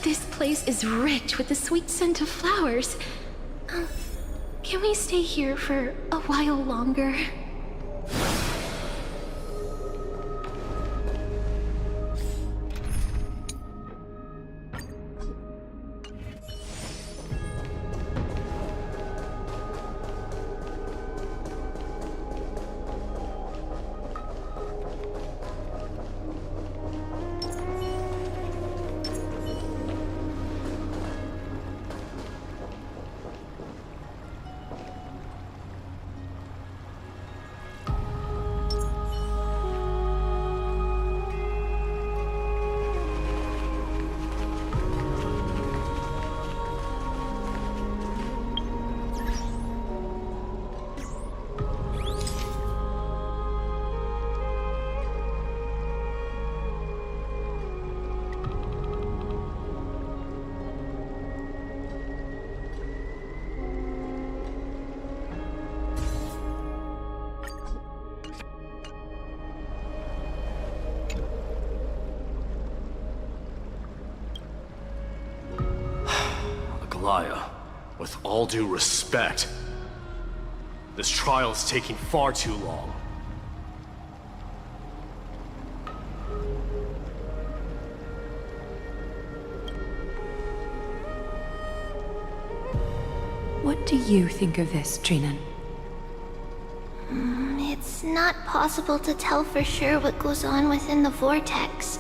This place is rich with the sweet scent of flowers. Can we stay here for a while longer? With all due respect, this trial is taking far too long. What do you think of this, Trinan? It's not possible to tell for sure what goes on within the vortex.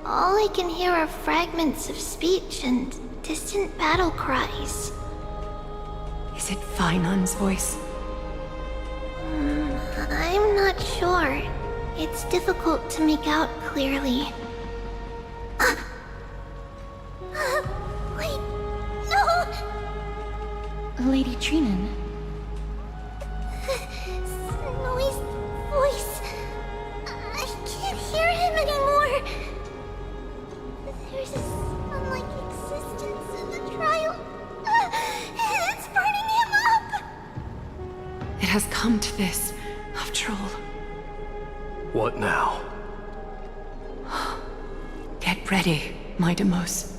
All I can hear are fragments of speech and distant battle cries. Is it Fainan's voice? I'm not sure. It's difficult to make out clearly. Wait, no! Lady Trinan. Snowy's voice. I can't hear him anymore. There's a sun-like existence in the trial. It's burning him up! It has come to this, after all. What now? Get ready, my Demos.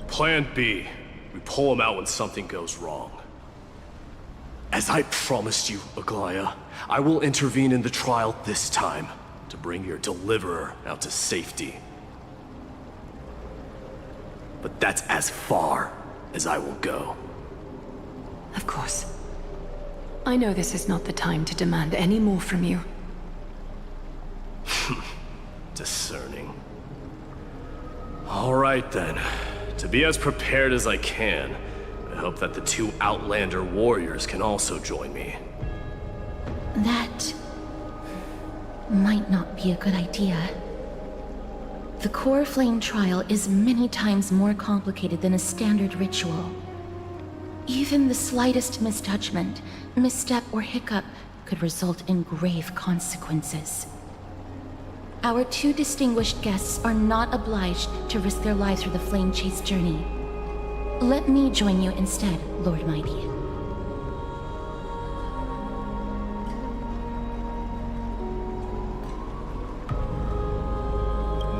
Plan B. We pull him out when something goes wrong. As I promised you, Aglaya, I will intervene in the trial this time to bring your deliverer out to safety. But that's as far as I will go. Of course. I know this is not the time to demand any more from you. Discerning. All right then. To be as prepared as I can, I hope that the two Outlander warriors can also join me. That might not be a good idea. The core flame trial is many times more complicated than a standard ritual. Even the slightest misjudgment, misstep, or hiccup could result in grave consequences. Our two distinguished guests are not obliged to risk their lives for the flame chase journey. Let me join you instead, Lord Mighty.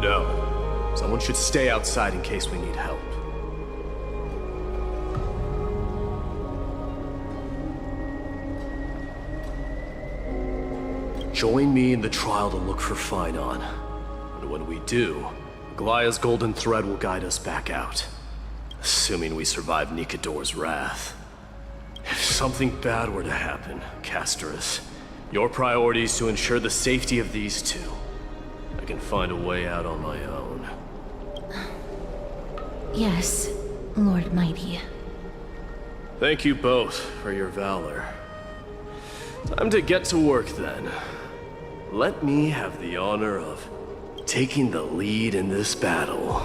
No. Someone should stay outside in case we need help. Join me in the trial to look for Fainan. And when we do, Aglaya's golden thread will guide us back out. Assuming we survive Nikador's wrath. If something bad were to happen, Casterus, your priority is to ensure the safety of these two. I can find a way out on my own. Yes, Lord Mighty. Thank you both for your valor. Time to get to work then. Let me have the honor of taking the lead in this battle.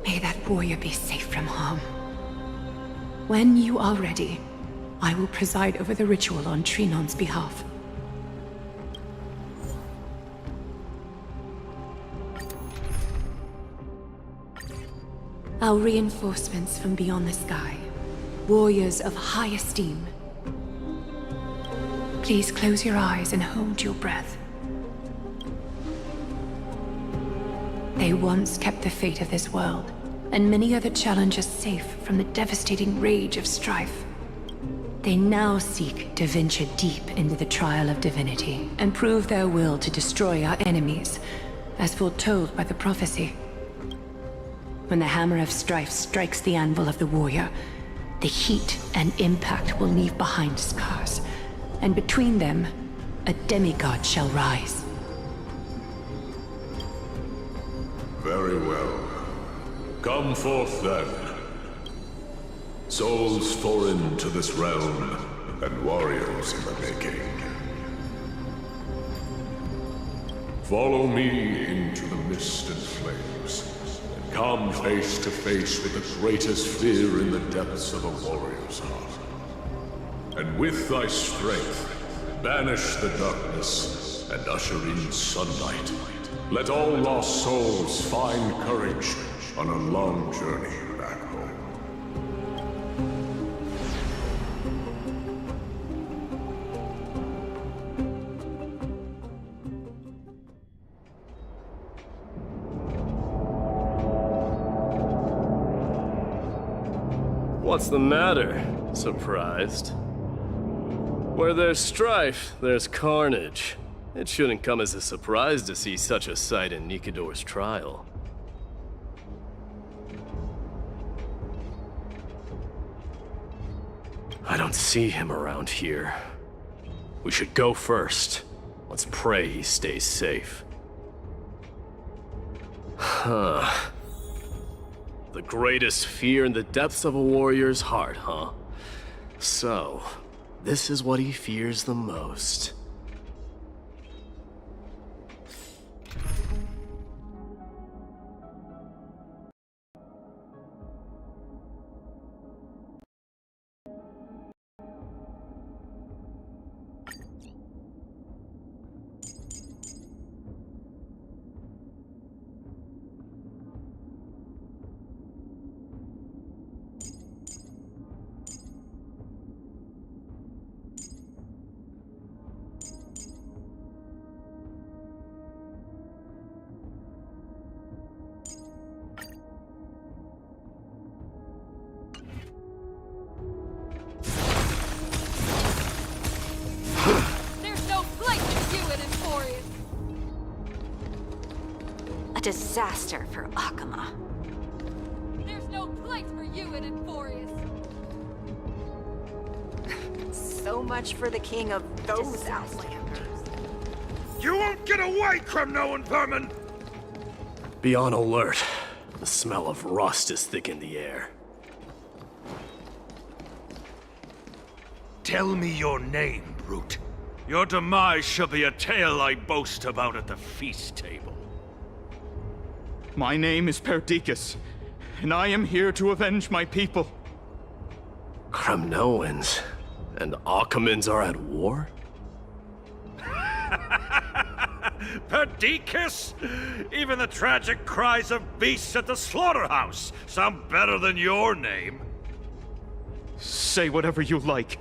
May that warrior be safe from harm. When you are ready, I will preside over the ritual on Trinon's behalf. Our reinforcements from beyond the sky warriors of high esteem. Please close your eyes and hold your breath. They once kept the fate of this world, and many other challengers safe from the devastating rage of Strife. They now seek to venture deep into the trial of divinity and prove their will to destroy our enemies, as foretold by the prophecy. When the hammer of Strife strikes the anvil of the warrior, the heat and impact will leave behind scars, and between them, a demigod shall rise. Very well. Come forth then. Souls foreign to this realm, and warriors in the making. Follow me into the mist and flames, and come face to face with the greatest fear in the depths of a warrior's heart. And with thy strength, banish the darkness and usher in sunlight. Let all lost souls find courage on a long journey back home. What's the matter? Surprised? Where there's strife, there's carnage. It shouldn't come as a surprise to see such a sight in Nikador's trial. I don't see him around here. We should go first. Let's pray he stays safe. Huh. The greatest fear in the depths of a warrior's heart, huh? So, this is what he fears the most. Disaster for Akama. There's no place for you in Enforius. So much for the king of those outlanders. You won't get away, Kremnoan vermin! Be on alert. The smell of rust is thick in the air. Tell me your name, brute. Your demise shall be a tale I boast about at the feast table. My name is Perdiccas, and I am here to avenge my people. Kremnoans and Akamans are at war? Perdiccas? Even the tragic cries of beasts at the slaughterhouse sound better than your name. Say whatever you like,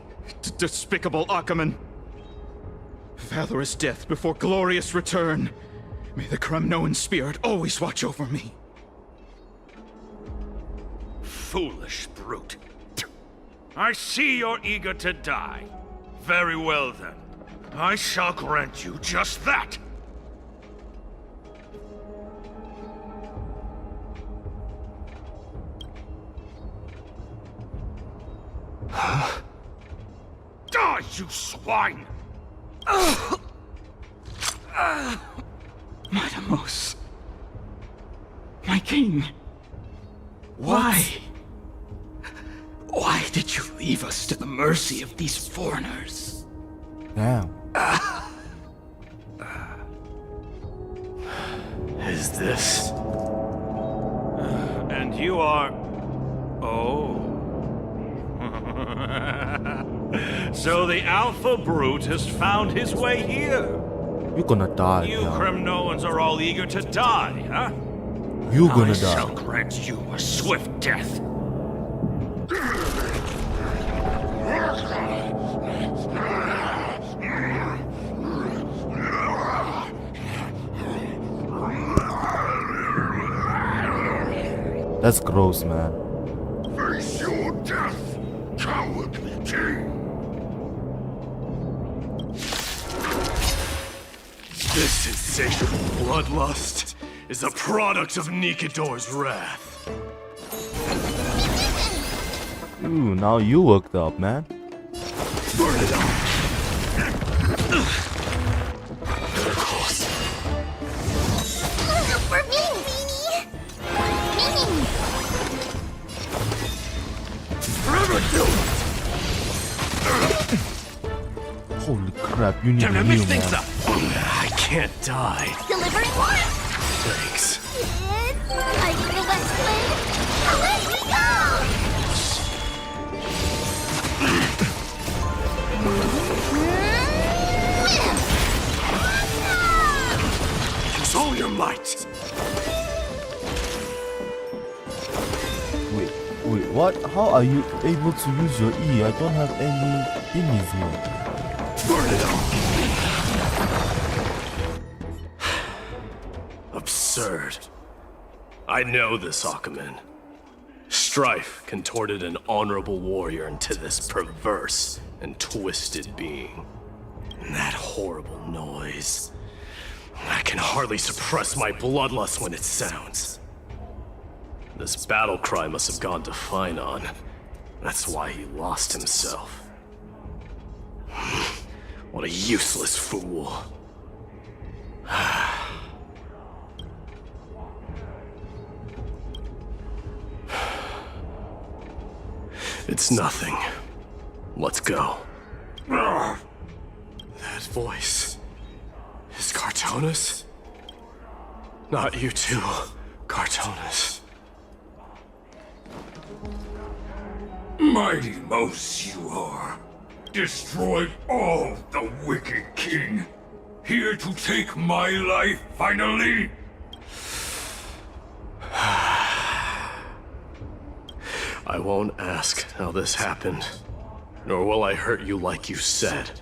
despicable Akaman. Valorous death before glorious return. May the Kremnoan spirit always watch over me. Foolish brute. I see you're eager to die. Very well then. I shall grant you just that. Huh? Die, you swine! Madamos. My king. Why? Why did you leave us to the mercy of these foreigners? Damn. Is this... And you are... Oh. So the Alpha Brute has found his way here. You're gonna die, You John. Kremnoans are all eager to die, huh? You're gonna I shall die. grant you a swift death. That's gross, man. Face your death, cowardly king! This insatiable bloodlust is a product of Nikador's wrath. Ooh, now you worked up, man. Burn it up! For me, Beanie! Beanie! Forever do it! Holy crap, you need Time to to heal, mix things man. up. I can't die. Delivering what? Thanks. I need the West Flame. Let me go! Use all your might. Wait, what? How are you able to use your E? I don't have any thingies here. Burn it up. Absurd. I know this, Akumen. Strife contorted an honorable warrior into this perverse and twisted being. And that horrible noise. I can hardly suppress my bloodlust when it sounds. This battle cry must have gone to Finon. That's why he lost himself. What a useless fool. It's nothing. Let's go. That voice is Cartonis? Not you too, Cartonis. Mighty Mouse you are. Destroyed all the wicked king. Here to take my life finally. I won't ask how this happened, nor will I hurt you like you said.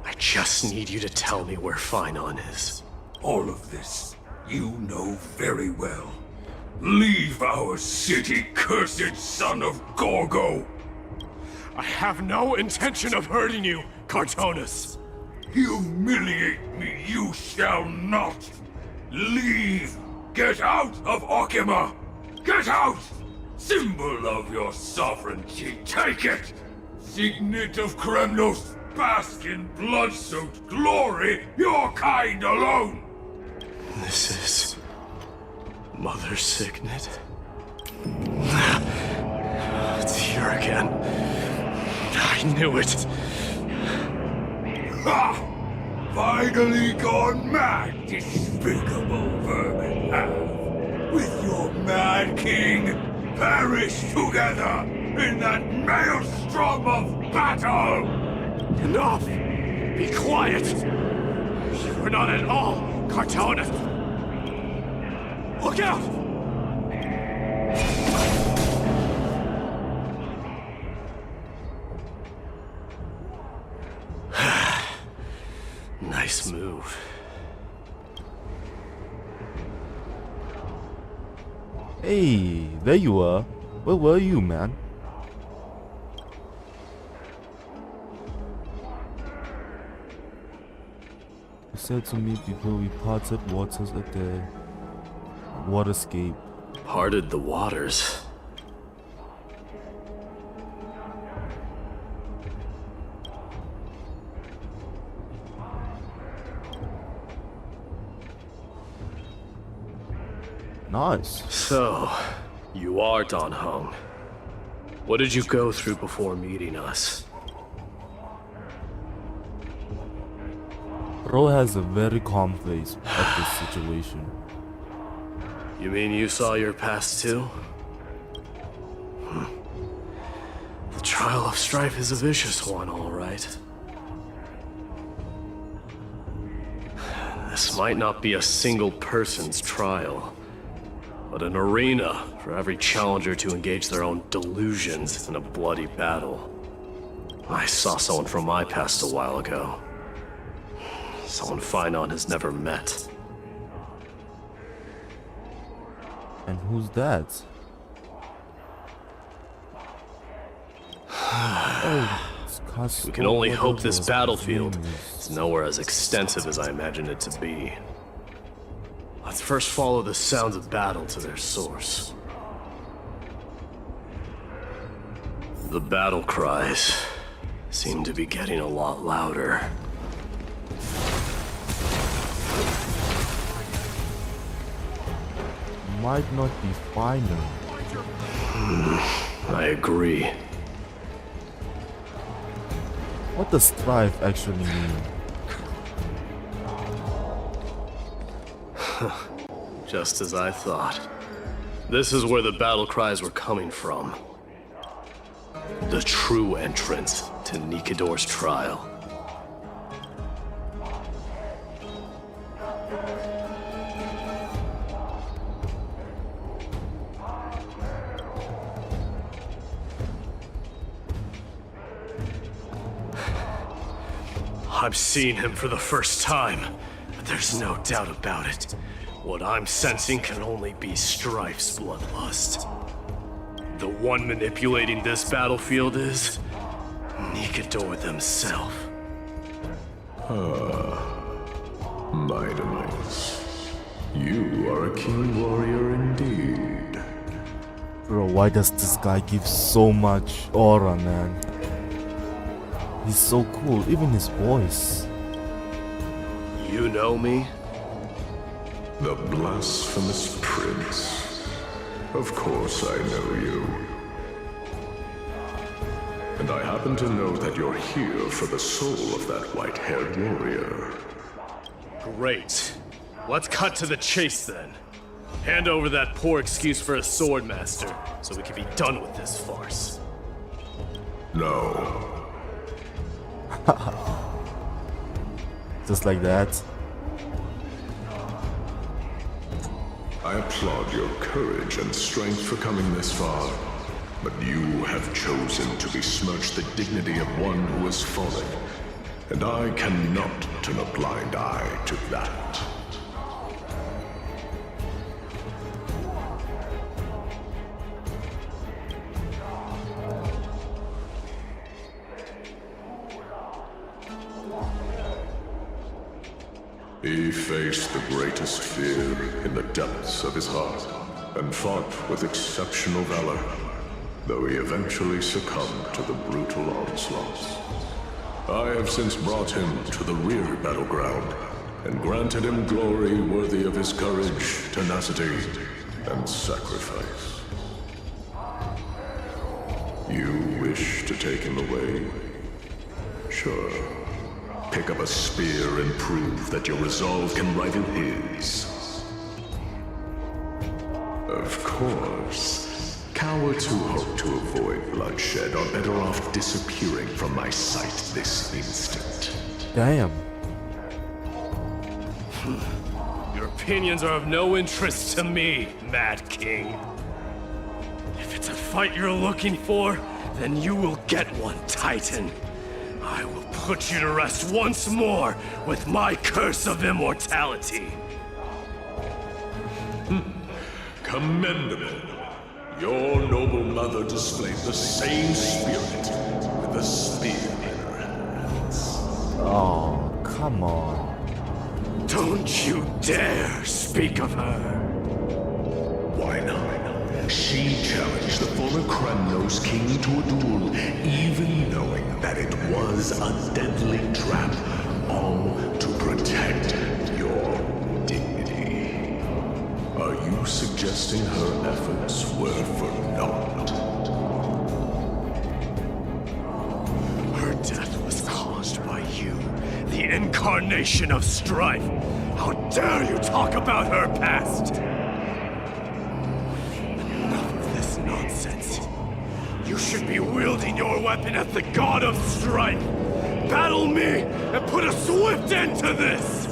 I just need you to tell me where Finon is. All of this you know very well. Leave our city, cursed son of Gorgo! I have no intention of hurting you, Cartonis. Humiliate me you shall not! Leave! Get out of Okima! Get out! Symbol of your sovereignty, take it! Signet of Kremnos, bask in blood-soaked glory, your kind alone! This is... Mother Signet? It's here again. I knew it. Ha! Finally gone mad, despicable vermin have! With your mad king, perish together in that maelstrom of battle! Enough! Be quiet! You are not at all Cartonis! Look out! Nice move. Hey, there you are. Where were you, man? You said to me before we parted waters at the waterscape. Parted the waters. Nice. So, you are Don Hong. What did you go through before meeting us? Bro has a very calm face at this situation. You mean you saw your past too? The trial of Strife is a vicious one, all right. This might not be a single person's trial, but an arena for every challenger to engage their own delusions in a bloody battle. I saw someone from my past a while ago. Someone Finon has never met. And who's that? We can only hope this battlefield is nowhere as extensive as I imagined it to be. Let's first follow the sounds of battle to their source. The battle cries seem to be getting a lot louder. Might not be final. I agree. What does Strife actually mean? Just as I thought. This is where the battle cries were coming from. The true entrance to Nikador's trial. I've seen him for the first time, but there's no doubt about it. What I'm sensing can only be Strife's bloodlust. The one manipulating this battlefield is Nikador themselves. My demise. You are a king warrior indeed. Bro, why does this guy give so much aura, man? He's so cool, even his voice. You know me? The blasphemous prince. Of course I know you. And I happen to know that you're here for the soul of that white-haired warrior. Great. Let's cut to the chase then. Hand over that poor excuse for a sword master, so we can be done with this farce. No. Just like that. I applaud your courage and strength for coming this far, but you have chosen to besmirch the dignity of one who has fallen, and I cannot turn a blind eye to that. He faced the greatest fear in the depths of his heart, and fought with exceptional valor, though he eventually succumbed to the brutal onslaughts. I have since brought him to the rear battleground, and granted him glory worthy of his courage, tenacity, and sacrifice. You wish to take him away? Sure. Pick up a spear and prove that your resolve can rival his. Of course, cowards who hope to avoid bloodshed are better off disappearing from my sight this instant. Damn. Your opinions are of no interest to me, Mad King. If it's a fight you're looking for, then you will get one, Titan. I will put you to rest once more with my curse of immortality. Commendable. Your noble mother displayed the same spirit with the spear in her hands. Oh, come on. Don't you dare speak of her. Why not? She challenged the former Kremnos king to a duel, even knowing that it was a deadly trap, all to protect your dignity. Are you suggesting her efforts were for naught? Her death was caused by you, the incarnation of Strife. How dare you talk about her past? Nonsense. You should be wielding your weapon at the god of Strife. Battle me and put a swift end to this!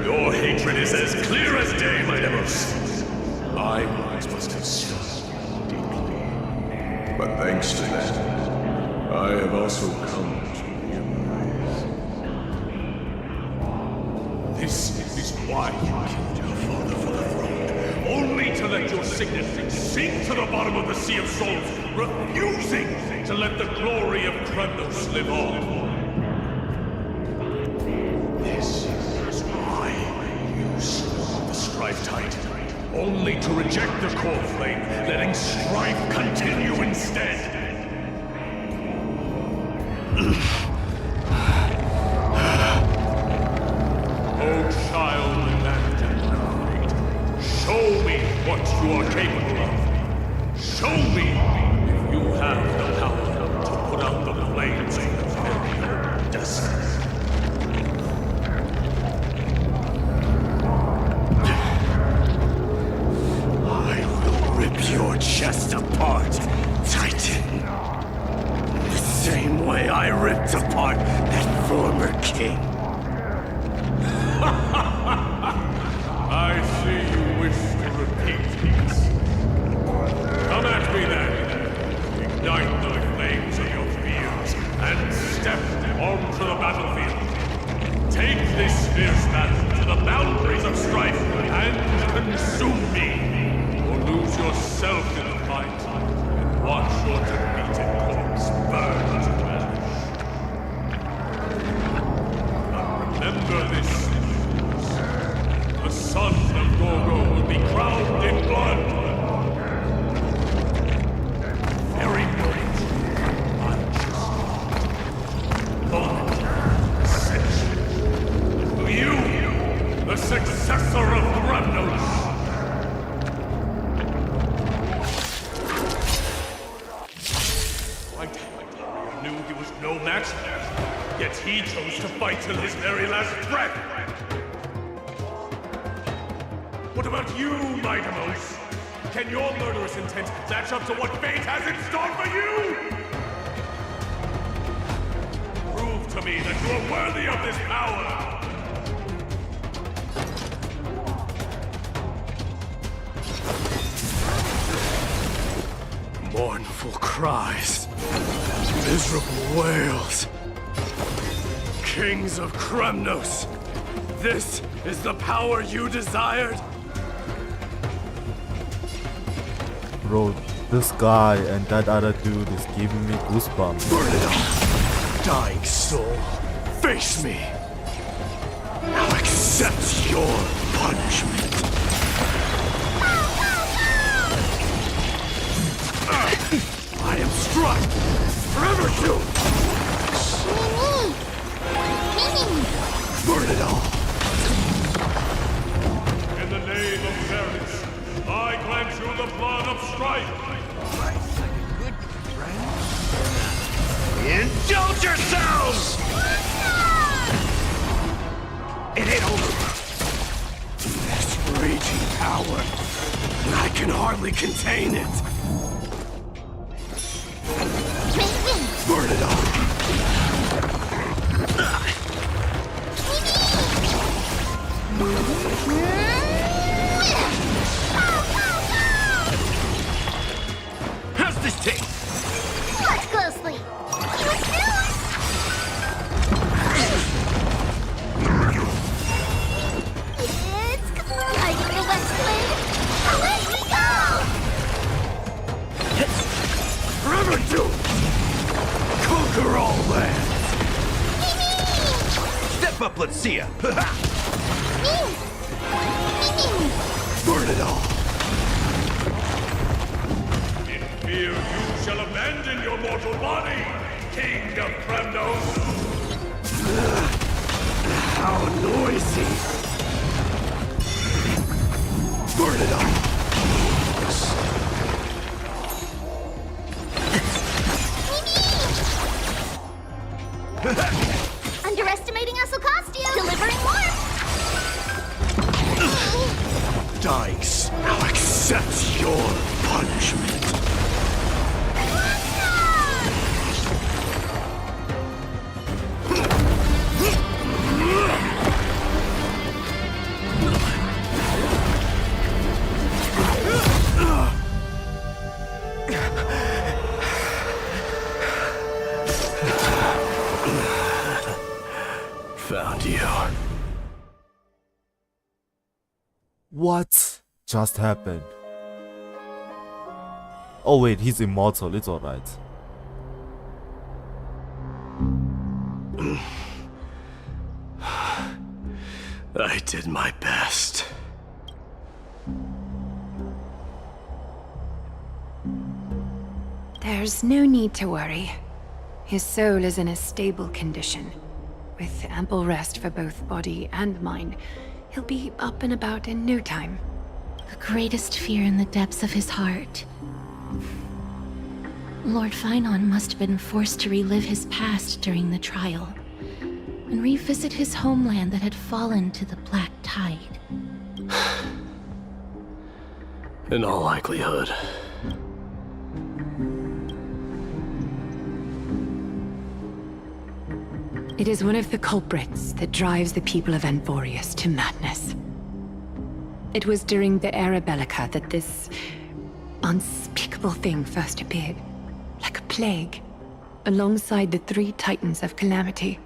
Your hatred is as clear as day, my Demos. I once must have stung deeply. But thanks to that, I have also come to realize. This is why you killed your father for the throne. only to let your signet sink to the bottom of the Sea of Souls, refusing to let the glory of Kremnos live on. This is why you slew the Strife Titan, only to reject the core flame, letting Strife continue instead. Oh, child and unafraid, show me what you are capable of. Show me if you have the power to put out the flames of the very destiny. I will rip your chest apart, Titan. The same way I ripped apart that former king. I see you wish to repeat this. Come at me then. Ignite the flames of your fears and step onto the battlefield. Take this fierce battle to the boundaries of strife and consume me. Or lose yourself in the fight and watch your defeated corpse burn to ash. But remember this. The son of Gorgo will be crowned in blood. Very great, unjust, moment, ascension. And you, the successor of Kremnos. White Warrior knew he was no match, yet he chose to fight till his very last breath. What about you, Mightimos? Can your murderous intent match up to what fate has in store for you? Prove to me that you are worthy of this power! Mournful cries, miserable wails. Kings of Kremnos, this is the power you desired? Bro, this guy and that other dude is giving me goosebumps. Burn it up! Dying soul, face me! Now accept your punishment! I am Strife! Forever doomed! Burn it all! In the name of Varys, I grant you the blood of Strife! Good friend? Indulge yourselves! It ain't over. This raging power, I can hardly contain it! Burn it all! How's this taste? Watch closely. It's guiding the West Wind. Away we go! Forever doomed! Conquer all lands! Step up, let's see ya. Burn it all! In fear you shall abandon your mortal body, King of Kremnos! How noisy! Burn it all! Underestimating us will cost you. Delivering warmth. Dykes, now accept your punishment. Found you. What? just happened? Oh wait, he's immortal, it's alright. I did my best. There's no need to worry. His soul is in a stable condition. With ample rest for both body and mind, he'll be up and about in no time. The greatest fear in the depths of his heart. Lord Finon must have been forced to relive his past during the trial, and revisit his homeland that had fallen to the black tide. In all likelihood. It is one of the culprits that drives the people of Anvorius to madness. It was during the Era Bellica that this unspeakable thing first appeared, like a plague, alongside the 3 titans of calamity.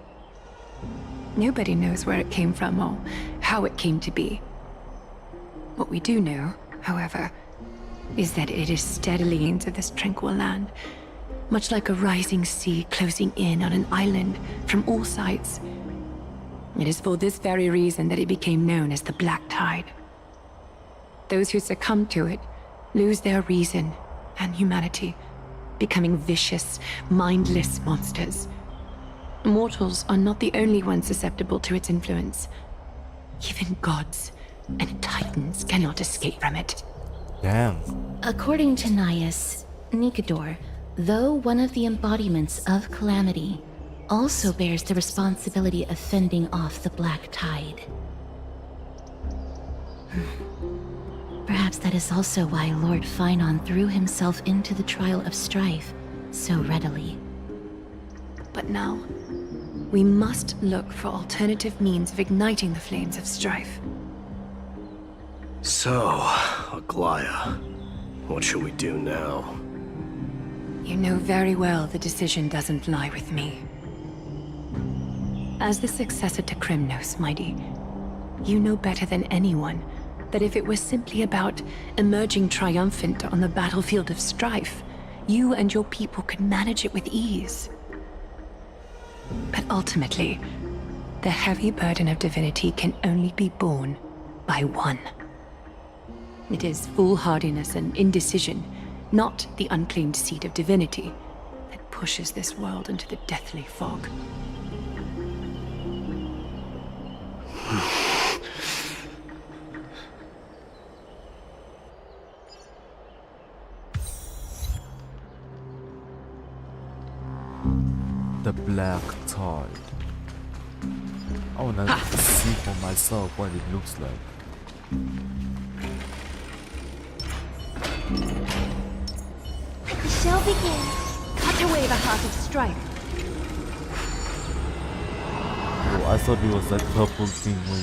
Nobody knows where it came from or how it came to be. What we do know, however, is that it is steadily into this tranquil land, much like a rising sea closing in on an island from all sides. It is for this very reason that it became known as the Black Tide. Those who succumb to it lose their reason and humanity, becoming vicious, mindless monsters. Mortals are not the only ones susceptible to its influence. Even gods and titans cannot escape from it. Damn. According to Naias, Nikador, though one of the embodiments of Calamity, also bears the responsibility of fending off the Black Tide. Perhaps that is also why Lord Finon threw himself into the trial of Strife so readily. But now, we must look for alternative means of igniting the flames of Strife. So, Aglaya, what should we do now? You know very well the decision doesn't lie with me. As the successor to Krymnos, Mighty, you know better than anyone that if it was simply about emerging triumphant on the battlefield of Strife, you and your people could manage it with ease. But ultimately, the heavy burden of divinity can only be borne by one. It is foolhardiness and indecision, not the unclaimed seed of divinity, that pushes this world into the deathly fog. The Black Tide. I wanna see for myself what it looks like. The show begins. Cut away the heart of Strife. Oh, I thought it was that purple thing when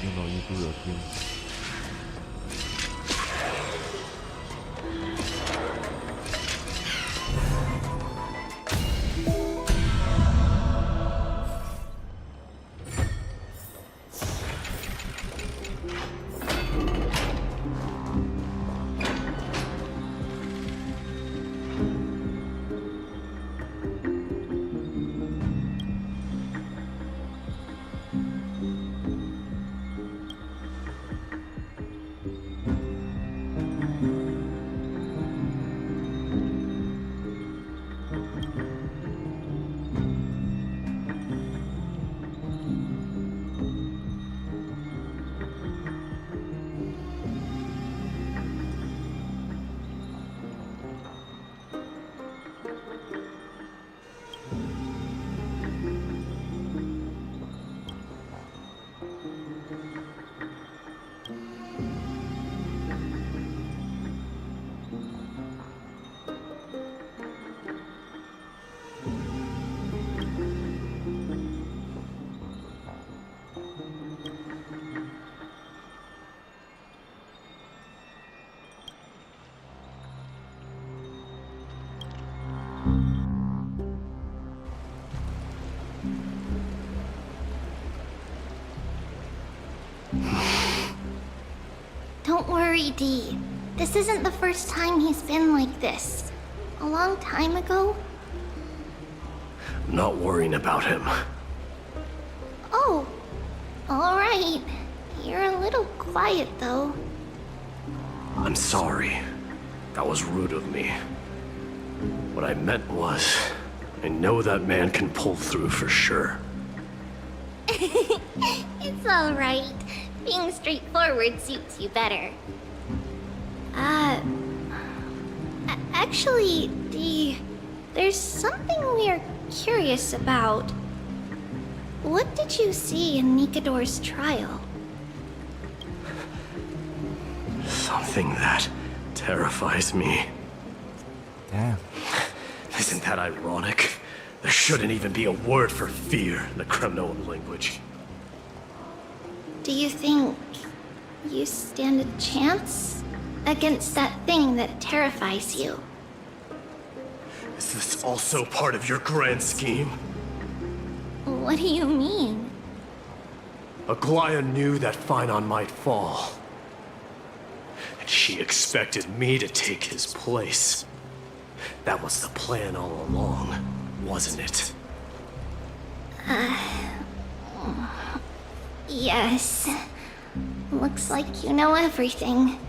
you know, you do your thing. Don't worry, Dee. This isn't the first time he's been like this. A long time ago. I'm not worrying about him. Oh, alright. You're a little quiet, though. I'm sorry. That was rude of me. What I meant was, I know that man can pull through for sure. It's alright. Being straightforward suits you better. Actually, Dee, there's something we're curious about. What did you see in Nikador's trial? Something that terrifies me. Damn. Isn't that ironic? There shouldn't even be a word for fear in the Kremnoan language. Do you think you stand a chance against that thing that terrifies you? Is this also part of your grand scheme? What do you mean? Aglaya knew that Phynon might fall. And she expected me to take his place. That was the plan all along, wasn't it? Yes. Looks like you know everything.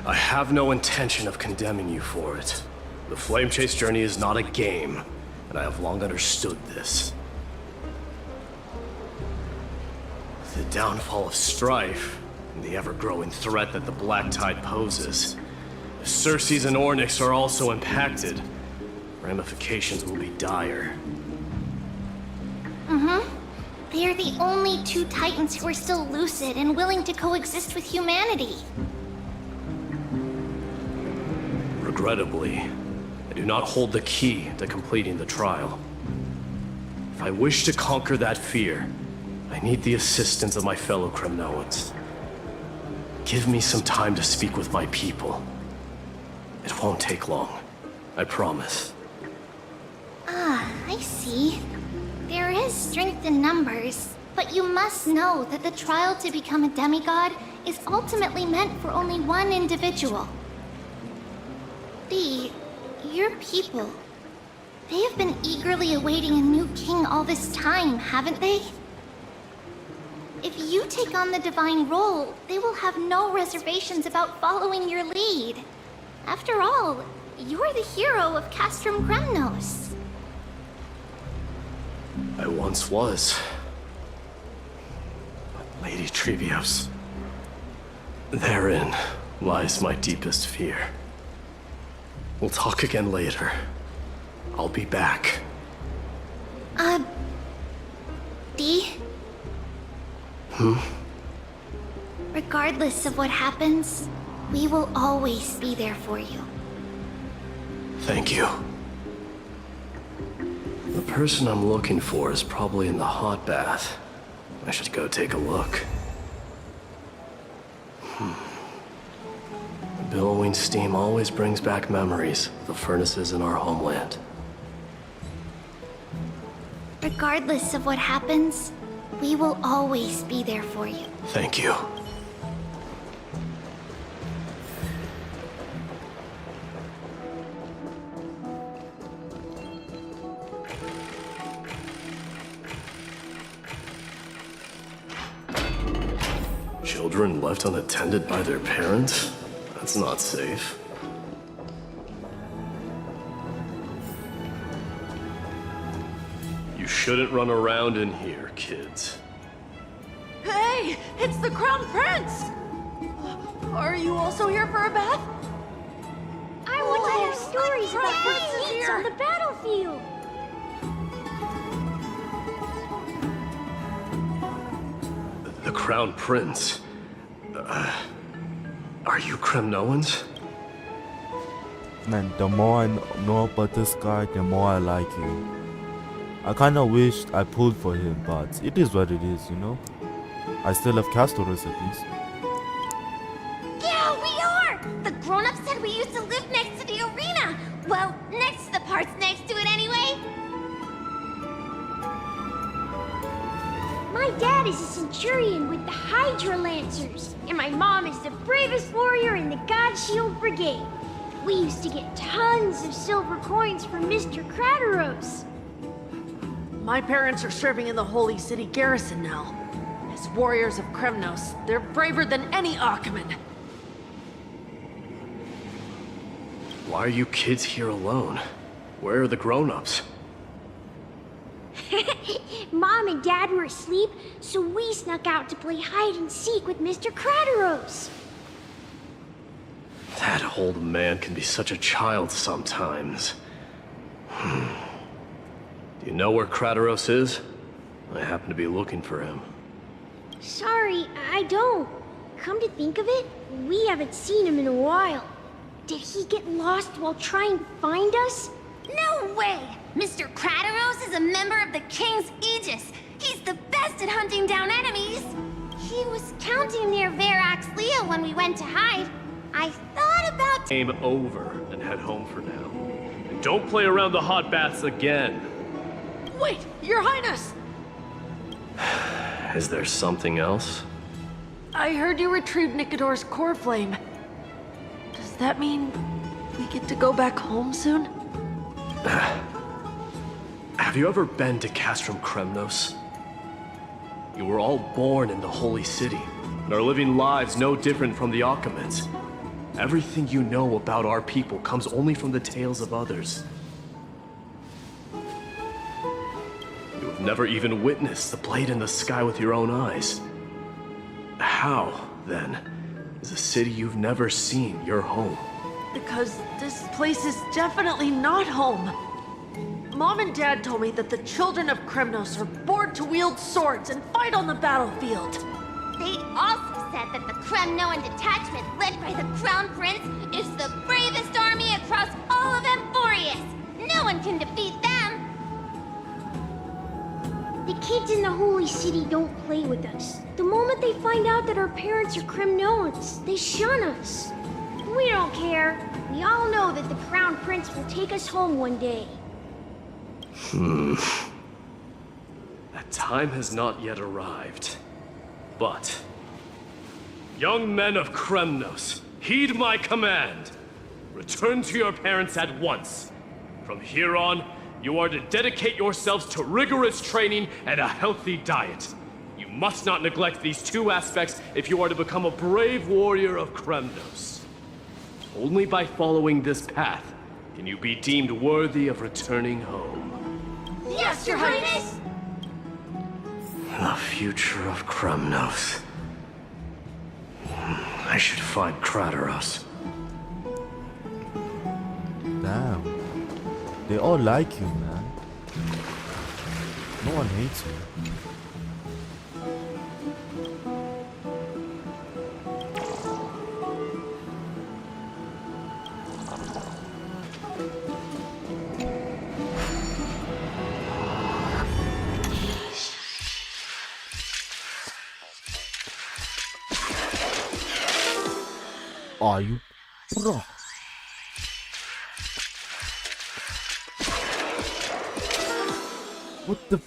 I have no intention of condemning you for it. The Flame Chase journey is not a game, and I have long understood this. The downfall of Strife, and the ever-growing threat that the Black Tide poses. If Circes and Ornyx are also impacted, ramifications will be dire. They are the only two Titans who are still lucid and willing to coexist with humanity. Regrettably, I do not hold the key to completing the trial. If I wish to conquer that fear, I need the assistance of my fellow Kremnoans. Give me some time to speak with my people. It won't take long, I promise. I see. There is strength in numbers, but you must know that the trial to become a demigod is ultimately meant for only one individual. Dee, your people, they have been eagerly awaiting a new king all this time, haven't they? If you take on the divine role, they will have no reservations about following your lead. After all, you're the hero of Castrum Kremnos. I once was. But Lady Trevios. Therein lies my deepest fear. We'll talk again later. I'll be back. Dee? Regardless of what happens, we will always be there for you. Thank you. The person I'm looking for is probably in the hot bath. I should go take a look. The billowing steam always brings back memories of the furnaces in our homeland. Regardless of what happens, we will always be there for you. Thank you. Children left unattended by their parents? That's not safe. You shouldn't run around in here, kids. Hey, it's the Crown Prince! Are you also here for a bath? I want to hear stories about princes feats here. on the battlefield. The Crown Prince. Are you Kremnoans? Man, the more I know about this guy, the more I like him. I kinda wished I pulled for him, but it is what it is, you know? I still have Castoris at least. Yeah, we are! The grown-ups said we used to live next to the arena. Well, next to the parts next to it anyway. My My dad is a centurion with the Hydra Lancers, and my mom is the bravest warrior in the God Shield Brigade. We used to get tons of silver coins from Mr. Crateros. My parents are serving in the Holy City garrison now. As warriors of Kremnos, they're braver than any Achaemen. Why are you kids here alone? Where are the grown-ups? Mom and Dad were asleep, so we snuck out to play hide and seek with Mr. Crateros. That old man can be such a child sometimes. Do you know where Crateros is? I happen to be looking for him. Sorry, I don't. Come to think of it, we haven't seen him in a while. Did he get lost while trying to find us? No way! Mr. Crateros is a member of the King's Aegis. He's the best at hunting down enemies. He was counting near Verax Leo when we went to hide. I thought about... Game over and head home for now. And don't play around the hot baths again. Wait, Your Highness! Is there something else? I heard you retrieved Nicodor's core flame. Does that mean we get to go back home soon? Have you ever been to Castrum Kremnos? You were all born in the Holy City, and are living lives no different from the Achaemens. Everything you know about our people comes only from the tales of others. You have never even witnessed the blade in the sky with your own eyes. How, then, is a city you've never seen your home? Because this place is definitely not home. Mom and Dad told me that the children of Kremnos are born to wield swords and fight on the battlefield. They also said that the Kremnoan detachment led by the Crown Prince is the bravest army across all of Emporius. No one can defeat them. The kids in the Holy City don't play with us. The moment they find out that our parents are Kremnoans, they shun us. We don't care. We all know that the Crown Prince will take us home one day. That time has not yet arrived. But, young men of Kremnos, heed my command. Return to your parents at once. From here on, you are to dedicate yourselves to rigorous training and a healthy diet. You must not neglect these two aspects if you are to become a brave warrior of Kremnos. Only by following this path can you be deemed worthy of returning home. Yes, Your Highness! The future of Kremnos. I should find Crateros. Damn. They all like you, man. No one hates you. Are you? Bro. What the f-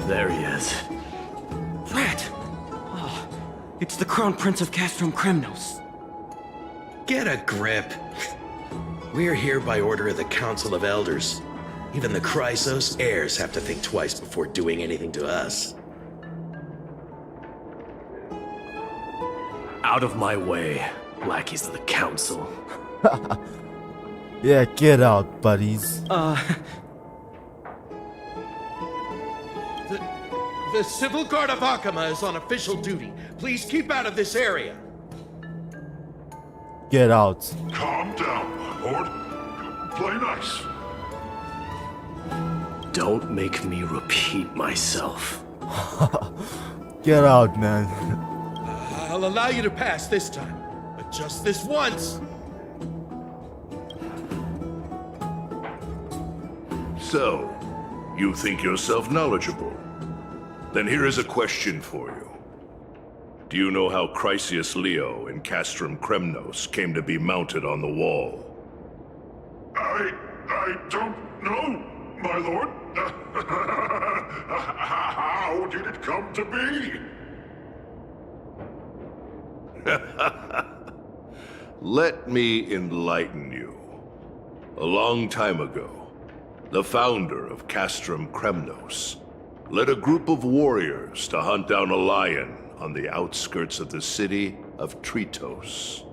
There he is. Rat! Oh, it's the Crown Prince of Castrum Kremnos. Get a grip. We're here by order of the Council of Elders. Even the Chrysos heirs have to think twice before doing anything to us. Out of my way, lackeys of the Council. Yeah, get out, buddies. The Civil Guard of Akama is on official duty. Please keep out of this area. Get out. Calm down, my lord. Play nice. Don't make me repeat myself. Get out, man. I'll allow you to pass this time, but just this once. So, you think yourself knowledgeable? Then here is a question for you. Do you know how Chrysius Leo in Castrum Kremnos came to be mounted on the wall? I don't know, my lord. How did it come to be? Let me enlighten you. A long time ago, the founder of Castrum Kremnos led a group of warriors to hunt down a lion on the outskirts of the city of Tritos.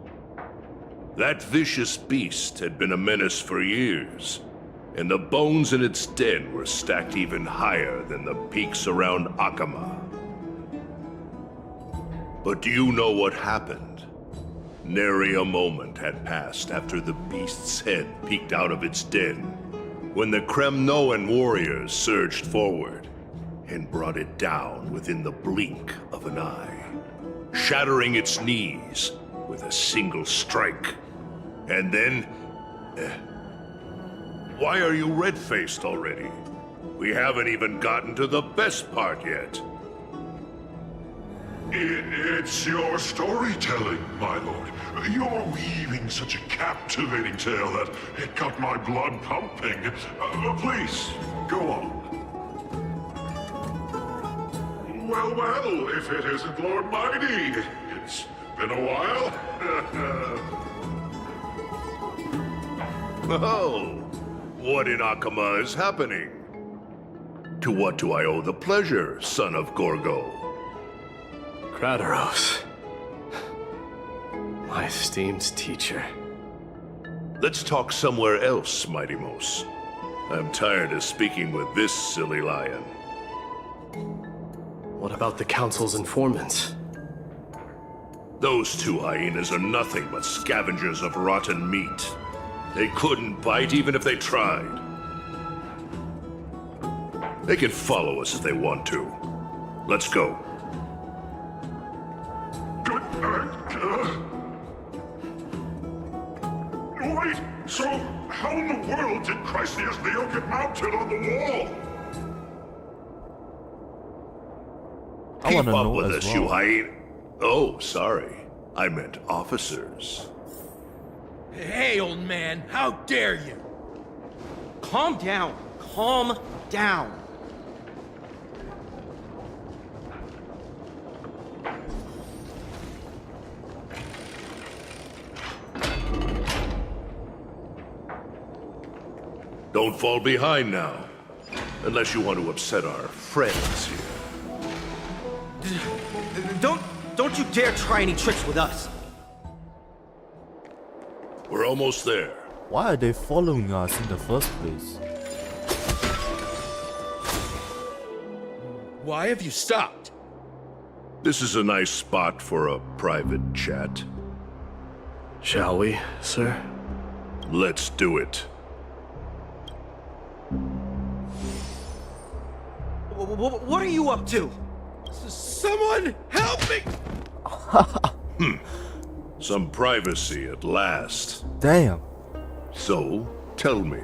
That vicious beast had been a menace for years, and the bones in its den were stacked even higher than the peaks around Akama. But do you know what happened? Nary a moment had passed after the beast's head peeked out of its den, when the Kremnoan warriors surged forward and brought it down within the blink of an eye, shattering its knees with a single strike. And then... Why are you red-faced already? We haven't even gotten to the best part yet. It's your storytelling, my lord. You're weaving such a captivating tale that it got my blood pumping. Please, go on. Well, if it isn't Lord Mighty. It's been a while. Oh, what in Akama is happening? To what do I owe the pleasure, son of Gorgo? Kratos. My esteemed teacher. Let's talk somewhere else, Mighty Mos. I'm tired of speaking with this silly lion. What about the Council's informants? Those two hyenas are nothing but scavengers of rotten meat. They couldn't bite even if they tried. They can follow us if they want to. Let's go. Wait, so how in the world did Chrysius Leo get mounted on the wall? I want to Keep up know with as us, well. you hyena. Oh, sorry. I meant officers. Hey, old man, how dare you? Calm down. Calm down. Don't fall behind now. Unless you want to upset our friends here. Don't you dare try any tricks with us. We're almost there. Why are they following us in the first place? Why have you stopped? This is a nice spot for a private chat. Shall we, sir? Let's do it. What are you up to? Someone help me! Some privacy at last. Damn. So, tell me,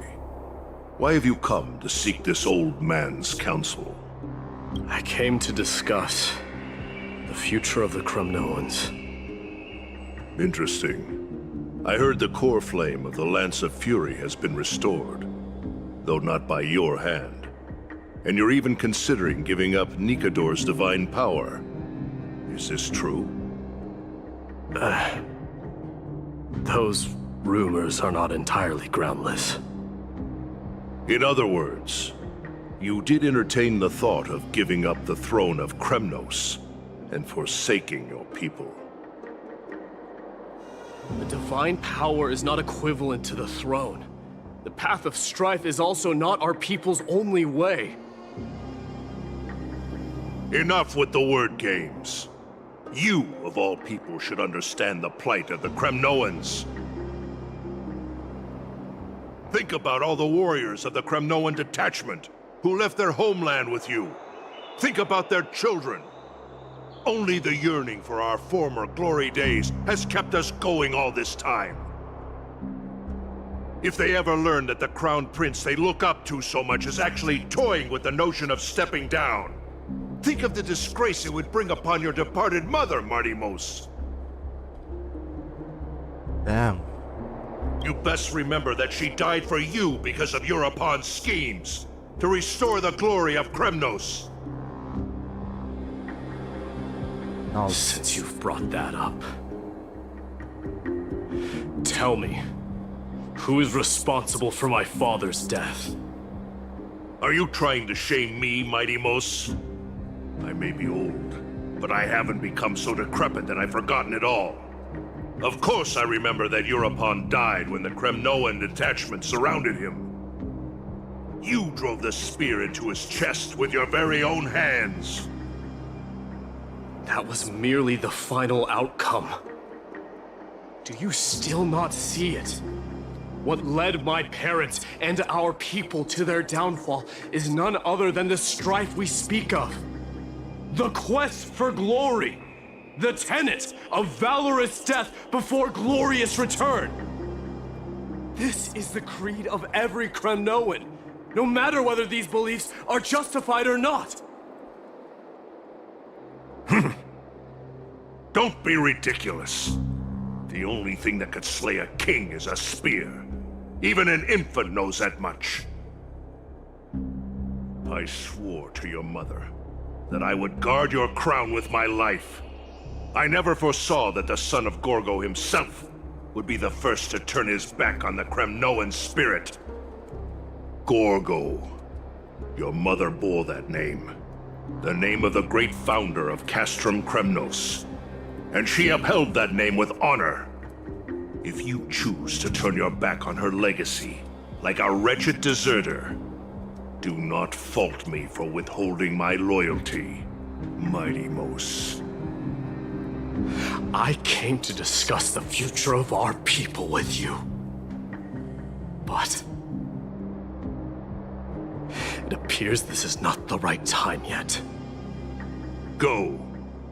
why have you come to seek this old man's counsel? I came to discuss the future of the Kremnoans. Interesting. I heard the core flame of the Lance of Fury has been restored, though not by your hand. And you're even considering giving up Nikador's divine power. Is this true? Those rumors are not entirely groundless. In other words, you did entertain the thought of giving up the throne of Kremnos and forsaking your people. The divine power is not equivalent to the throne. The path of strife is also not our people's only way. Enough with the word games. You, of all people, should understand the plight of the Kremnoans. Think about all the warriors of the Kremnoan detachment who left their homeland with you. Think about their children. Only the yearning for our former glory days has kept us going all this time. If they ever learn that the Crown Prince they look up to so much is actually toying with the notion of stepping down. Think of the disgrace it would bring upon your departed mother, Martimos. Damn. You best remember that she died for you because of Europon's schemes, to restore the glory of Kremnos. Now, Since you've brought that up, tell me, who is responsible for my father's death? Are you trying to shame me, Mighty Mos? I may be old, but I haven't become so decrepit that I've forgotten it all. Of course I remember that Europon died when the Kremnoan detachment surrounded him. You drove the spear into his chest with your very own hands. That was merely the final outcome. Do you still not see it? What led my parents and our people to their downfall is none other than the strife we speak of. The quest for glory. The tenet of valorous death before glorious return. This is the creed of every Kremnoan, no matter whether these beliefs are justified or not. Don't be ridiculous. The only thing that could slay a king is a spear. Even an infant knows that much. I swore to your mother that I would guard your crown with my life. I never foresaw that the son of Gorgo himself would be the first to turn his back on the Kremnoan spirit. Gorgo. Your mother bore that name. The name of the great founder of Castrum Kremnos. And she upheld that name with honor. If you choose to turn your back on her legacy, like a wretched deserter, do not fault me for withholding my loyalty, Mighty Mos. I came to discuss the future of our people with you. But it appears this is not the right time yet. Go,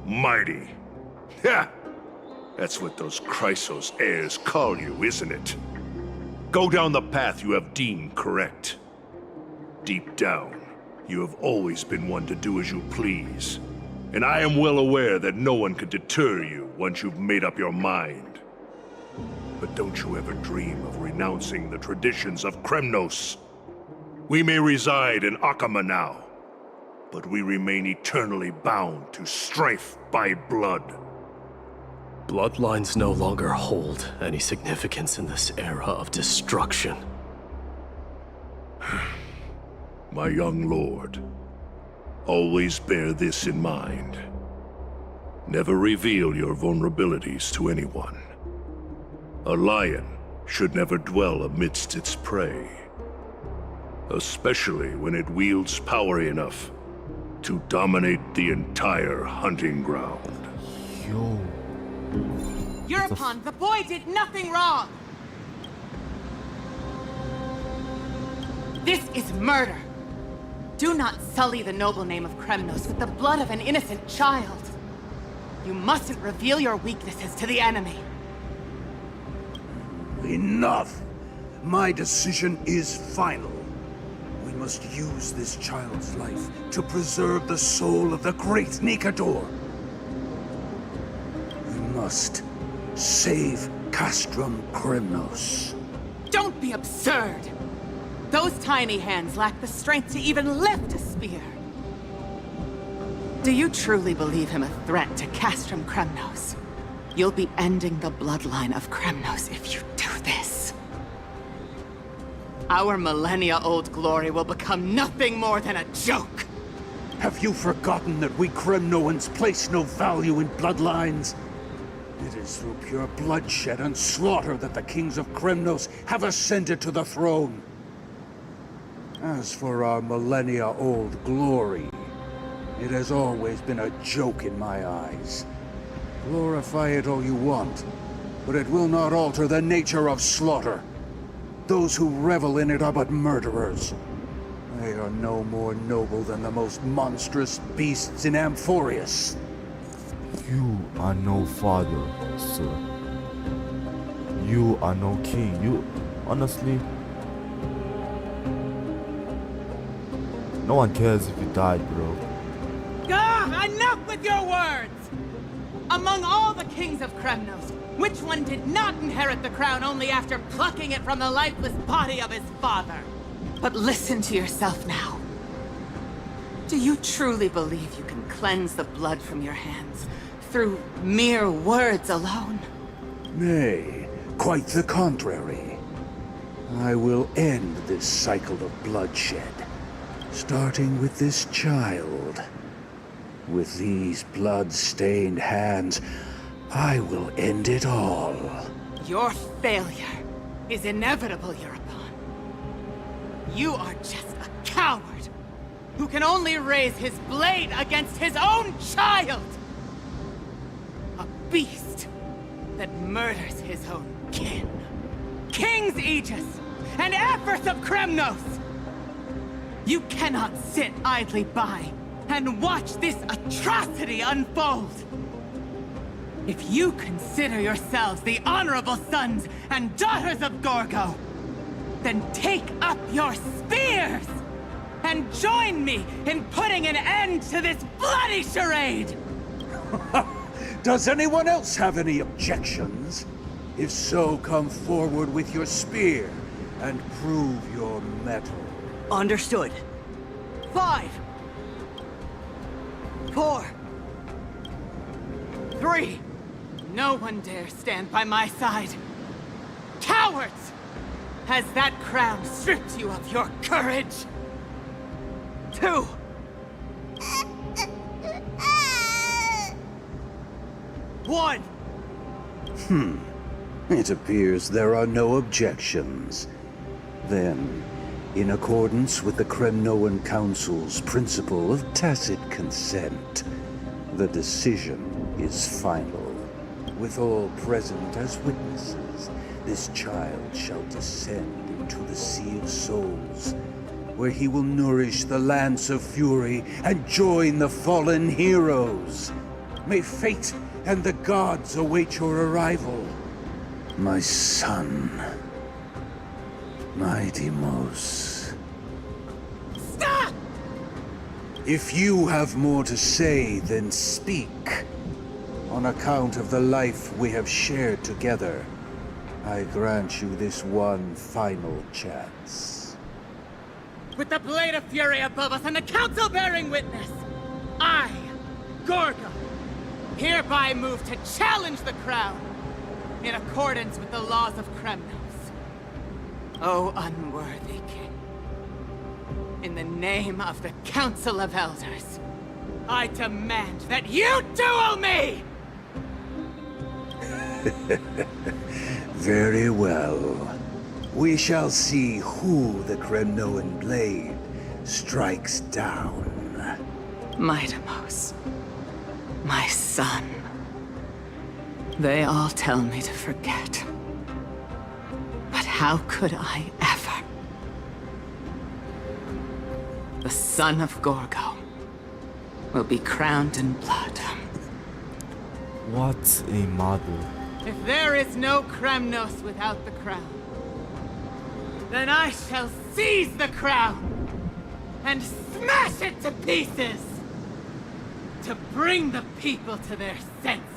Mighty. Ha! That's what those Chrysos heirs call you, isn't it? Go down the path you have deemed correct. Deep down, you have always been one to do as you please. And I am well aware that no one could deter you once you've made up your mind. But don't you ever dream of renouncing the traditions of Kremnos. We may reside in Akama now, but we remain eternally bound to strife by blood. Bloodlines no longer hold any significance in this era of destruction. My young lord, always bear this in mind. Never reveal your vulnerabilities to anyone. A lion should never dwell amidst its prey, especially when it wields power enough to dominate the entire hunting ground. yo. Europon, the boy did nothing wrong! This is murder! Do not sully the noble name of Kremnos with the blood of an innocent child. You mustn't reveal your weaknesses to the enemy. Enough! My decision is final. We must use this child's life to preserve the soul of the great Nikador. We must save Castrum Kremnos. Don't be absurd! Those tiny hands lack the strength to even lift a spear. Do you truly believe him a threat to Castrum Kremnos? You'll be ending the bloodline of Kremnos if you do this. Our millennia-old glory will become nothing more than a joke. Have you forgotten that we Kremnoans place no value in bloodlines? It is through pure bloodshed and slaughter that the kings of Kremnos have ascended to the throne. As for our millennia-old glory, it has always been a joke in my eyes. Glorify it all you want, but it will not alter the nature of slaughter. Those who revel in it are but murderers. They are no more noble than the most monstrous beasts in Amphorius. You are no father, sir. You are no king. Honestly, no one cares if you died, bro. Enough with your words! Among all the kings of Kremnos, which one did not inherit the crown only after plucking it from the lifeless body of his father? But listen to yourself now. Do you truly believe you can cleanse the blood from your hands through mere words alone? Nay, quite the contrary. I will end this cycle of bloodshed, starting with this child. With these blood-stained hands, I will end it all. Your failure is inevitable, European. You are just a coward who can only raise his blade against his own child! A beast that murders his own kin. King's Aegis and Empress of Kremnos! You cannot sit idly by and watch this atrocity unfold! If you consider yourselves the honorable sons and daughters of Gorgo, then take up your spears and join me in putting an end to this bloody charade! Does anyone else have any objections? If so, come forward with your spear and prove your mettle. Understood. 5, 4, 3. No one dare stand by my side. Cowards! Has that crown stripped you of your courage? 2. 1. It appears there are no objections. Then, in accordance with the Kremnoan Council's principle of tacit consent, the decision is final. With all present as witnesses, this child shall descend into the Sea of Souls, where he will nourish the Lance of Fury and join the fallen heroes. May fate and the gods await your arrival, my son. My Deimos. Stop! If you have more to say, then speak. On account of the life we have shared together, I grant you this one final chance. With the Blade of Fury above us and the Council bearing witness, I, Gorgo, hereby move to challenge the crown in accordance with the laws of Kremnos. O unworthy king, in the name of the Council of Elders, I demand that you duel me! Very well. We shall see who the Kremnoan blade strikes down. My Deimos, my son. They all tell me to forget. But how could I ever? The son of Gorgo will be crowned in blood. What a mother. If there is no Kremnos without the crown, then I shall seize the crown and smash it to pieces to bring the people to their senses.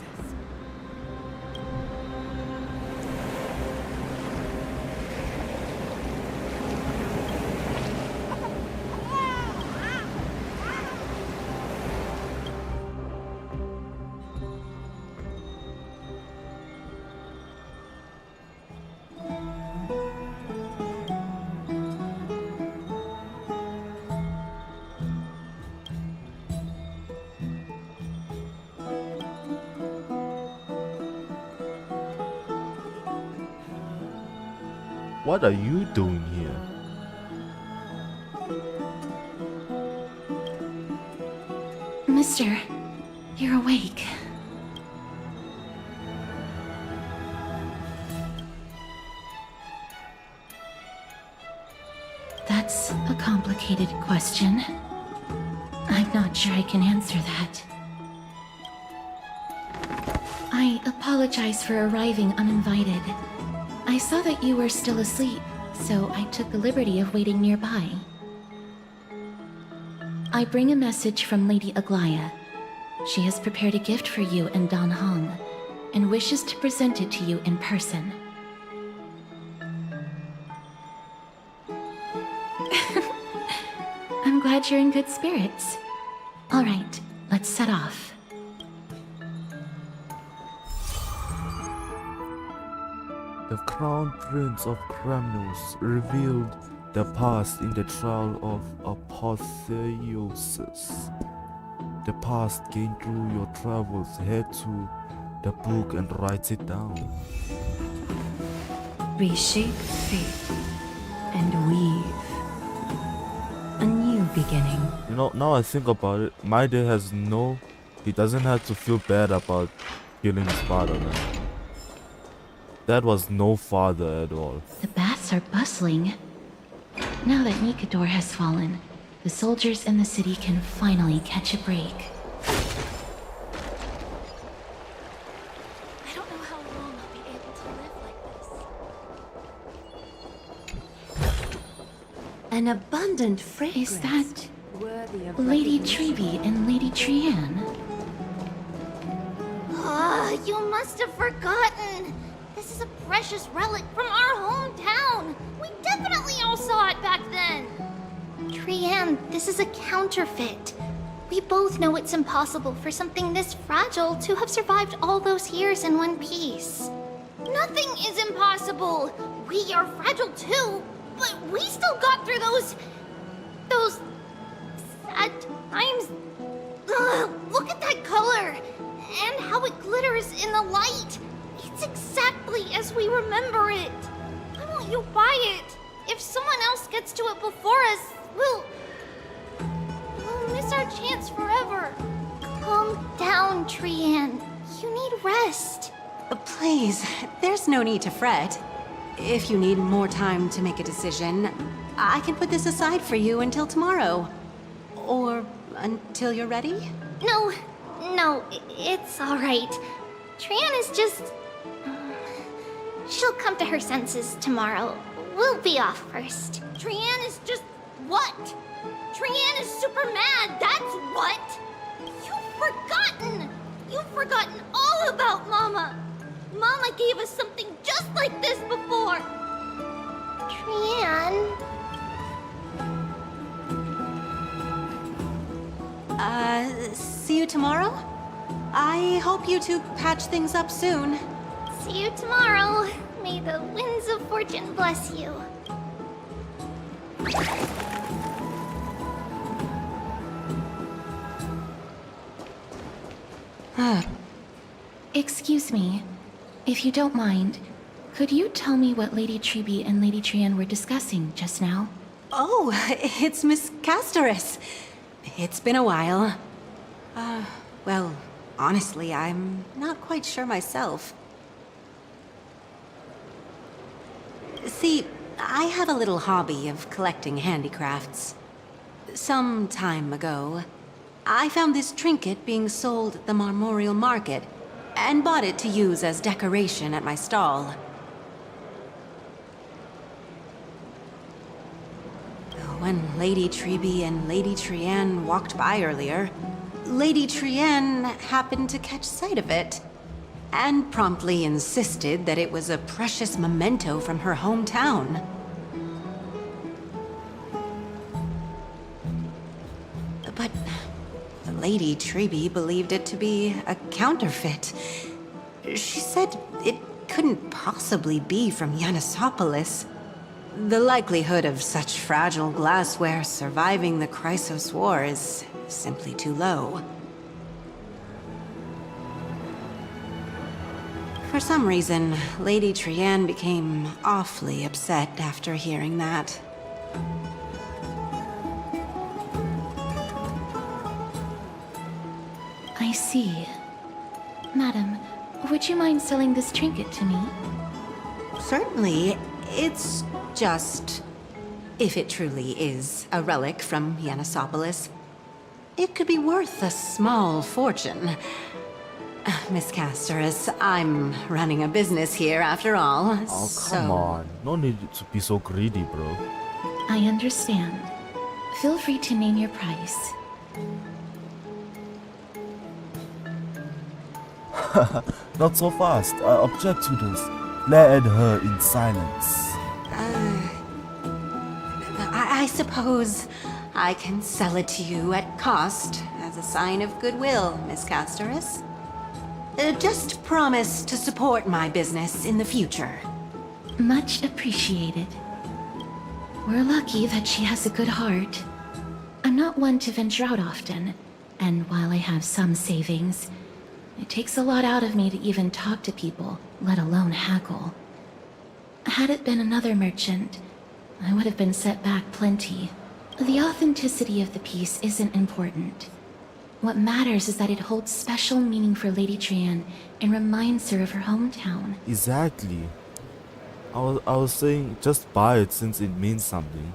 What are you doing here? Mister, you're awake. That's a complicated question. I'm not sure I can answer that. I apologize for arriving uninvited. I saw that you were still asleep, so I took the liberty of waiting nearby. I bring a message from Lady Aglaya. She has prepared a gift for you and Dan Hong, and wishes to present it to you in person. I'm glad you're in good spirits. All right, let's set off. The Crown Prince of Kremnos revealed the past in the trial of apotheosis. The past gained through your travels. Head to the book and write it down. Reshape fate and weave a new beginning. You know, now I think about it, my day has he doesn't have to feel bad about killing his father then. That was no father at all. The baths are bustling. Now that Nikador has fallen, the soldiers in the city can finally catch a break. I don't know how long I'll be able to live like this. An abundant fragrance. Is that worthy of Lady recognition. Treeby and Lady Trianne? Ah, you must have forgotten. This is a precious relic from our hometown. We definitely all saw it back then. Trianne, this is a counterfeit. We both know it's impossible for something this fragile to have survived all those years in one piece. Nothing is impossible. We are fragile too, but we still got through those sad times. Ugh, look at that color and how it glitters in the light. It's exactly as we remember it. Why won't you buy it? If someone else gets to it before us, we'll miss our chance forever. Calm down, Trianne. You need rest. Please, there's no need to fret. If you need more time to make a decision, I can put this aside for you until tomorrow. Or until you're ready? No, it's all right. Trianne is just... she'll come to her senses tomorrow. We'll be off first. Trianne is just... what? Trianne is super mad, that's what! You've forgotten all about Mama! Mama gave us something just like this before! Trianne... See you tomorrow? I hope you two patch things up soon. See you tomorrow. May the winds of fortune bless you. Excuse me, if you don't mind, could you tell me what Lady Treeby and Lady Trianne were discussing just now? Oh, it's Miss Castoris. It's been a while. Well, honestly, I'm not quite sure myself. See, I have a little hobby of collecting handicrafts. Some time ago, I found this trinket being sold at the Marmorial Market, and bought it to use as decoration at my stall. When Lady Treeby and Lady Trianne walked by earlier, Lady Trianne happened to catch sight of it, and promptly insisted that it was a precious memento from her hometown. But Lady Treeby believed it to be a counterfeit. She said it couldn't possibly be from Yanisopolis. The likelihood of such fragile glassware surviving the Chrysos War is simply too low. For some reason, Lady Trianne became awfully upset after hearing that. I see. Madam, would you mind selling this trinket to me? Certainly. It's just... if it truly is a relic from Yanisopolis, it could be worth a small fortune. Miss Casterus, I'm running a business here after all. Oh, come on. No need to be so greedy, bro. I understand. Feel free to name your price. Not so fast. I object to this. Glare at her in silence. I suppose I can sell it to you at cost as a sign of goodwill, Miss Casterus. Just promise to support my business in the future. Much appreciated. We're lucky that she has a good heart. I'm not one to venture out often, and while I have some savings, it takes a lot out of me to even talk to people, let alone haggle. Had it been another merchant, I would have been set back plenty. The authenticity of the piece isn't important. What matters is that it holds special meaning for Lady Trian and reminds her of her hometown. Exactly. I was saying just buy it since it means something,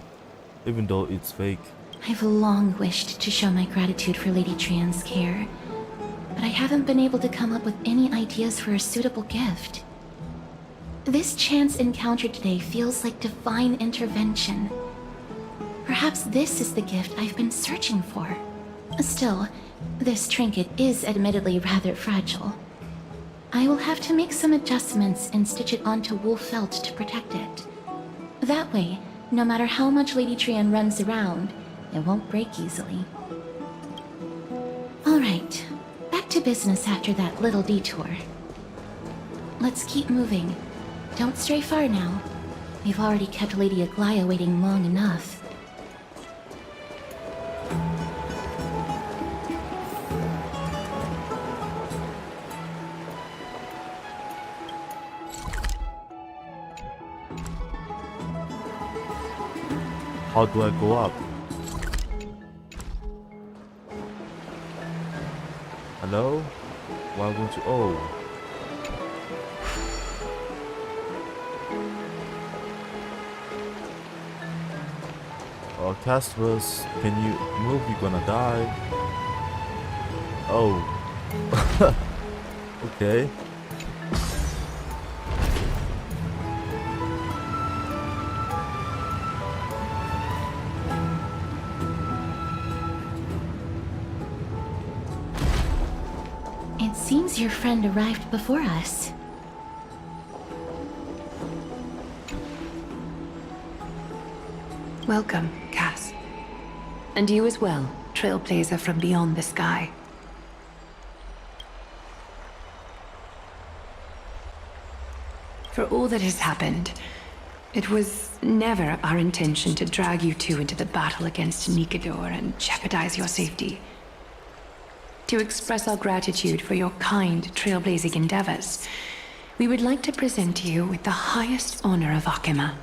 even though it's fake. I've long wished to show my gratitude for Lady Trian's care, but I haven't been able to come up with any ideas for a suitable gift. This chance encounter today feels like divine intervention. Perhaps this is the gift I've been searching for. Still, this trinket is admittedly rather fragile. I will have to make some adjustments and stitch it onto wool felt to protect it. That way, no matter how much Lady Trian runs around, it won't break easily. Alright, back to business after that little detour. Let's keep moving. Don't stray far now. We've already kept Lady Aglaia waiting long enough. How do I go up? Hello? Why won't you? Oh. Casterus, can you move? You're gonna die. Oh. Okay. It seems your friend arrived before us. Welcome, Cass. And you as well, trailblazer from beyond the sky. For all that has happened, it was never our intention to drag you two into the battle against Nikador and jeopardize your safety. To express our gratitude for your kind trailblazing endeavors, we would like to present you with the highest honor of Akima.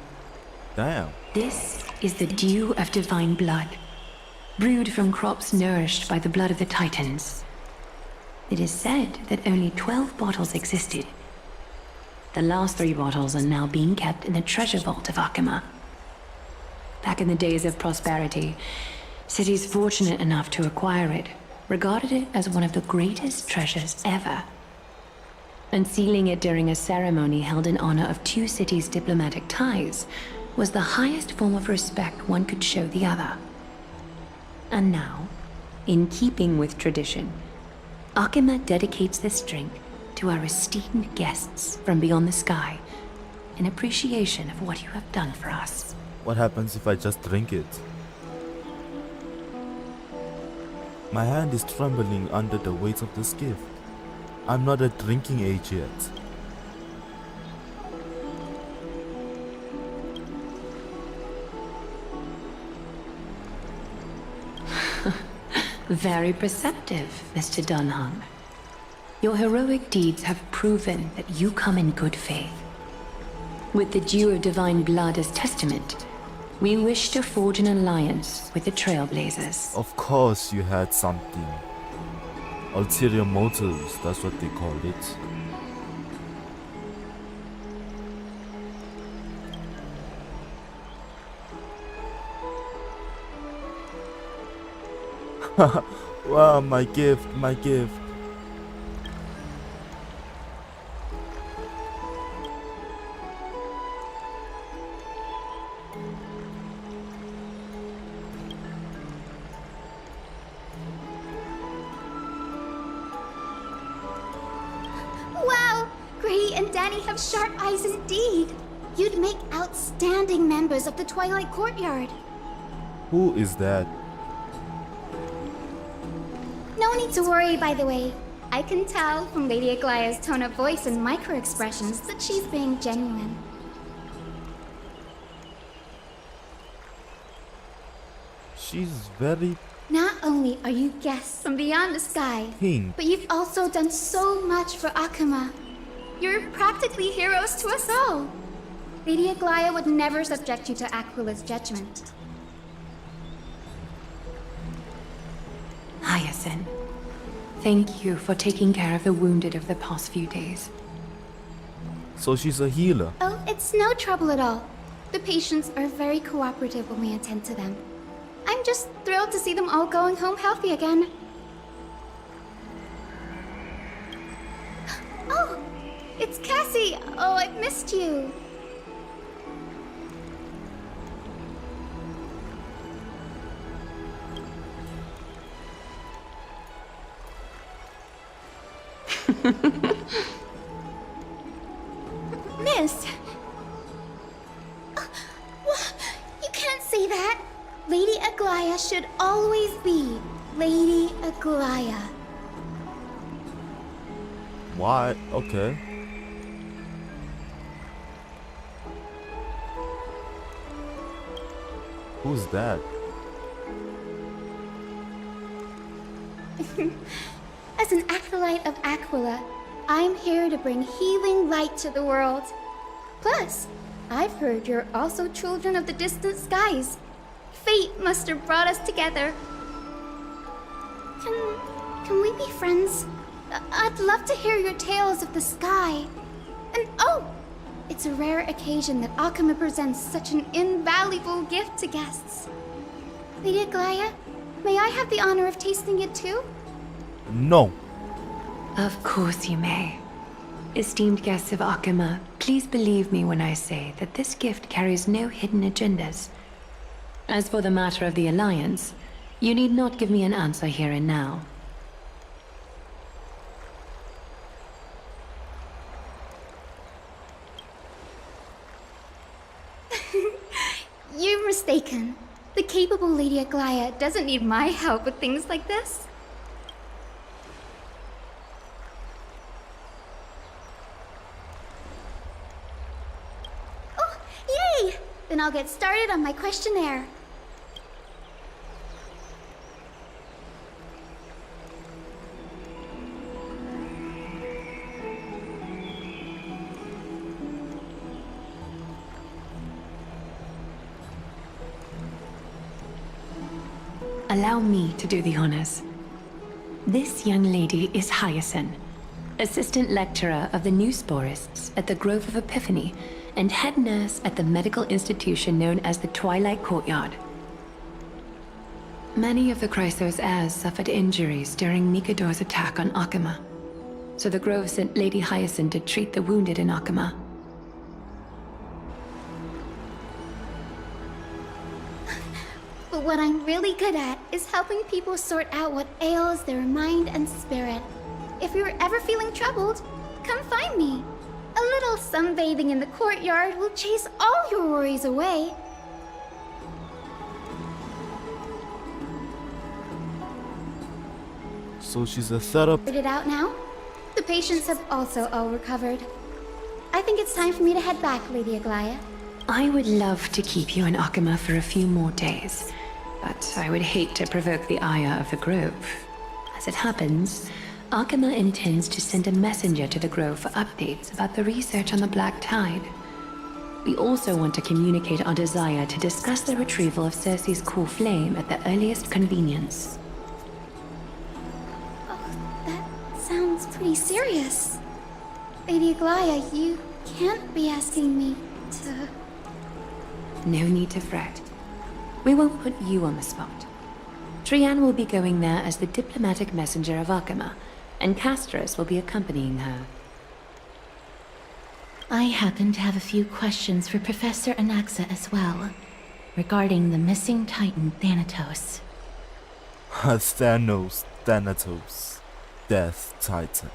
Damn. This is the dew of divine blood, brewed from crops nourished by the blood of the Titans. It is said that only 12 bottles existed. The last 3 bottles are now being kept in the treasure vault of Akima. Back in the days of prosperity, cities fortunate enough to acquire it regarded it as one of the greatest treasures ever. Unsealing it during a ceremony held in honor of 2 cities' diplomatic ties was the highest form of respect one could show the other. And now, in keeping with tradition, Akima dedicates this drink to our esteemed guests from beyond the sky in appreciation of what you have done for us. What happens if I just drink it? My hand is trembling under the weight of this gift. I'm not at drinking age yet. Very perceptive, Mr. Dunham. Your heroic deeds have proven that you come in good faith. With the dew of divine blood as testament, we wish to forge an alliance with the Trailblazers. Of course you had something. Ulterior motives, that's what they called it. Wow, my gift, my gift. Danny have sharp eyes indeed. You'd make outstanding members of the Twilight Courtyard. Who is that? No need to worry, by the way. I can tell from Lady Aglaya's tone of voice and micro-expressions that she's being genuine. She's very Not only are you guests from beyond the sky, pink. but you've also done so much for Akuma. You're practically heroes to us all. Lady Aglaya would never subject you to Aquila's judgment. Hyacinth, thank you for taking care of the wounded of the past few days. So she's a healer. Oh, it's no trouble at all. The patients are very cooperative when we attend to them. I'm just thrilled to see them all going home healthy again. Oh, it's Cassie! Oh, I've missed you. Miss! You can't say that! Lady Aglaya should always be Lady Aglaya. Why? Okay. Who's that? As an acolyte of Aquila, I'm here to bring healing light to the world. Plus, I've heard you're also children of the distant skies. Fate must have brought us together. Can we be friends? I'd love to hear your tales of the sky. And oh, it's a rare occasion that Akuma presents such an invaluable gift to guests. Lady Aglaya, may I have the honor of tasting it too? No. Of course you may. Esteemed guests of Akuma, please believe me when I say that this gift carries no hidden agendas. As for the matter of the Alliance, you need not give me an answer here and now. You're mistaken. The capable Lady Aglaya doesn't need my help with things like this. Oh, yay! Then I'll get started on my questionnaire. Allow me to do the honors. This young lady is Hyacinth, assistant lecturer of the new sporists at the Grove of Epiphany and head nurse at the medical institution known as the Twilight Courtyard. Many of the Chrysos heirs suffered injuries during Mikador's attack on Akuma, so the Grove sent Lady Hyacinth to treat the wounded in Akuma. But what I'm really good at is helping people sort out what ails their mind and spirit. If you're ever feeling troubled, come find me. A little sunbathing in the courtyard will chase all your worries away. So she's a therapist. Figured it out now? The patients have also all recovered. I think it's time for me to head back, Lady Aglaya. I would love to keep you in Akuma for a few more days, but I would hate to provoke the ire of the Grove. As it happens, Akuma intends to send a messenger to the Grove for updates about the research on the Black Tide. We also want to communicate our desire to discuss the retrieval of Circe's core flame at the earliest convenience. Oh, that sounds pretty serious. Lady Aglaya, you can't be asking me to... No need to fret. We won't put you on the spot. Trianne will be going there as the diplomatic messenger of Akuma, and Castris will be accompanying her. I happen to have a few questions for Professor Anaxa as well, regarding the missing Titan Thanatos. Thanatos. Death Titan.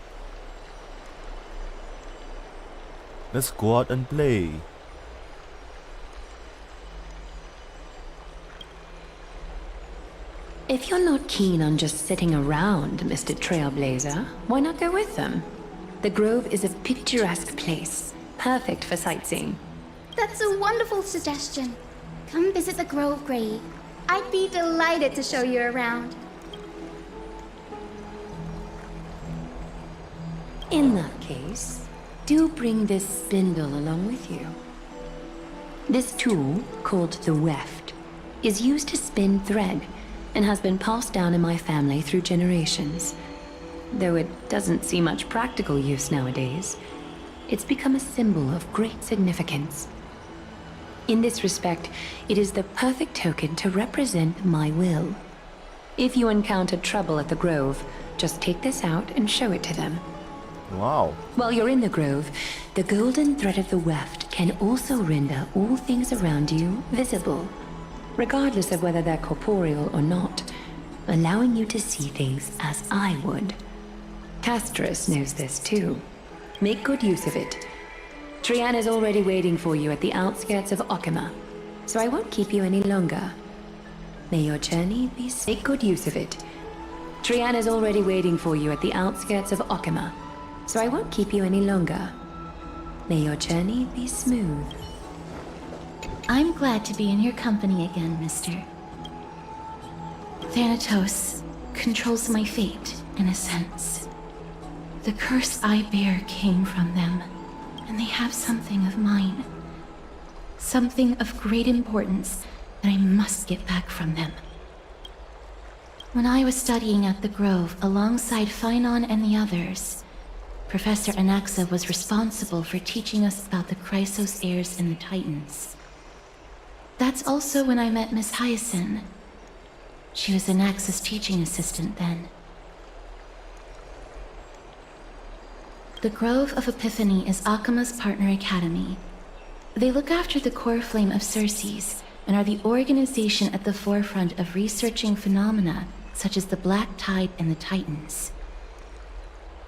Let's go out and play. If you're not keen on just sitting around, Mr. Trailblazer, why not go with them? The Grove is a picturesque place, perfect for sightseeing. That's a wonderful suggestion. Come visit the Grove Grave. I'd be delighted to show you around. In that case, do bring this spindle along with you. This tool, called the weft, is used to spin thread and has been passed down in my family through generations. Though it doesn't see much practical use nowadays, it's become a symbol of great significance. In this respect, it is the perfect token to represent my will. If you encounter trouble at the Grove, just take this out and show it to them. Wow. While you're in the Grove, the golden thread of the weft can also render all things around you visible, regardless of whether they're corporeal or not, allowing you to see things as I would. Castrus knows this too. Make good use of it. Trian is already waiting for you at the outskirts of Okima, so I won't keep you any longer. May your journey be safe. Make good use of it. Trian is already waiting for you at the outskirts of Okima, so I won't keep you any longer. May your journey be smooth. I'm glad to be in your company again, mister. Thanatos controls my fate, in a sense. The curse I bear came from them, and they have something of mine. Something of great importance that I must get back from them. When I was studying at the Grove alongside Phynon and the others, Professor Anaxa was responsible for teaching us about the Chrysos heirs and the Titans. That's also when I met Miss Hyacinth. She was Anaxa's teaching assistant then. The Grove of Epiphany is Akima's partner academy. They look after the core flame of Circes and are the organization at the forefront of researching phenomena such as the Black Tide and the Titans.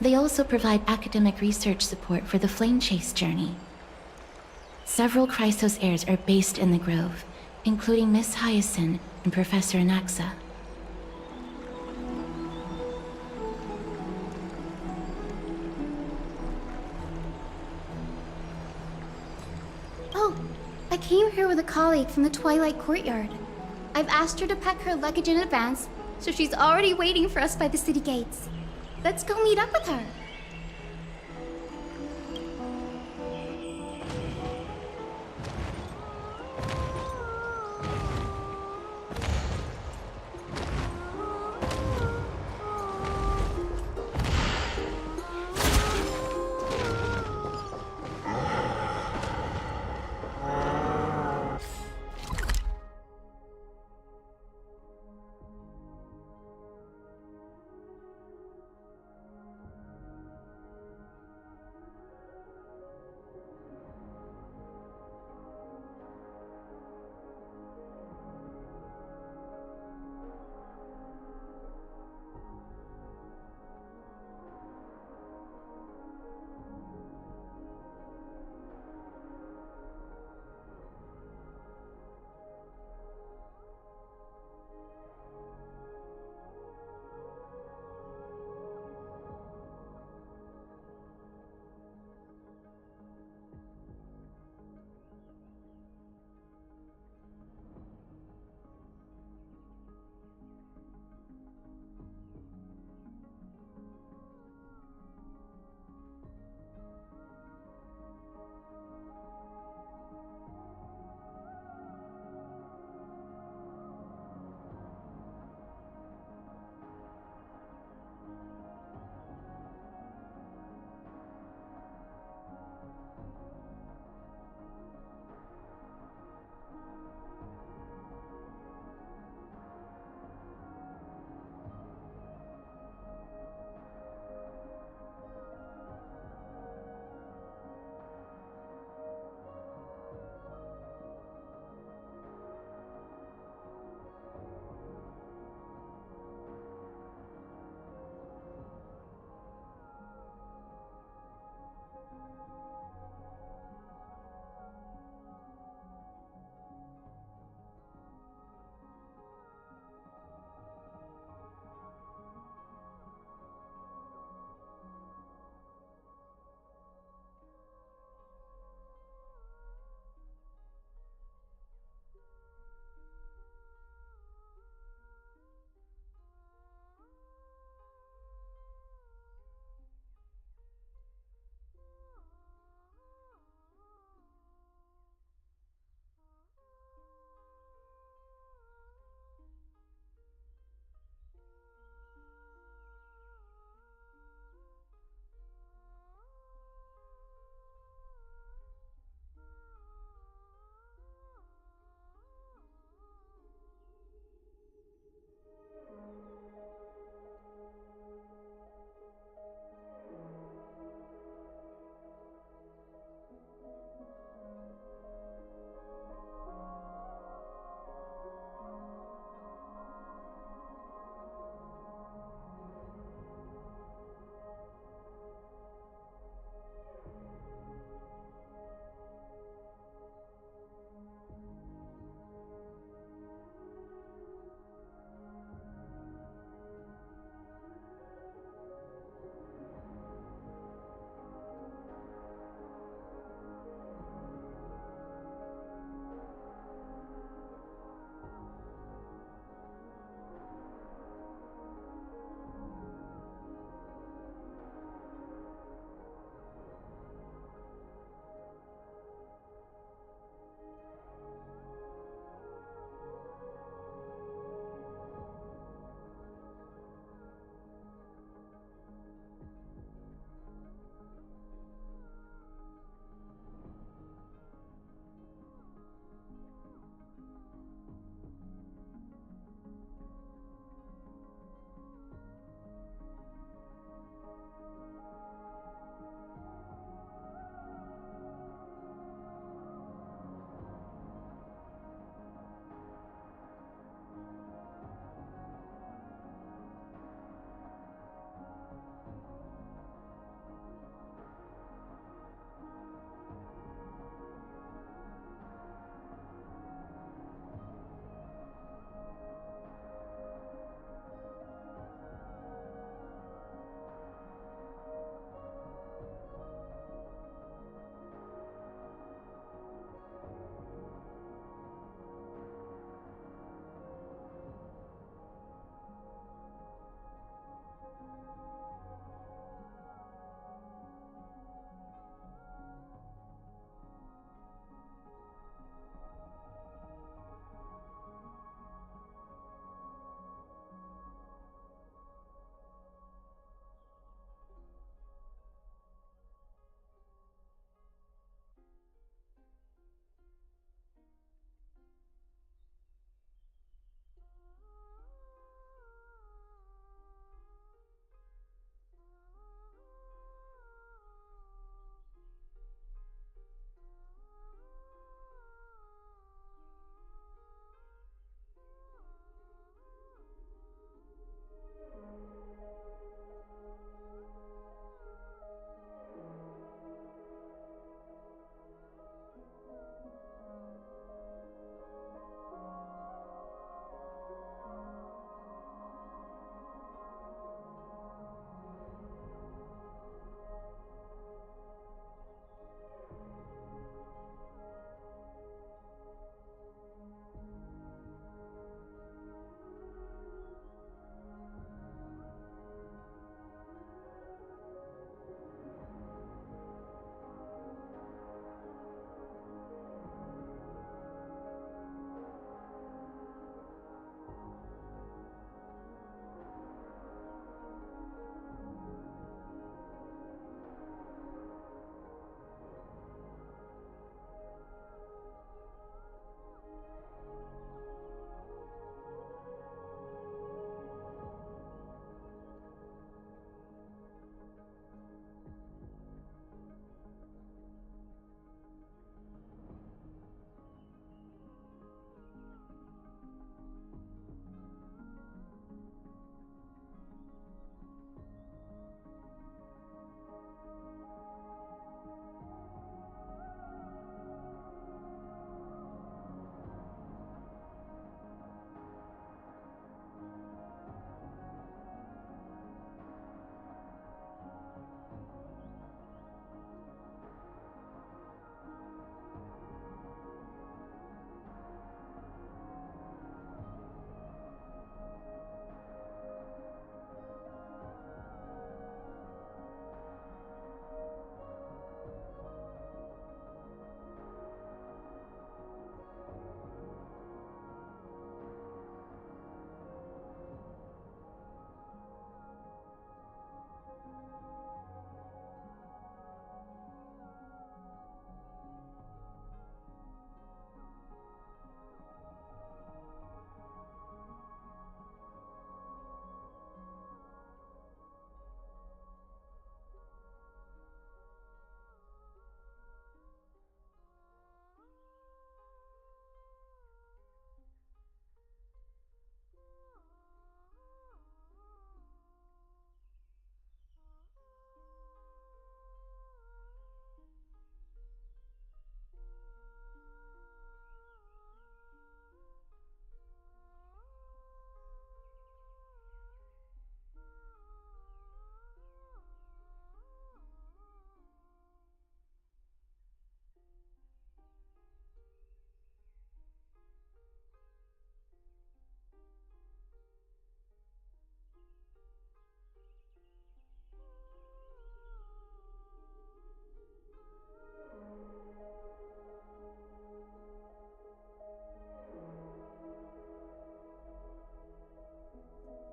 They also provide academic research support for the Flame Chase journey. Several Chrysos heirs are based in the Grove, including Miss Hyacinth and Professor Anaxa. Oh, I came here with a colleague from the Twilight Courtyard. I've asked her to pack her luggage in advance, so she's already waiting for us by the city gates. Let's go meet up with her.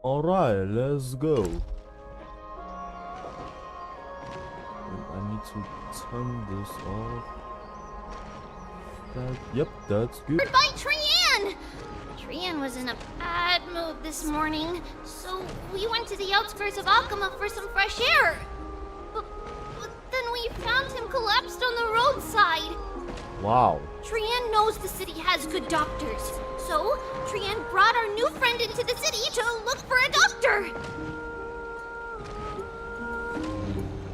Alright, let's go. I need to turn this off. Yep, that's good. By Trian! Trian was in a bad mood this morning, so we went to the outskirts of Akama for some fresh air. But then we found him collapsed on the roadside. Wow. Trian knows the city has good doctors, so Trian brought our new friend into the city to look for a doctor.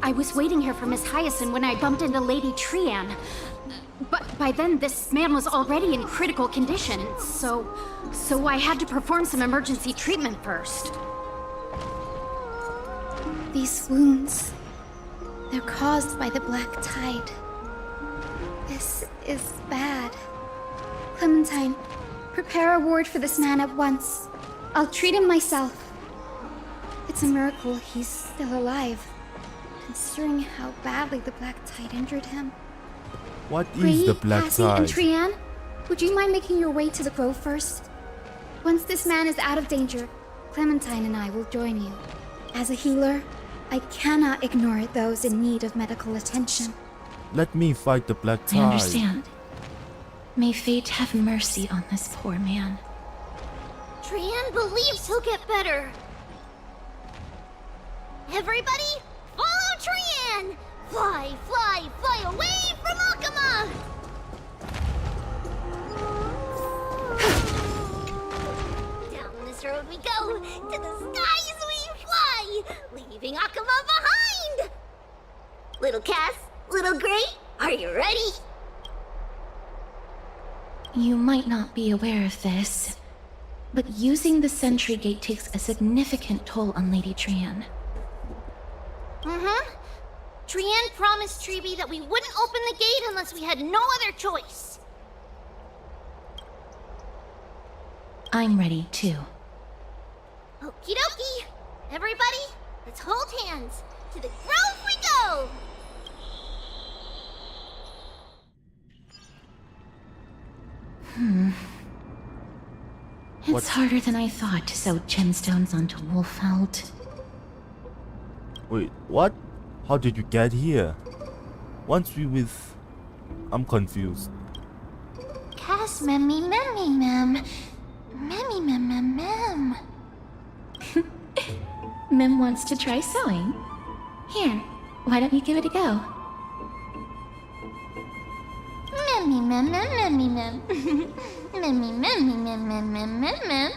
I was waiting here for Miss Hyacinth when I bumped into Lady Trian. But by then, this man was already in critical condition, so I had to perform some emergency treatment first. These wounds, they're caused by the black tide. This is bad. Clementine, prepare a ward for this man at once. I'll treat him myself. It's a miracle he's still alive, considering how badly the black tide injured him. What is the black Cassie, tide? and Trian, would you mind making your way to the grove first? Once this man is out of danger, Clementine and I will join you. As a healer, I cannot ignore those in need of medical attention. Let me fight the black tide. I understand. May fate have mercy on this poor man. Trian believes he'll get better. Everybody, follow Trian! Fly, fly, fly away from Akama! Down this road we go, to the skies we fly, leaving Akama behind! Little Cass, Little Gray, are you ready? You might not be aware of this, but using the sentry gate takes a significant toll on Lady Trian. Mm-hmm. Trian promised Treeby that we wouldn't open the gate unless we had no other choice. I'm ready, too. Okie dokie. Everybody, let's hold hands. To the grove we go! It's harder than I thought to sew gemstones onto Wolfeld. Wait, what? How did you get here? Once we with... I'm confused. Cass, memmy, memmy, mem. Memmy, mem, mem, mem. Mem wants to try sewing. Here, why don't you give it a go? Memmy, mem, mem, memmy, mem. Memmy, memmy, mem, mem, mem, mem, mem.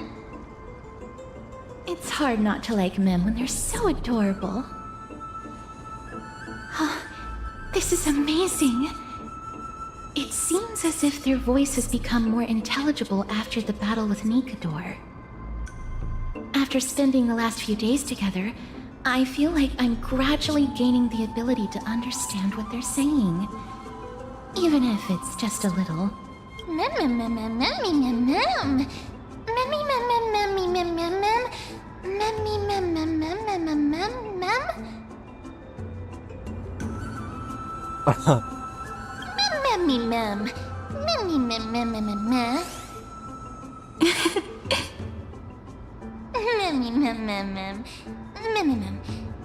It's hard not to like Mem when they're so adorable. Oh, this is amazing. It seems as if their voice has become more intelligible after the battle with Nikador. After spending the last few days together, I feel like I'm gradually gaining the ability to understand what they're saying. Even if it's just a little. Mem, mem, mem, mem, memmy, mem, mem. Memmy, mem, mem, memmy, mem, mem, mem. Memmy, mem, mem, mem, mem, mem, mem, mem. Memmy, mem. Memmy, mem, mem, mem, mem, mem. Memmy, mem, mem, mem. Memmy, mem.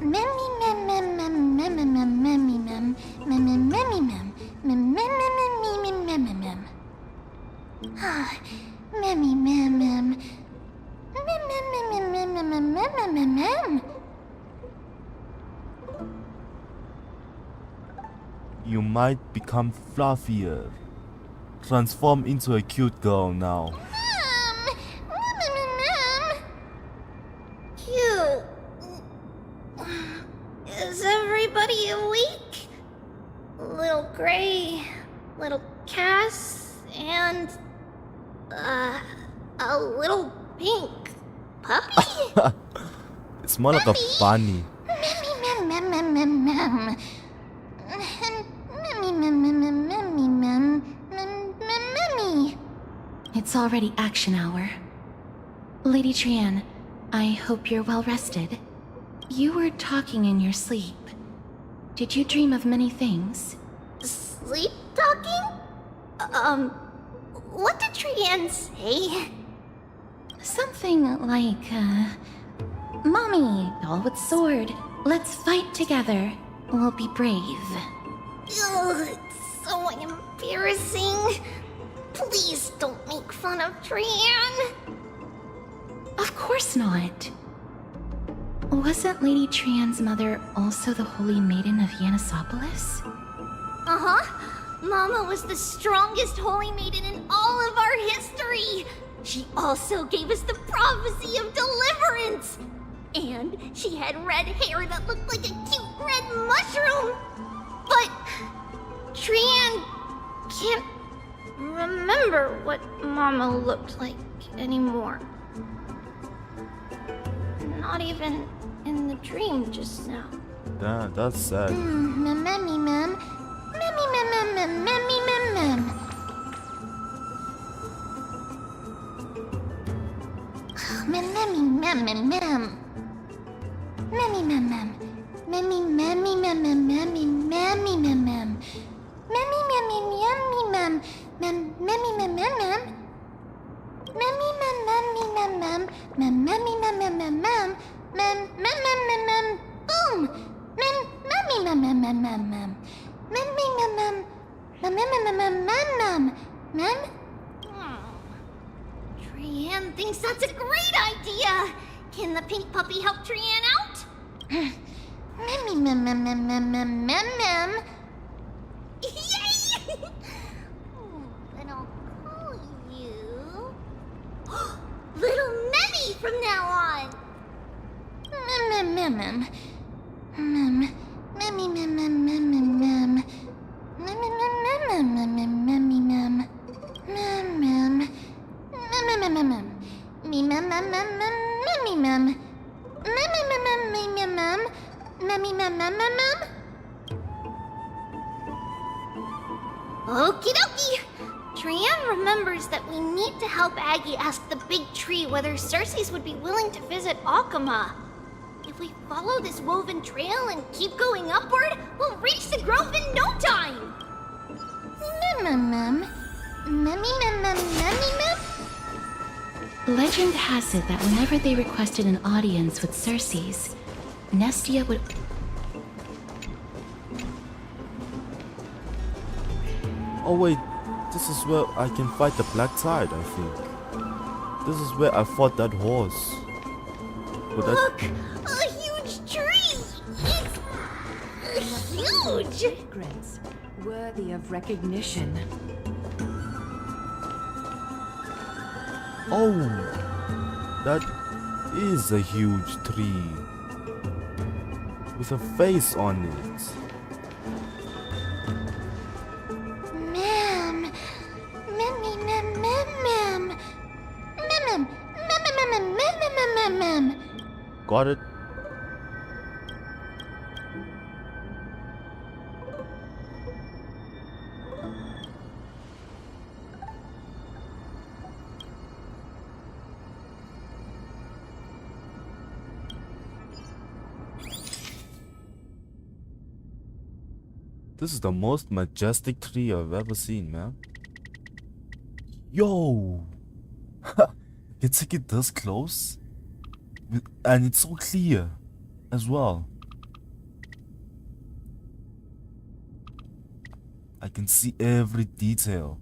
Memmy, mem, mem, mem, mem, mem, mem, memmy, mem. Memmy, memmy, mem. Mem, mem, mem, mem, mem, mem, mem, mem. Ah, memmy, mem, mem. Mem, mem, mem, mem, mem, mem, mem, mem, mem, mem. You might become fluffier. Transform into a cute girl now. Cute. Is everybody awake? Little Gray, Little Cass, and a little pink puppy? It's more like a bunny. Mem, mem, mem, mem, mem. Memmy, mem, mem, mem, memmy, mem, mem, mem, memmy. It's already action hour. Lady Trian, I hope you're well rested. You were talking in your sleep. Did you dream of many things? Sleep talking? What did Trian say? Something like, Mommy, doll with sword. Let's fight together. We'll be brave. Ugh, it's so embarrassing. Please don't make fun of Trian. Of course not. Wasn't Lady Trian's mother also the Holy Maiden of Yanisopolis? Uh-huh. Mama was the strongest holy maiden in all of our history. She also gave us the prophecy of deliverance. And she had red hair that looked like a cute red mushroom. But Trian can't remember what Mama looked like anymore. Not even in the dream just now. Damn, that's sad. Mem. Trian thinks that's a great idea. Can the pink puppy help Trian out? Yay! Then I'll call you Little Memmy from now on. Okie dokie! Trian remembers that we need to help Aggie ask the big tree whether Circes would be willing to visit Akama. If we follow this woven trail and keep going upward, we'll reach the grove in no time! Legend has it that whenever they requested an audience with Circes, Nestia would... Oh wait, this is where I can fight the Black Tide, I think. This is where I fought that horse. But Look! A huge tree! It's huge! Fragrance, worthy of recognition. Oh, that is a huge tree with a face on it. Got it. This is the most majestic tree I've ever seen, man. Yo! You take it this close? And it's so clear as well. I can see every detail.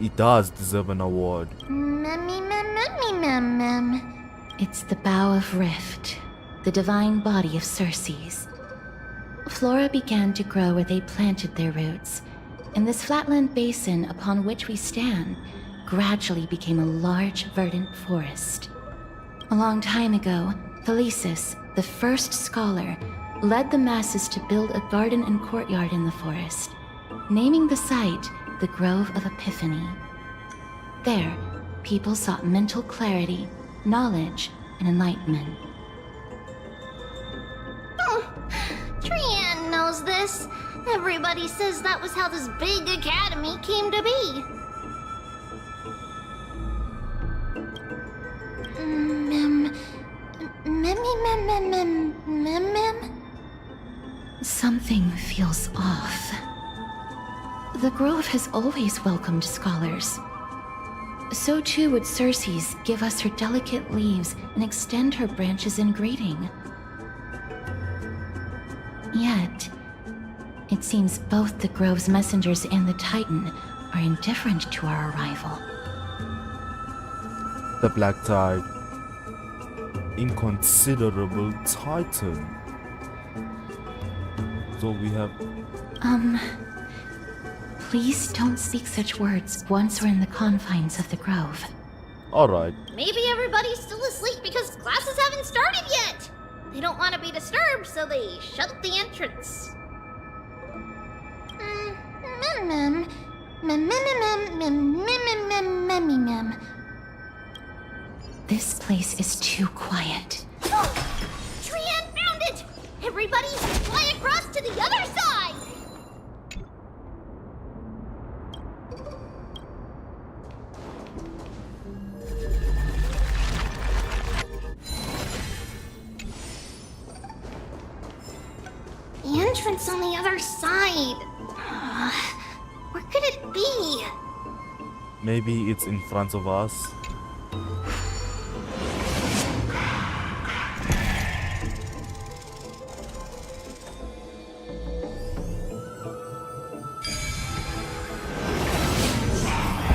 It does deserve an award. It's the Bough of Rift, the divine body of Circes. Flora began to grow where they planted their roots, and this flatland basin upon which we stand gradually became a large, verdant forest. A long time ago, Thalesis, the first scholar, led the masses to build a garden and courtyard in the forest, naming the site the Grove of Epiphany. There, people sought mental clarity, knowledge, and enlightenment. Trian knows this. Everybody says that was how this big academy came to be. Something feels off. The Grove has always welcomed scholars. So too would Circe's give us her delicate leaves and extend her branches in greeting. Yet, it seems both the Grove's messengers and the Titan are indifferent to our arrival. The Black Tide. Inconsiderable Titan. So we have... Please don't speak such words once we're in the confines of the Grove. Alright. Maybe everybody's still asleep because classes haven't started yet. They don't want to be disturbed, so they shut the entrance. This place is too quiet. Trian found it! Everybody, fly across to the other side! The entrance on the other side. Where could it be? Maybe it's in front of us.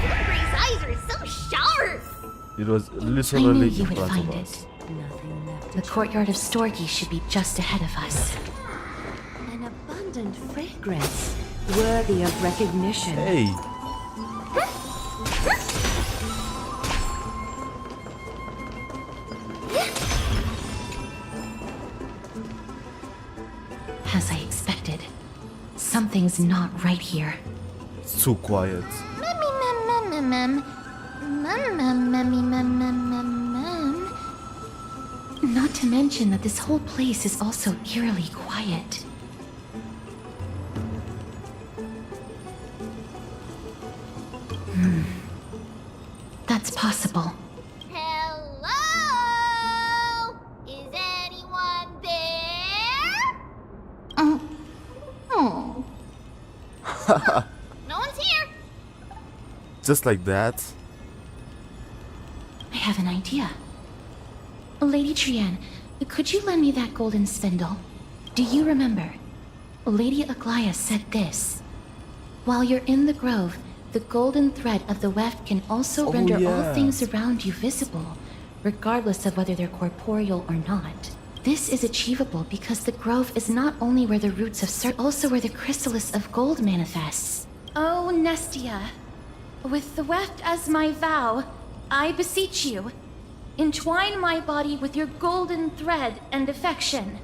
Everybody's eyes are so sharp! It was I knew literally you in would front find of it. us. The courtyard of Storgi should be just ahead of us. An abundant fragrance, worthy of recognition. Hey! As I expected, something's not right here. It's too quiet. Not to mention that this whole place is also eerily quiet. That's possible. Hello? Is anyone there? No one's here. Just like that. I have an idea. Lady Trian, could you lend me that golden spindle? Do you remember? Lady Aglaia said this. While you're in the grove, the golden thread of the weft can also render all things around you visible, regardless of whether they're corporeal or not. This is achievable because the grove is not only where the roots of also where the chrysalis of gold manifests. Oh, Nestia, with the weft as my vow, I beseech you, entwine my body with your golden thread and affection.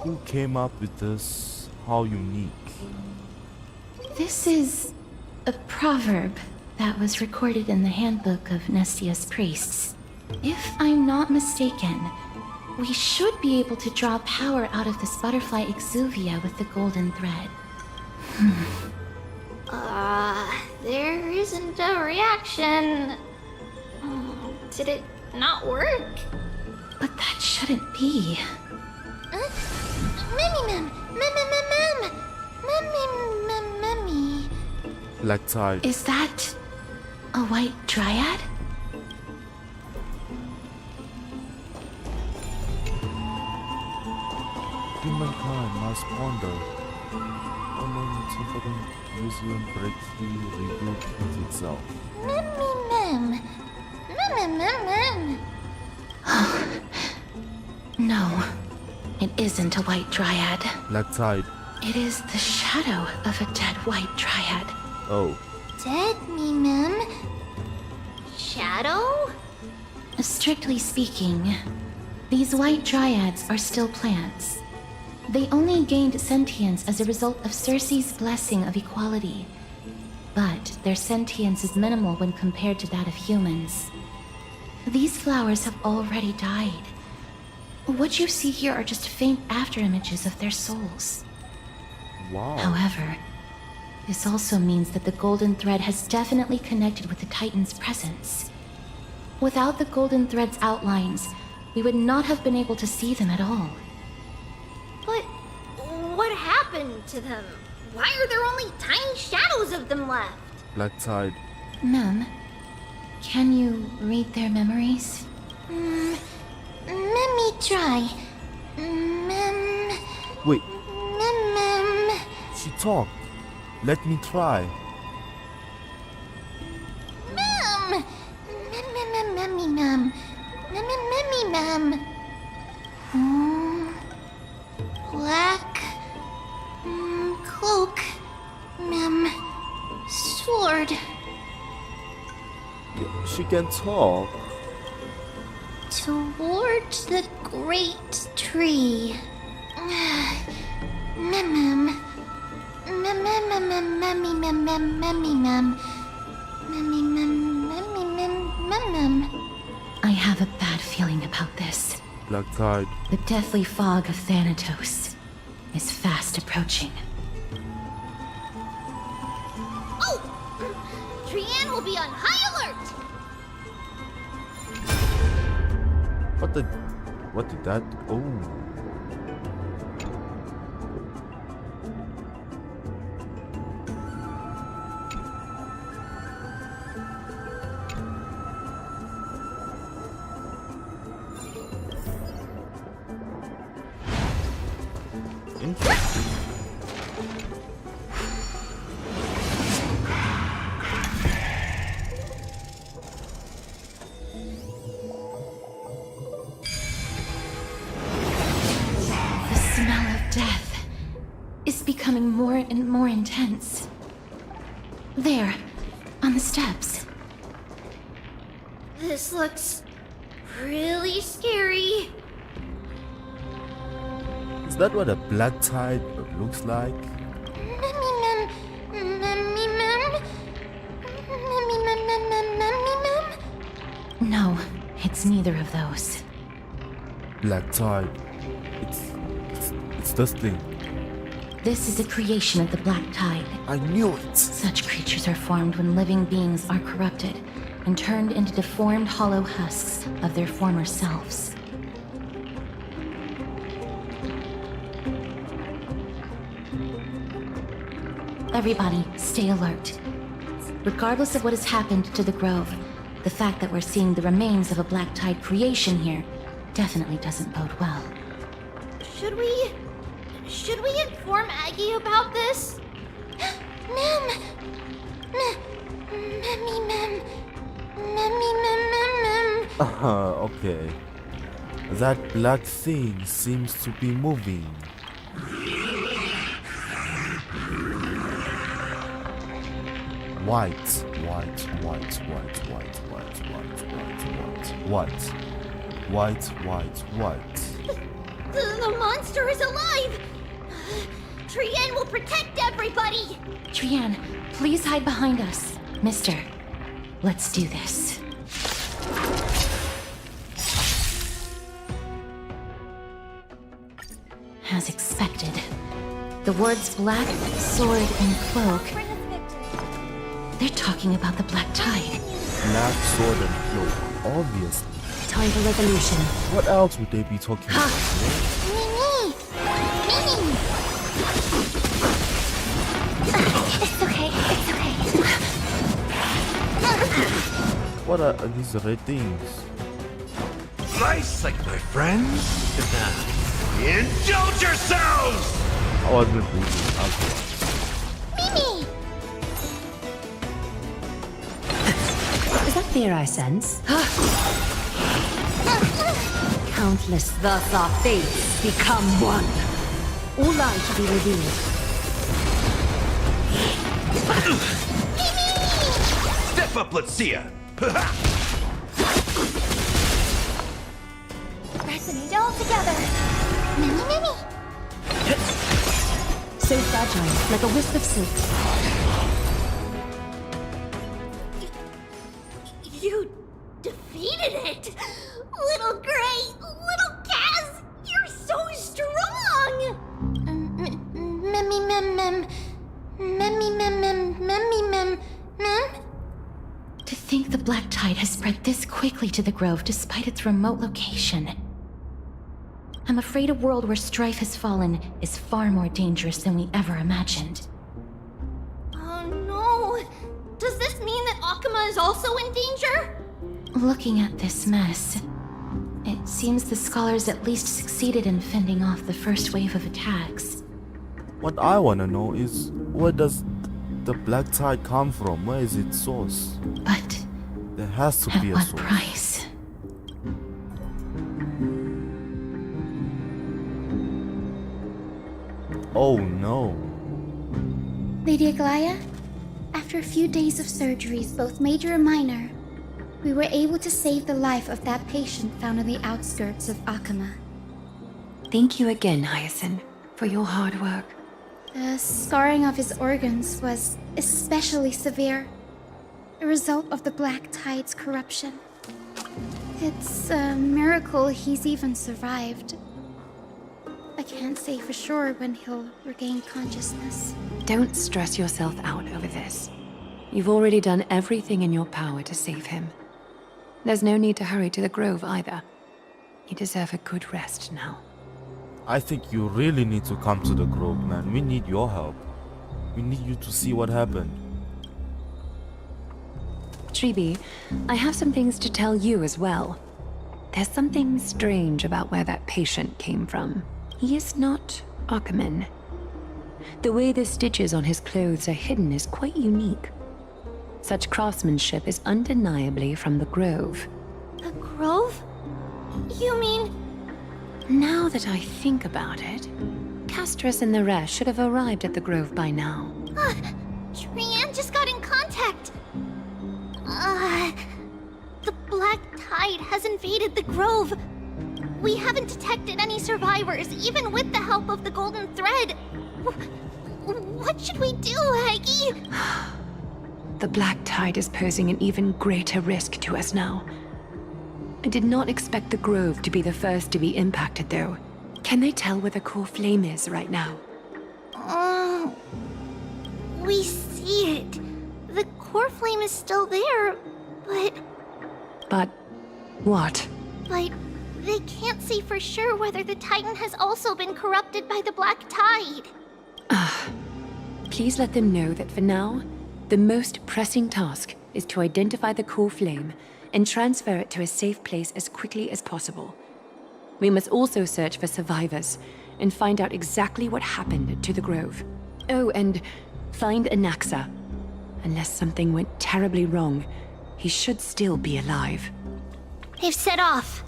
Who came up with this? How unique. This is a proverb that was recorded in the handbook of Nestia's priests. If I'm not mistaken, we should be able to draw power out of this butterfly exuvia with the golden thread. There isn't a reaction. Did it not work? But that shouldn't be. Black Tide. Is that a white dryad? Humankind must ponder. Museum breakthrough rebuilt with itself. No, it isn't a white dryad. Black Tide. It is the shadow of a dead white dryad. Oh. Dead shadow? Strictly speaking, these white dryads are still plants. They only gained sentience as a result of Circe's blessing of equality. But their sentience is minimal when compared to that of humans. These flowers have already died. What you see here are just faint afterimages of their souls. Wow. However, this also means that the golden thread has definitely connected with the Titan's presence. Without the golden thread's outlines, we would not have been able to see them at all. But what happened to them? Why are there only tiny shadows of them left? Black Tide. Mem, can you read their memories? Let me try. Wait, Mem. she talked. Let me try. Mem. Black cloak. Sword. She can talk. Towards the great tree. Mem. I have a bad feeling about this. Black Tide. The deathly fog of Thanatos is fast approaching. Oh! Trianne will be on high alert! What did that? Oh. Interesting. The smell of death is becoming more and more intense. There, on the steps. This looks really scary. Is that what a black tide looks like? No, it's neither of those. Black tide. It's this thing. This is a creation of the Black Tide. I knew it. Such creatures are formed when living beings are corrupted and turned into deformed hollow husks of their former selves. Everybody, stay alert. Regardless of what has happened to the Grove, the fact that we're seeing the remains of a Black Tide creation here definitely doesn't bode well. Should we inform Aggie about this? Mem. Okay. That black thing seems to be moving. White. The monster is alive! Trianne will protect everybody! Trianne, please hide behind us. Mister, let's do this. As expected, the words black, sword, and cloak. They're talking about the Black Tide. Black sword and cloak, obviously. Time for resolution. What else would they be talking about? Mimi! It's okay. What are these red things? Nice, like my friends. Indulge yourselves! I wasn't reading alcohol. Mimi! Is that fear I sense? Countless thus our fates become one. All light to be revealed. Step up, let's see ya. Resonate all together. Mimi! So fragile, like a wisp of silk. You defeated it! Little Gray! Little Kaz! You're so strong! To think the Black Tide tide has spread this quickly to the Grove despite its remote location. I'm afraid a world where Strife has fallen is far more dangerous than we ever imagined. Oh no! Does this mean that Akuma is also in danger? Looking at this mess, it seems the scholars at least succeeded in fending off the first wave of attacks. What I wanna know is, where does the black tide come from? Where is its source? But there has to be a at what source. price? Oh no. Lady Aglaya, after a few days of surgeries, both major and minor, we were able to save the life of that patient found on the outskirts of Akuma. Thank you again, Hyacinth, for your hard work. The scarring of his organs was especially severe, a result of the Black Tide's corruption. It's a miracle he's even survived. I can't say for sure when he'll regain consciousness. Don't stress yourself out over this. You've already done everything in your power to save him. There's no need to hurry to the Grove either. You deserve a good rest now. I think you really need to come to the Grove, man. We need your help. We need you to see what happened. Tribi, I have some things to tell you as well. There's something strange about where that patient came from. He is not Akuman. The way the stitches on his clothes are hidden is quite unique. Such craftsmanship is undeniably from the Grove. The Grove? You mean... Now that I think about it, Castrus and the rest should have arrived at the Grove by now. Trianne just got in contact! The Black Tide has invaded the Grove. We haven't detected any survivors, even with the help of the Golden Thread. What should we do, Aggie? The Black Tide is posing an even greater risk to us now. I did not expect the Grove to be the first to be impacted, though. Can they tell where the core flame is right now? We see it. The core flame is still there, but... But... what? But they can't say for sure whether the Titan has also been corrupted by the Black Tide. Please let them know that for now, the most pressing task is to identify the core flame and transfer it to a safe place as quickly as possible. We must also search for survivors and find out exactly what happened to the Grove. Oh, and find Anaxa. Unless something went terribly wrong, he should still be alive. They've set off.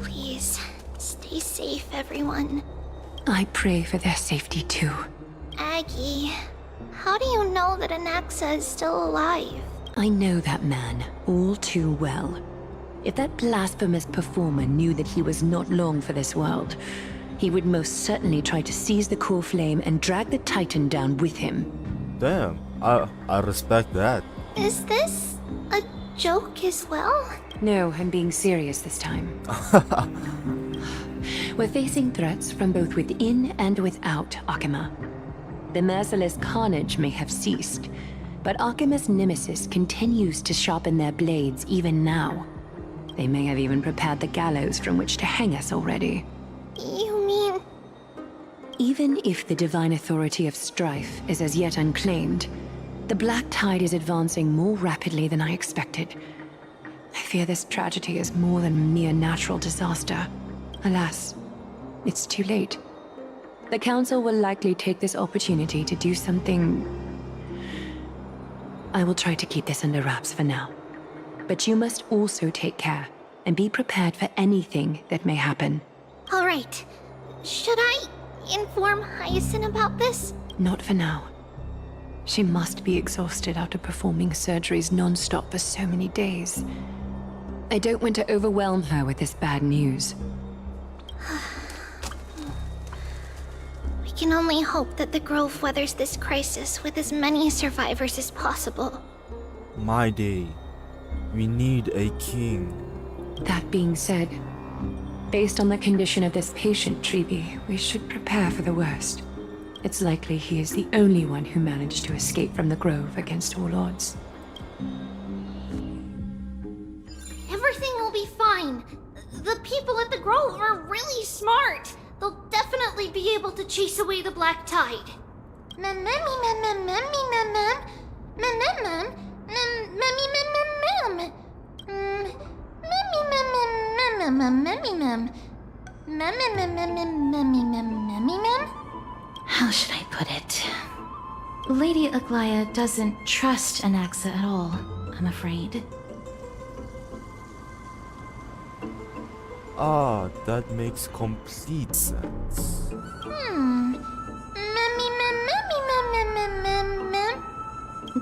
Please, stay safe, everyone. I pray for their safety too. Aggie, how do you know that Anaxa is still alive? I know that man all too well. If that blasphemous performer knew that he was not long for this world, he would most certainly try to seize the core flame and drag the Titan down with him. Damn, I respect that. Is this a joke as well? No, I'm being serious this time. We're facing threats from both within and without Akuma. The merciless carnage may have ceased, but Akuma's nemesis continues to sharpen their blades even now. They may have even prepared the gallows from which to hang us already. You mean... Even if the divine authority of Strife is as yet unclaimed, the Black Tide is advancing more rapidly than I expected. I fear this tragedy is more than a mere natural disaster. Alas, it's too late. The Council will likely take this opportunity to do something... I will try to keep this under wraps for now. But you must also take care and be prepared for anything that may happen. All right. Should I inform Hyacinth about this? Not for now. She must be exhausted after performing surgeries non-stop for so many days. I don't want to overwhelm her with this bad news. We can only hope that the Grove weathers this crisis with as many survivors as possible. My day. We need a king. That being said, based on the condition of this patient, Tribi, we should prepare for the worst. It's likely he is the only one who managed to escape from the Grove against all odds. will be fine. The people at the Grove are really smart. They'll definitely be able to chase away the black tide. How should I put it? Lady Aglaya doesn't trust Anaxa at all, I'm afraid. Ah, that makes complete sense.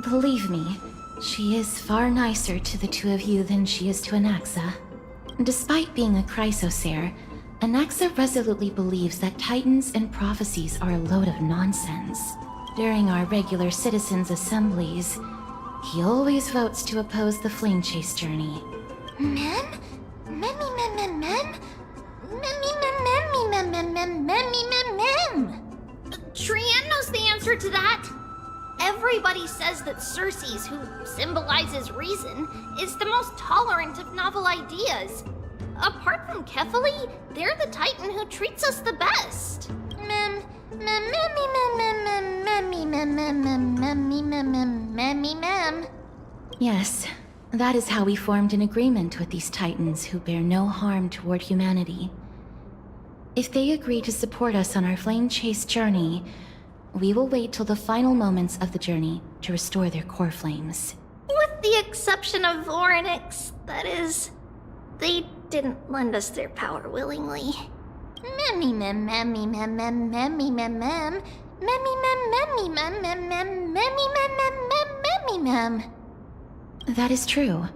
Believe me, she is far nicer to the two of you than she is to Anaxa. Despite being a chrysosaur, Anaxa resolutely believes that titans and prophecies are a load of nonsense. During our regular citizens' assemblies, he always votes to oppose the flame chase journey. Trian knows the answer to that. Everybody says that Circes, who symbolizes reason, is the most tolerant of novel ideas. Apart from Kefali, they're the Titan who treats us the best. Yes, that is how we formed an agreement with these Titans who bear no harm toward humanity. If they agree to support us on our flame chase journey, we will wait till the final moments of the journey to restore their core flames. With the exception of Orynyx, that is. They didn't lend us their power willingly. That is true.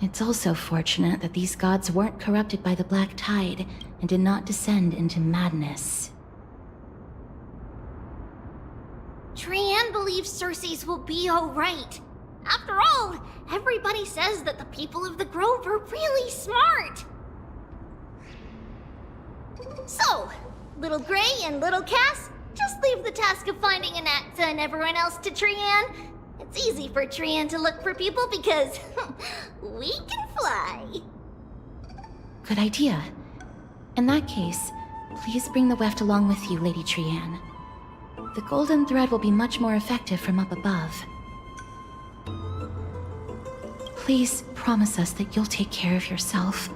It's also fortunate that these gods weren't corrupted by the black tide and did not descend into madness. Trian believes Circes will be alright. After all, everybody says that the people of the Grove are really smart. So, Little Gray and Little Cass, just leave the task of finding Anaxa and everyone else to Trian. It's easy for Trian to look for people because we can fly. Good idea. In that case, please bring the weft along with you, Lady Trian. The golden thread will be much more effective from up above. Please promise us that you'll take care of yourself.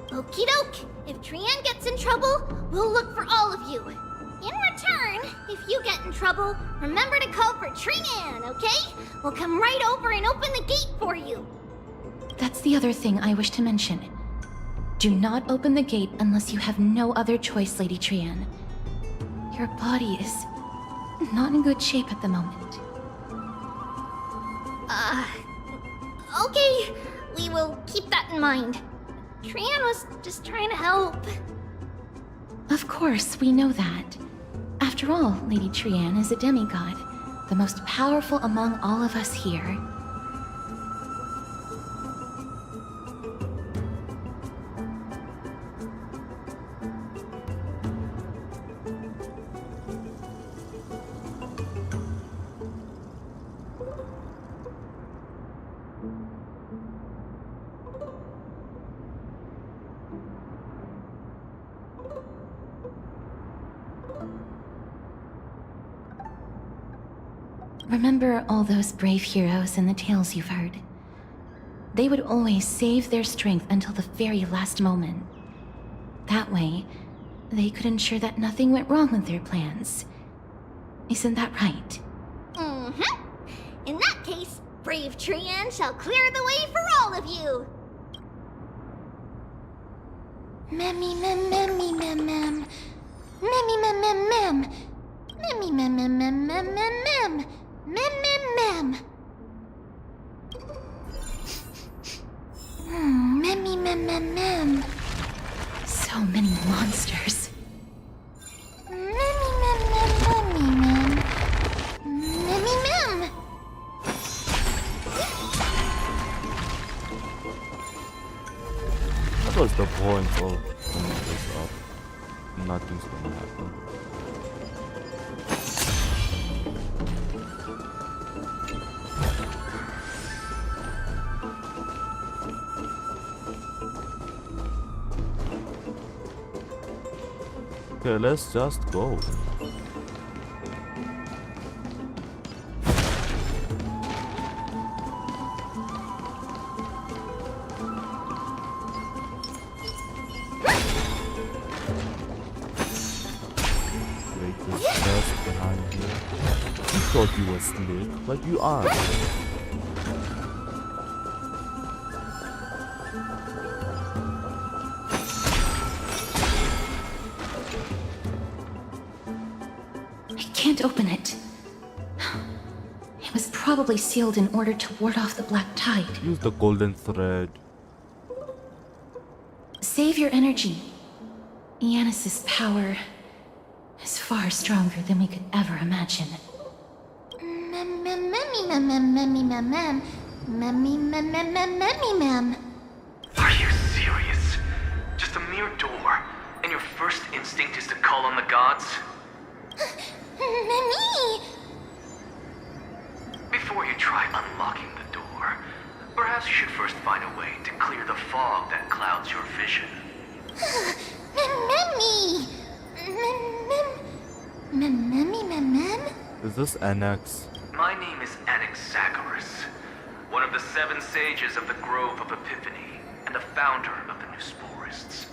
Okie doke. If Trian gets in trouble, we'll look for all of you. In return, if you get in trouble, remember to call for Trian, okay? We'll come right over and open the gate for you. That's the other thing I wish to mention. Do not open the gate unless you have no other choice, Lady Trian. Your body is not in good shape at the moment. Okay. We will keep that in mind. Trian was just trying to help. Of course, we know that. After all, Lady Trian is a demigod, the most powerful among all of us here. Remember all those brave heroes and the tales you've heard. They would always save their strength until the very last moment. That way, they could ensure that nothing went wrong with their plans. Isn't that right? Mm-hmm. In that case, brave Trian shall clear the way for all of you. Memmy mem memmy mem mem. Memmy mem mem mem. Memmy mem mem mem mem mem mem. Mem mem mem. Memmy mem mem mem. So many monsters. Memmy mem mem memmy mem. Memmy mem. What was the point of bringing this up? Nothing's gonna happen. Okay, let's just go. Wait, there's just behind here. You thought you were slick, but you aren't. Can't open it. It was probably sealed in order to ward off the black tide. Use the golden thread. Save your energy. Yanis's power is far stronger than we could ever imagine. Are you serious? Just a mere door, and your first instinct is to call on the gods? Before you try unlocking the door, perhaps you should first find a way to clear the fog that clouds your vision. Is this Annex? My name is Anaxagoras, one of the 7 sages of the Grove of Epiphany, and the founder of the New Sporists.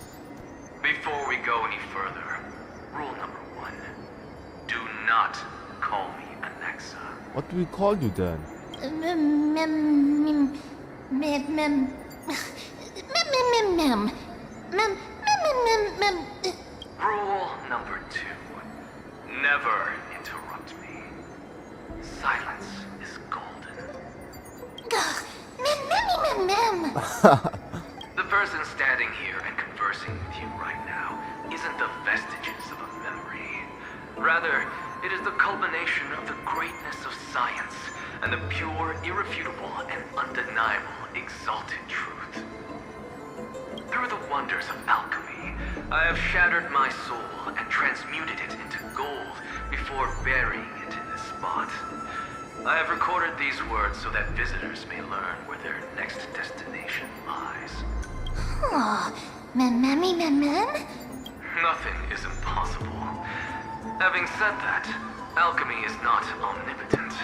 Before we go any further, rule number 1. Do not call me Anaxa. What do we call you then? Rule number 2. Never interrupt me. Silence is golden. The person standing here and conversing with you right now isn't the vestiges of a memory. Rather, it is the culmination of the greatness of science and the pure, irrefutable, and undeniable exalted truth. Through the wonders of alchemy, I have shattered my soul and transmuted it into gold before burying it in this spot. I have recorded these words so that visitors may learn where their next destination lies. Nothing is impossible. Having said that, alchemy is not omnipotent.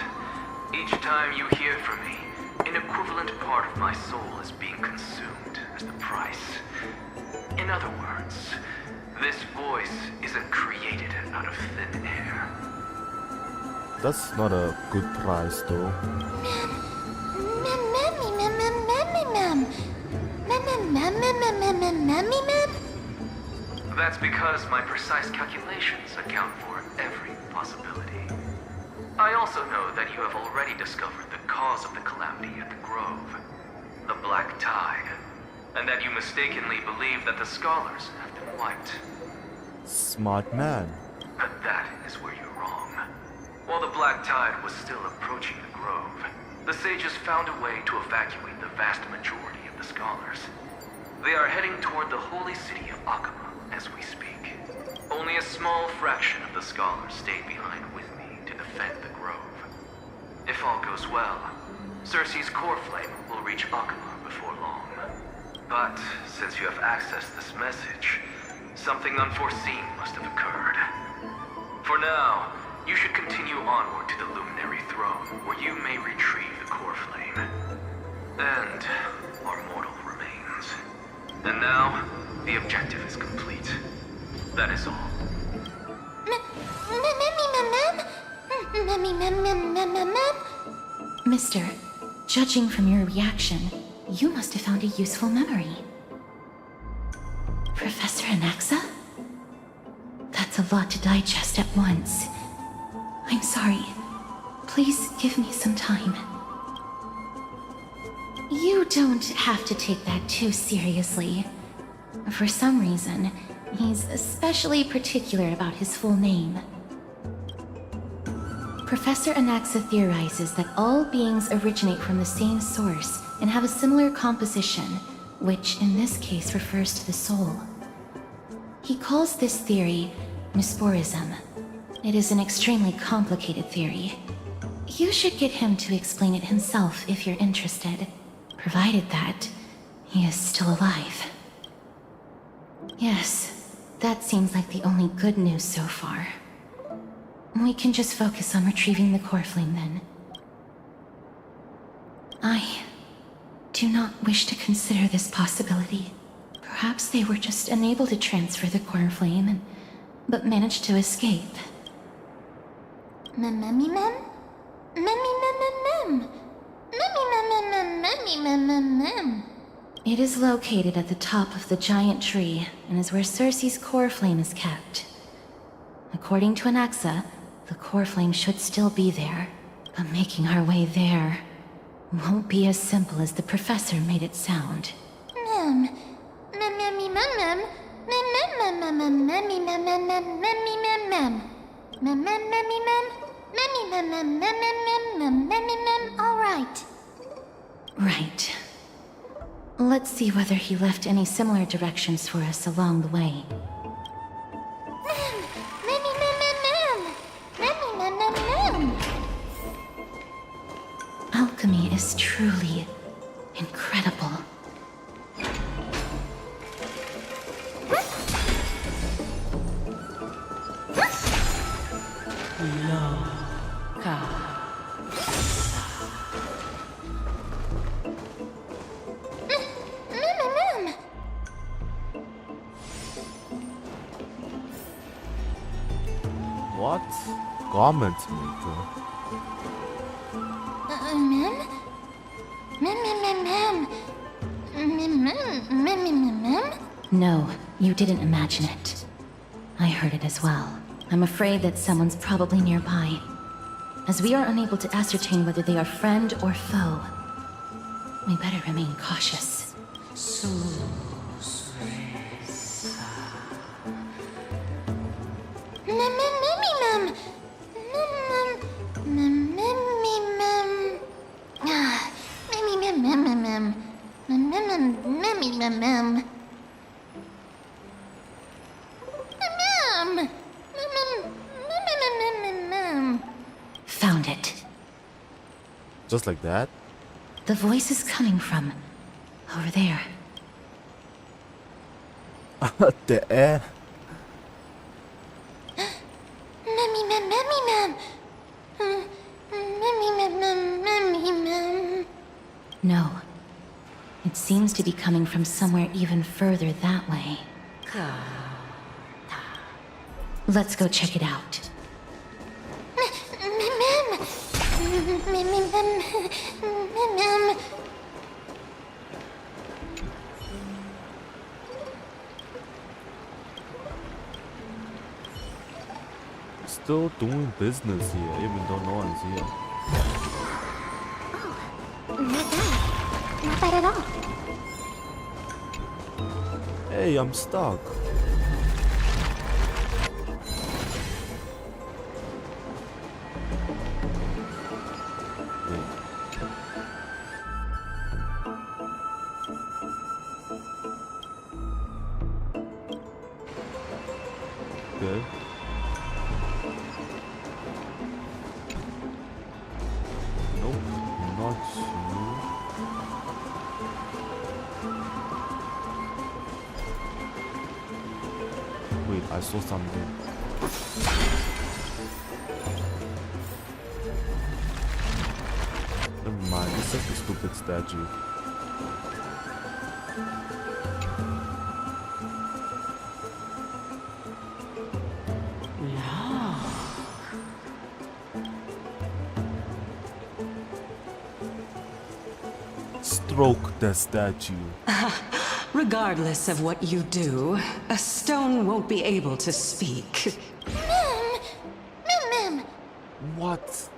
Each time you hear from me, an equivalent part of my soul is being consumed as the price. In other words, this voice isn't created out of thin air. That's not a good price though. That's because my precise calculations account for every possibility. I also know that you have already discovered the cause of the calamity at the Grove, the Black Tide, and that you mistakenly believe that the scholars have been wiped. Smart man. But that is where you're wrong. While the Black Tide was still approaching the Grove, the sages found a way to evacuate the vast majority of the scholars. They are heading toward the holy city of Akama as we speak. Only a small fraction of the scholars stayed behind with me to defend the Grove. If all goes well, Circe's core flame will reach Akama before long. But since you have accessed this message, something unforeseen must have occurred. For now, you should continue onward to the Luminary Throne, where you may retrieve the core flame. And our mortal remains. And now, the objective is complete. That is all. Mister, judging from your reaction, you must have found a useful memory. Professor Anaxa? That's a lot to digest at once. I'm sorry. Please give me some time. You don't have to take that too seriously. For some reason, he's especially particular about his full name. Professor Anaxa theorizes that all beings originate from the same source and have a similar composition, which in this case refers to the soul. He calls this theory Nusporism. It is an extremely complicated theory. You should get him to explain it himself if you're interested, provided that he is still alive. Yes, That seems like the only good news so far. We can just focus on retrieving the core flame then. I do not wish to consider this possibility. Perhaps they were just unable to transfer the core flame, but managed to escape. It is located at the top of the giant tree, and is where Circe's core flame is kept. According to Anaxa, the core flame should still be there, but making our way there won't be as simple as the professor made it sound. All right. Right. Let's see whether he left any similar directions for us along the way. Alchemy is truly incredible. What? Garment maker. No, you didn't imagine it. I heard it as well. I'm afraid that someone's probably nearby. As we are unable to ascertain whether they are friend or foe, we better remain cautious. Found it. Just like that? The voice is coming from over there. The air. No. It seems to be coming from somewhere even further that way. Let's go check it out. Still doing business here, even though no one's here. Not bad. Not bad at all. Hey, I'm stuck. Okay. Nope, not you. Wait, I saw something. Never mind, it's just a stupid statue. Stroke the statue. Regardless of what you do, a stone won't be able to speak. What?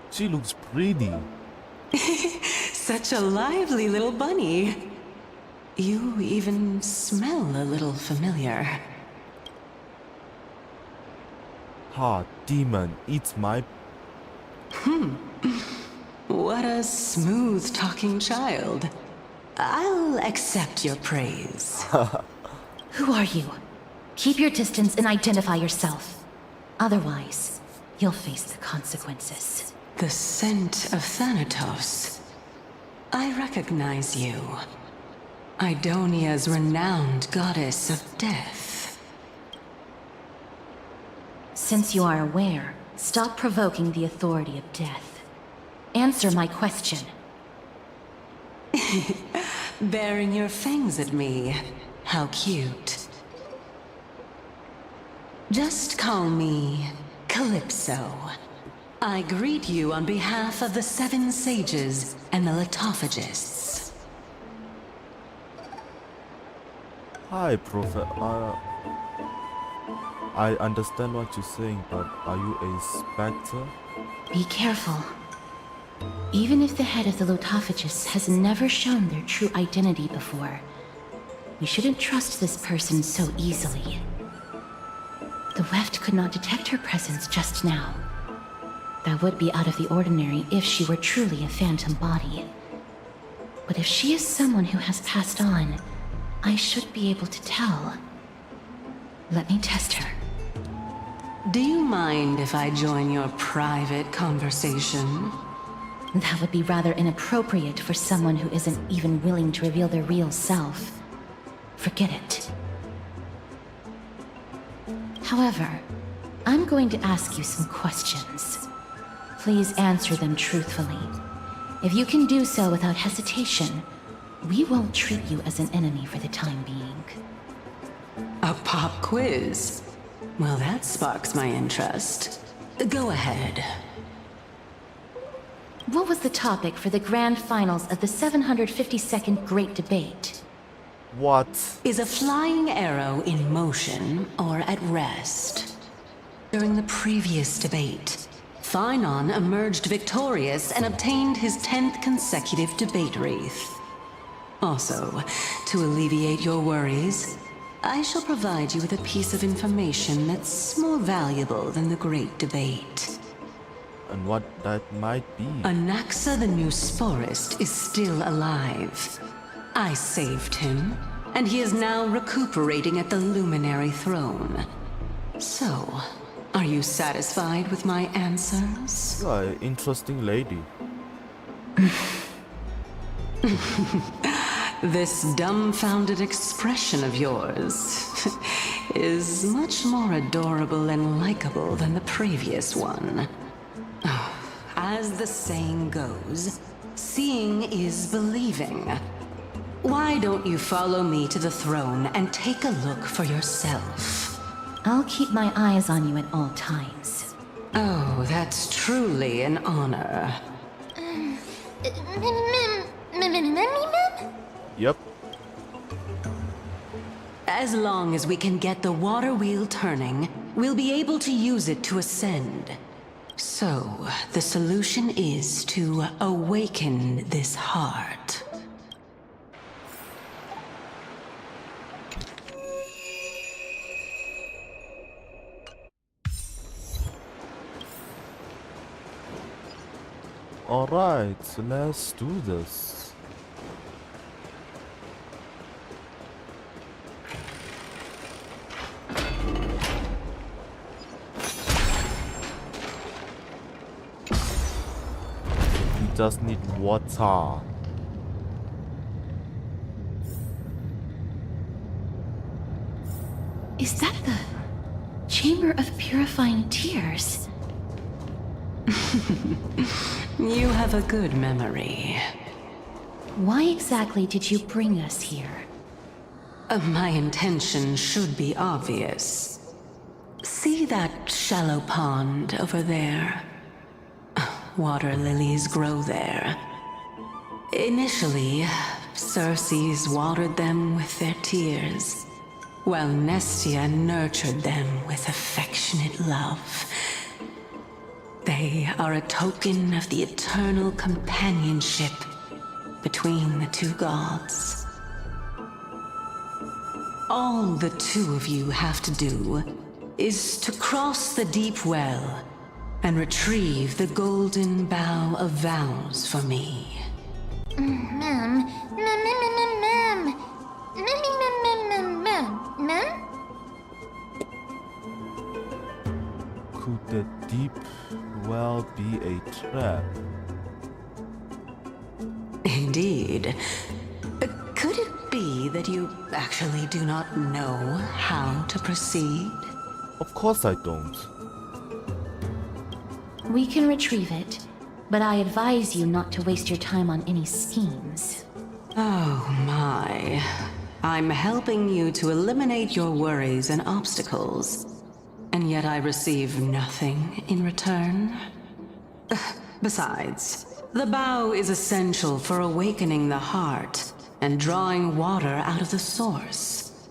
She looks pretty. Such a lively little bunny. You even smell a little familiar. Ha, demon eats my... What a smooth-talking child. I'll accept your praise. Who are you? Keep your distance and identify yourself. Otherwise, you'll face the consequences. The scent of Thanatos. I recognize you. Idonia's renowned goddess of death. Since you are aware, stop provoking the authority of death. Answer my question. Baring your fangs at me. How cute. Just call me Calypso. I greet you on behalf of the Seven Sages and the Litophagists. Hi, Prophet. I understand what you're saying, but are you a specter? Be careful. Even if the head of the Litophagists has never shown their true identity before, we shouldn't trust this person so easily. The Weft could not detect her presence just now. That would be out of the ordinary if she were truly a phantom body. But if she is someone who has passed on, I should be able to tell. Let me test her. Do you mind if I join your private conversation? That would be rather inappropriate for someone who isn't even willing to reveal their real self. Forget it. However, I'm going to ask you some questions. Please answer them truthfully. If you can do so without hesitation, we won't treat you as an enemy for the time being. A pop quiz? Well, that sparks my interest. Go ahead. What was the topic for the grand finals of the 752nd Great Debate? What? Is a flying arrow in motion or at rest? During the previous debate, Phynon emerged victorious and obtained his 10th consecutive debate wreath. Also, to alleviate your worries, I shall provide you with a piece of information that's more valuable than the Great Debate. And what that might be? Anaxa the new Sporist is still alive. I saved him, and he is now recuperating at the Luminary Throne. So, are you satisfied with my answers? You are an interesting lady. This dumbfounded expression of yours is much more adorable and likable than the previous one. As the saying goes, seeing is believing. Why don't you follow me to the throne and take a look for yourself? I'll keep my eyes on you at all times. Oh, that's truly an honor. Yep. As long as we can get the water wheel turning, we'll be able to use it to ascend. So, the solution is to awaken this heart. Alright, so let's do this. We just need water. Is that the Chamber of Purifying Tears? You have a good memory. Why exactly did you bring us here? My intention should be obvious. See that shallow pond over there? Water lilies grow there. Initially, Circes watered them with their tears, while Nestia nurtured them with affectionate love. They are a token of the eternal companionship between the two gods. All the two of you have to do is to cross the deep well and retrieve the golden bough of vows for me. Could the deep well be a trap? Indeed. Could it be that you actually do not know how to proceed? Of course I don't. We can retrieve it, but I advise you not to waste your time on any schemes. Oh my. I'm helping you to eliminate your worries and obstacles, and yet I receive nothing in return. Besides, the bow is essential for awakening the heart and drawing water out of the source.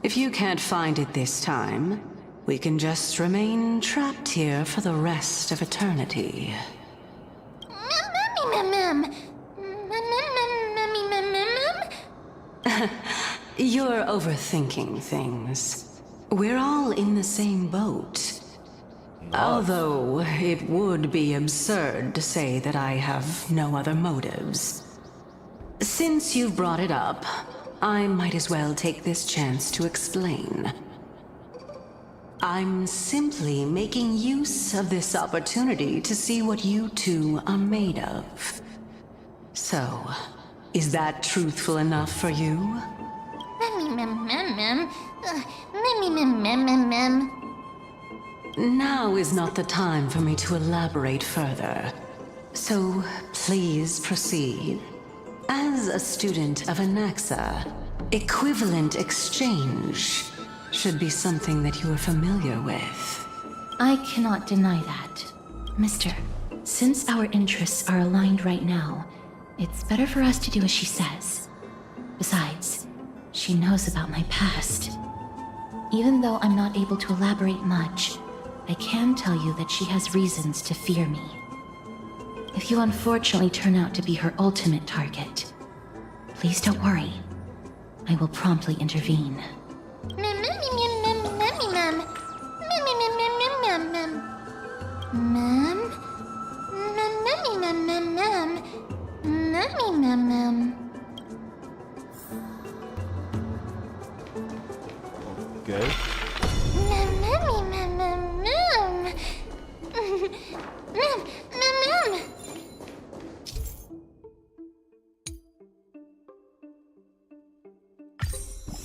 If you can't find it this time, we can just remain trapped here for the rest of eternity. You're overthinking things. We're all in the same boat. Although it would be absurd to say that I have no other motives. Since you've brought it up, I might as well take this chance to explain. I'm simply making use of this opportunity to see what you two are made of. So, is that truthful enough for you? Now is not the time for me to elaborate further. So, please proceed. As a student of Anaxa, equivalent exchange should be something that you are familiar with. I cannot deny that. Mister, since our interests are aligned right now, it's better for us to do as she says. Besides, she knows about my past. Even though I'm not able to elaborate much, I can tell you that she has reasons to fear me. If you unfortunately turn out to be her ultimate target, please don't worry. I will promptly intervene. Okay.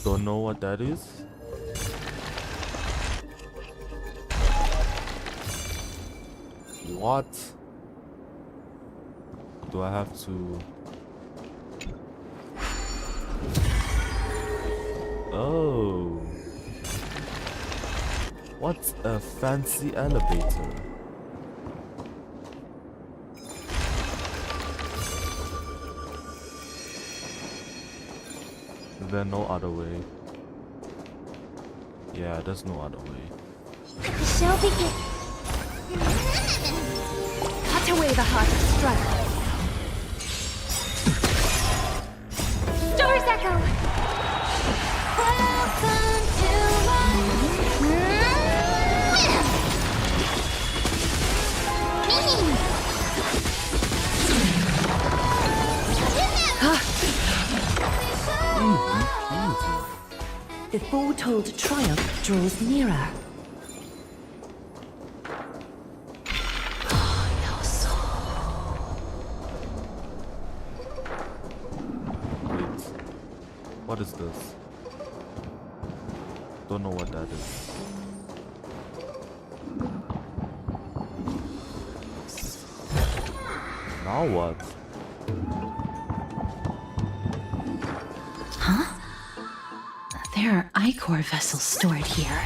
Don't know what that is. What? Do I have to? Oh. What's a fancy elevator? Is there no other way? Yeah, there's no other way. The show begins. Cut away the heart of Strife. Stars echo! Welcome to The foretold triumph draws nearer. Wait. What is this? Don't know what that is. Now what? Huh? There are Ichor vessels stored here.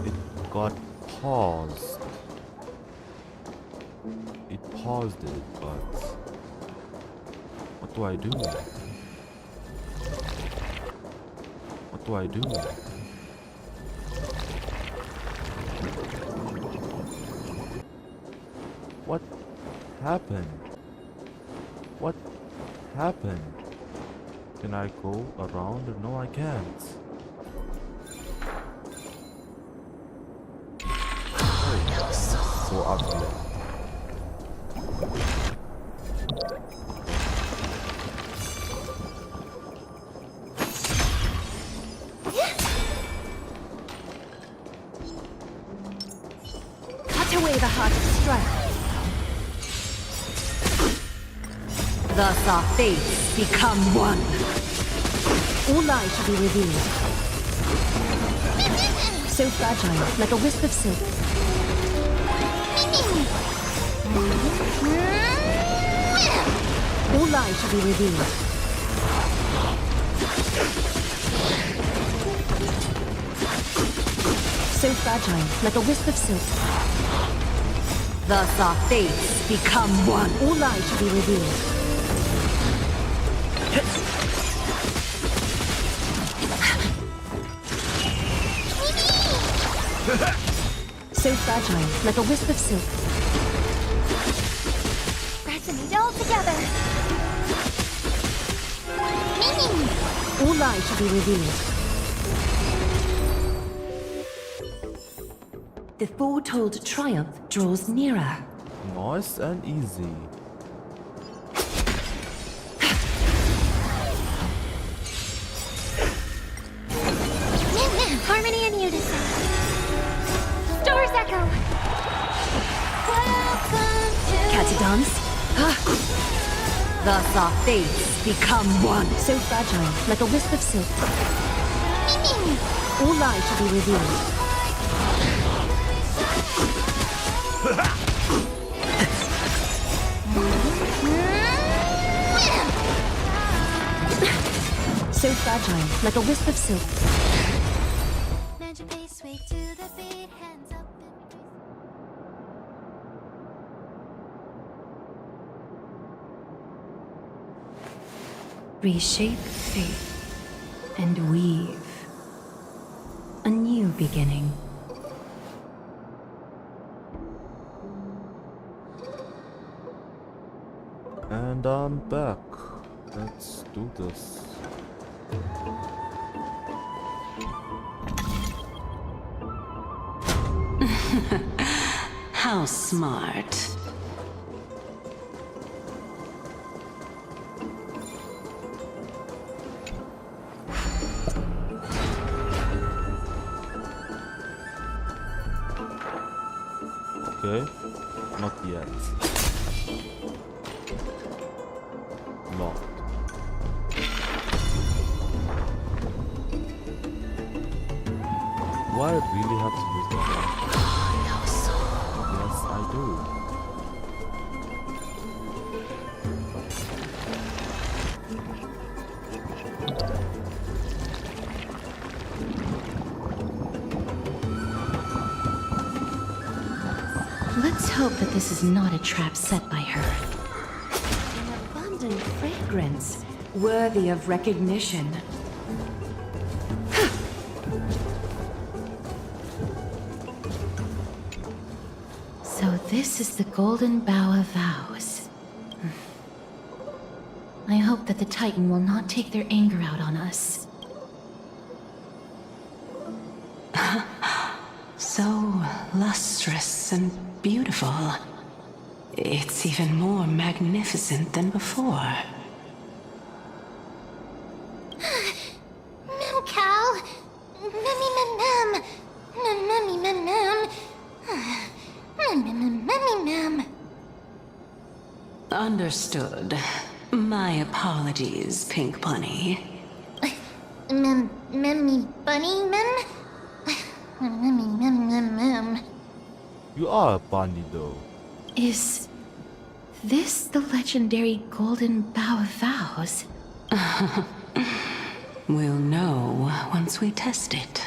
It got paused. It paused it, but what do I do? What do I do? What happened? What happened? Can I go around? No, I can't. So ugly. the heart of Strife. Thus our fates become one. All lies shall be revealed. So fragile, like a wisp of silk. All lies shall be revealed. So fragile, like a wisp of silk. Thus our fates become one. All lies shall be revealed. So fragile, like a wisp of silk. Resonate all together. All lies shall be revealed. The foretold triumph draws nearer. Nice and easy. Harmony and unison. Stars echo. Welcome to Catadance. Thus our fates become one. So fragile, like a wisp of silk. All lies shall be revealed. So fragile, like a wisp of silk. Reshape fate and weave a new beginning. And I'm back. Let's do this. How smart. Okay, not yet. Locked. Do I really have to use that? Yes, I do. Let's hope that this is not a trap set by her. An abundant fragrance, worthy of recognition. So this is the Golden Bough of Vows. I hope that the Titan will not take their anger out on us. So lustrous and beautiful. It's even more magnificent than before. Mem Cal. Memmy mem mem. Memmy mem mem. Memmy mem. Understood. My apologies, Pink Bunny. Memmy bunny mem. Memmy mem mem mem. You are a bunny though. Is this the legendary Golden Bough of Vows? We'll know once we test it.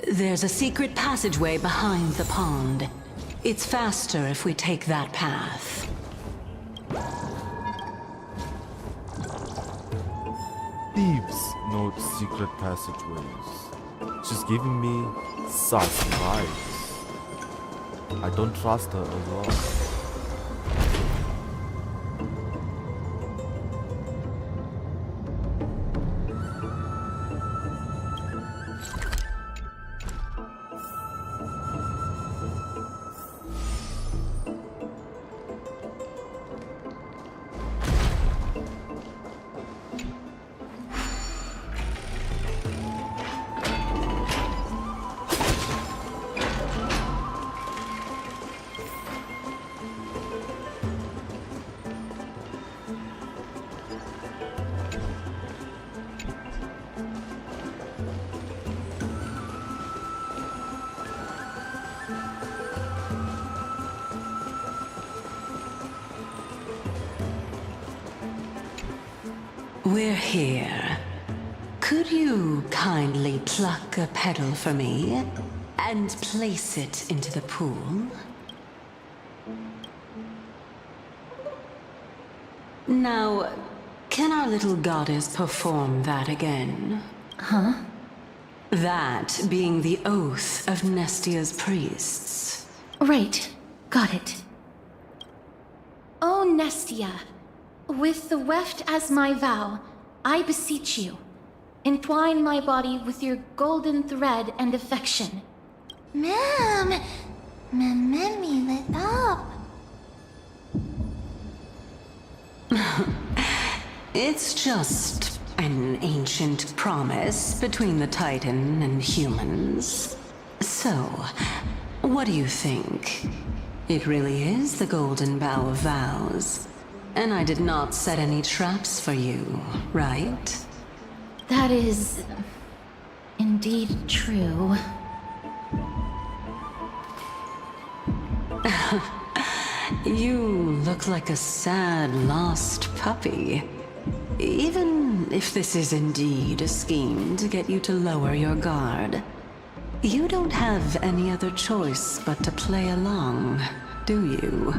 There's a secret passageway behind the pond. It's faster if we take that path. Thieves know secret passageways. She's giving me sus vibes. I don't trust her as well. we're here, could you kindly pluck a petal for me and place it into the pool? Now, can our little goddess perform that again? Huh? That being the oath of Nestia's priests. Right. Got it. O Nestia, with the weft as my vow, I beseech you, entwine my body with your golden thread and affection. Ma'am, me lit up. It's just an ancient promise between the Titan and humans. So, what do you think? It really is the Golden Bough of Vows. And I did not set any traps for you, right? That is... indeed true. You look like a sad, lost puppy. Even if this is indeed a scheme to get you to lower your guard, you don't have any other choice but to play along, do you?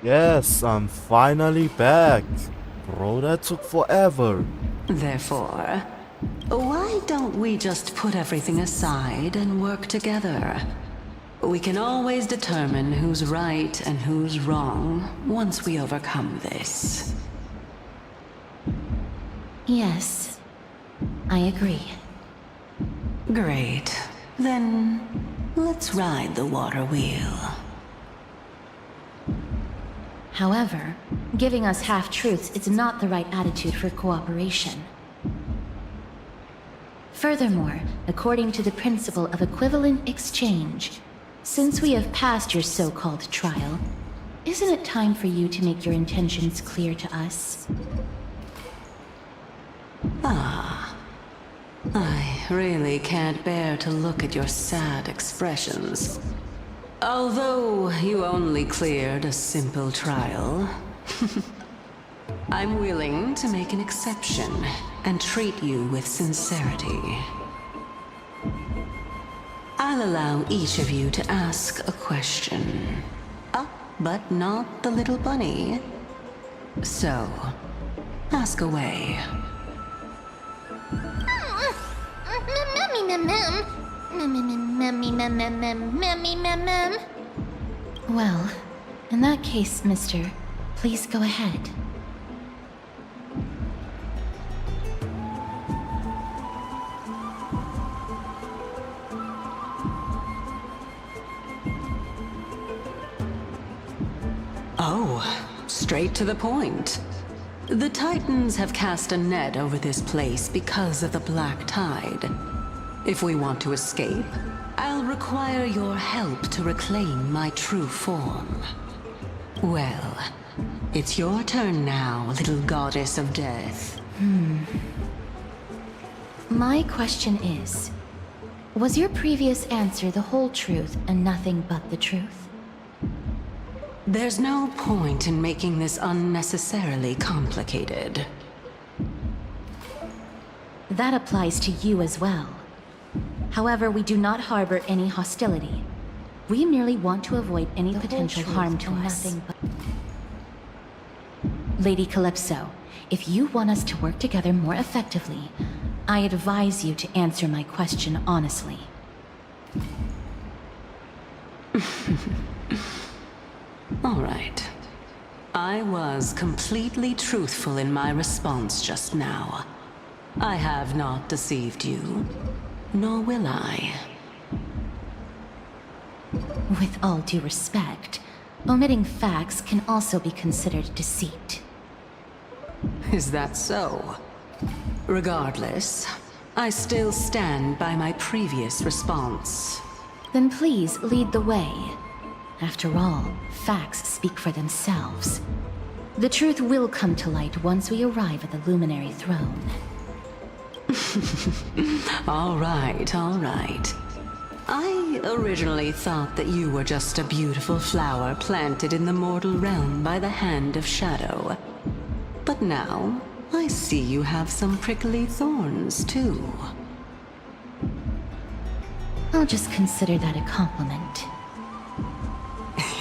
Yes, I'm finally back. Bro, that took forever. Therefore, why don't we just put everything aside and work together? We can always determine who's right and who's wrong once we overcome this. Yes, I agree. Great. Then, let's ride the water wheel. However, giving us half-truths is not the right attitude for cooperation. Furthermore, according to the principle of equivalent exchange, since we have passed your so-called trial, isn't it time for you to make your intentions clear to us? Ah. I really can't bear to look at your sad expressions. Although you only cleared a simple trial, I'm willing to make an exception and treat you with sincerity. I'll allow each of you to ask a question. But not the little bunny. So, ask away. Well, in that case, mister, please go ahead. Oh, straight to the point. The Titans have cast a net over this place because of the Black Tide. If we want to escape, I'll require your help to reclaim my true form. Well, it's your turn now, little goddess of death. My question is, was your previous answer the whole truth and nothing but the truth? There's no point in making this unnecessarily complicated. That applies to you as well. However, we do not harbor any hostility. We merely want to avoid any potential harm to us. Lady Calypso, if you want us to work together more effectively, I advise you to answer my question honestly. All right. I was completely truthful in my response just now. I have not deceived you, nor will I. With all due respect, omitting facts can also be considered deceit. Is that so? Regardless, I still stand by my previous response. Then please lead the way. After all, facts speak for themselves. The truth will come to light once we arrive at the Luminary Throne. All right, all right. I originally thought that you were just a beautiful flower planted in the mortal realm by the hand of Shadow. But now, I see you have some prickly thorns, too. I'll just consider that a compliment.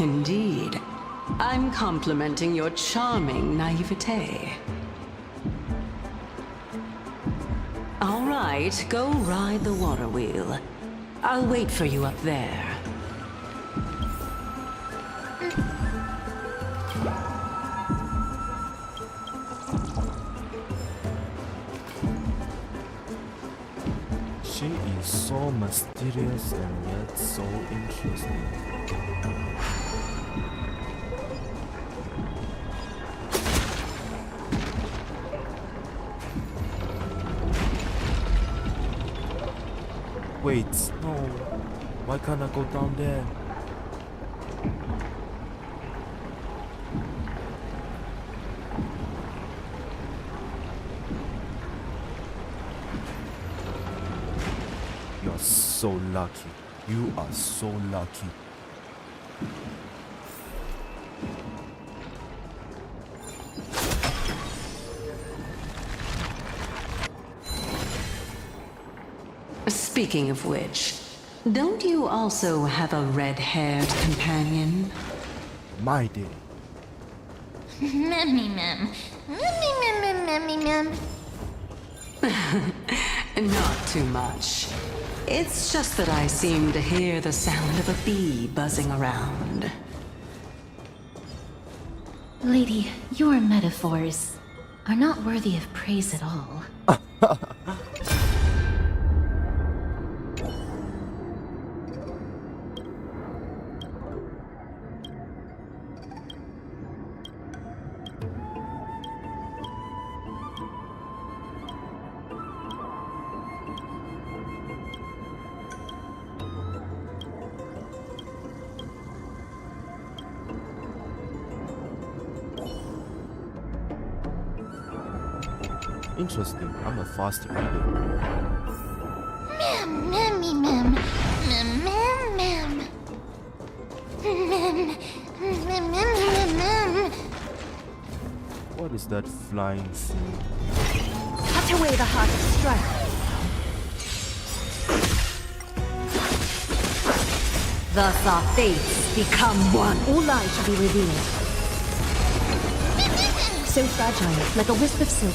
Indeed. I'm complimenting your charming naivete. All right, go ride the water wheel. I'll wait for you up there. She is so mysterious and yet so interesting. Wait, no. Why can't I go down there? You're so lucky. You are so lucky. Speaking of which, don't you also have a red-haired companion? My dear, Mem. Not too much. It's just that I seem to hear the sound of a bee buzzing around. Lady, your metaphors are not worthy of praise at all. Interesting. I'm a fast reader. Mem. What is that flying thing? Cut away the heart of Strife. Thus our fates become one. All lies shall be revealed. So fragile, like a wisp of silk.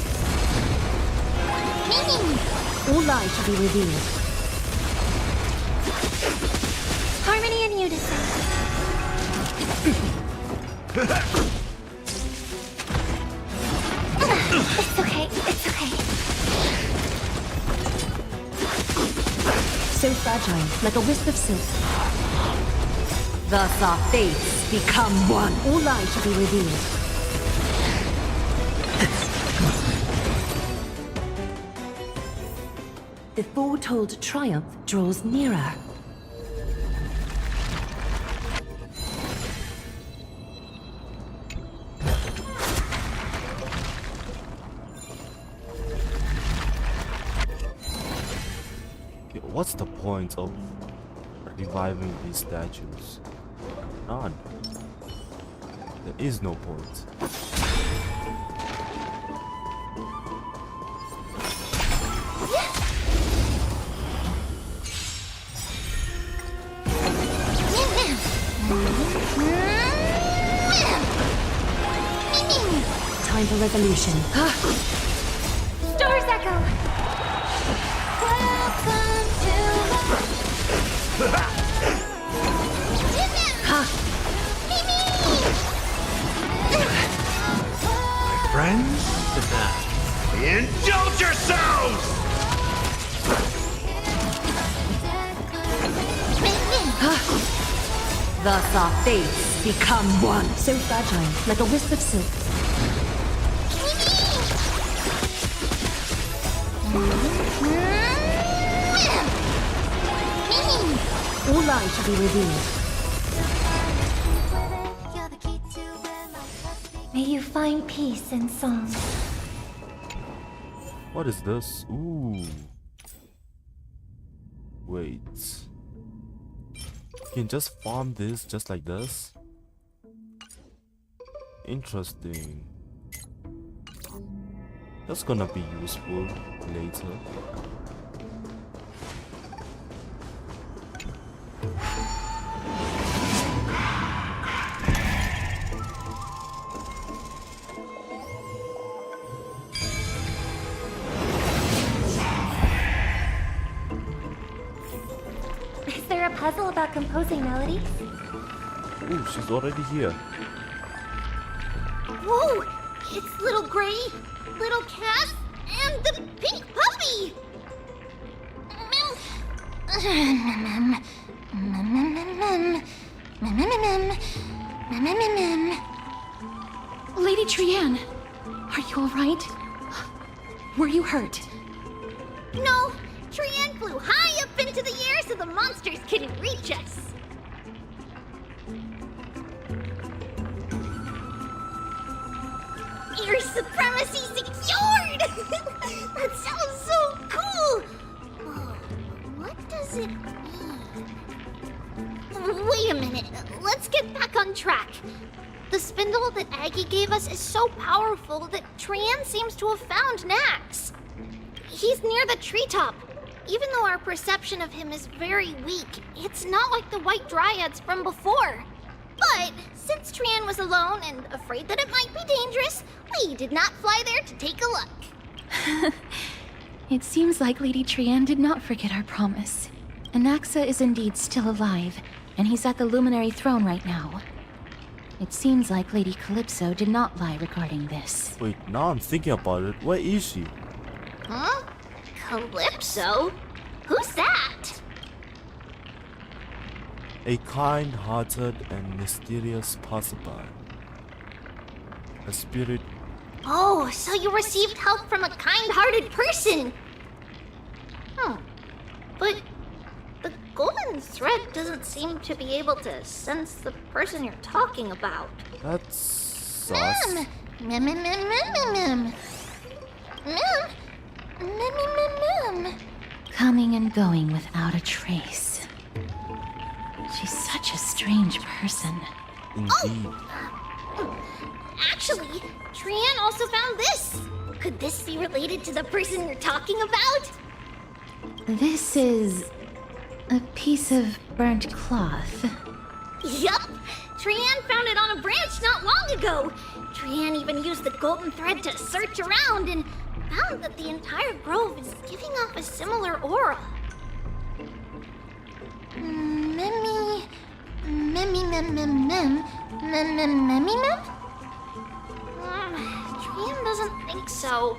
All lies shall be revealed. Harmony and unison. It's okay. So fragile, like a wisp of silk. Thus our fates become one. All lies shall be revealed. The foretold triumph draws nearer. Okay, what's the point of reviving these statues? None. There is no point. Time for resolution. Stars echo. Welcome to My friends, indulge yourselves! Thus our fates become one. So fragile, like a wisp of silk. All lies shall be revealed. May you find peace in song. What is this? Ooh. Wait. You can just farm this just like this? Interesting. That's gonna be useful later. Is there a puzzle about composing melodies? Ooh, she's already here. Whoa! It's little Gray, little Cass, and the pink puppy! Lady Trianne, are you alright? Were you hurt? No! Trianne flew high up into the air so the monsters couldn't reach us! Air supremacy secured! That sounds so cool! What does it mean? Wait a minute. Let's get back on track. The spindle that Aggie gave us is so powerful that Trianne seems to have found Nax. He's near the treetop. Even though our perception of him is very weak, it's not like the White Dryads from before. But since Trian was alone and afraid that it might be dangerous, we did not fly there to take a look. It seems like Lady Trian did not forget our promise. Anaxa is indeed still alive, and he's at the Luminary Throne right now. It seems like Lady Calypso did not lie regarding this. Wait, now I'm thinking about it. Where is she? Huh? Calypso? Who's that? A kind-hearted and mysterious passerby. A spirit. Oh, so you received help from a kind-hearted person. But the golden thread doesn't seem to be able to sense the person you're talking about. That's sus. Coming and going without a trace. She's such a strange person. Indeed. Actually, Trian also found this. Could this be related to the person you're talking about? This is a piece of burnt cloth. Yup! Trian found it on a branch not long ago. Trian even used the golden thread to search around and found that the entire grove is giving off a similar aura. Trian doesn't think so.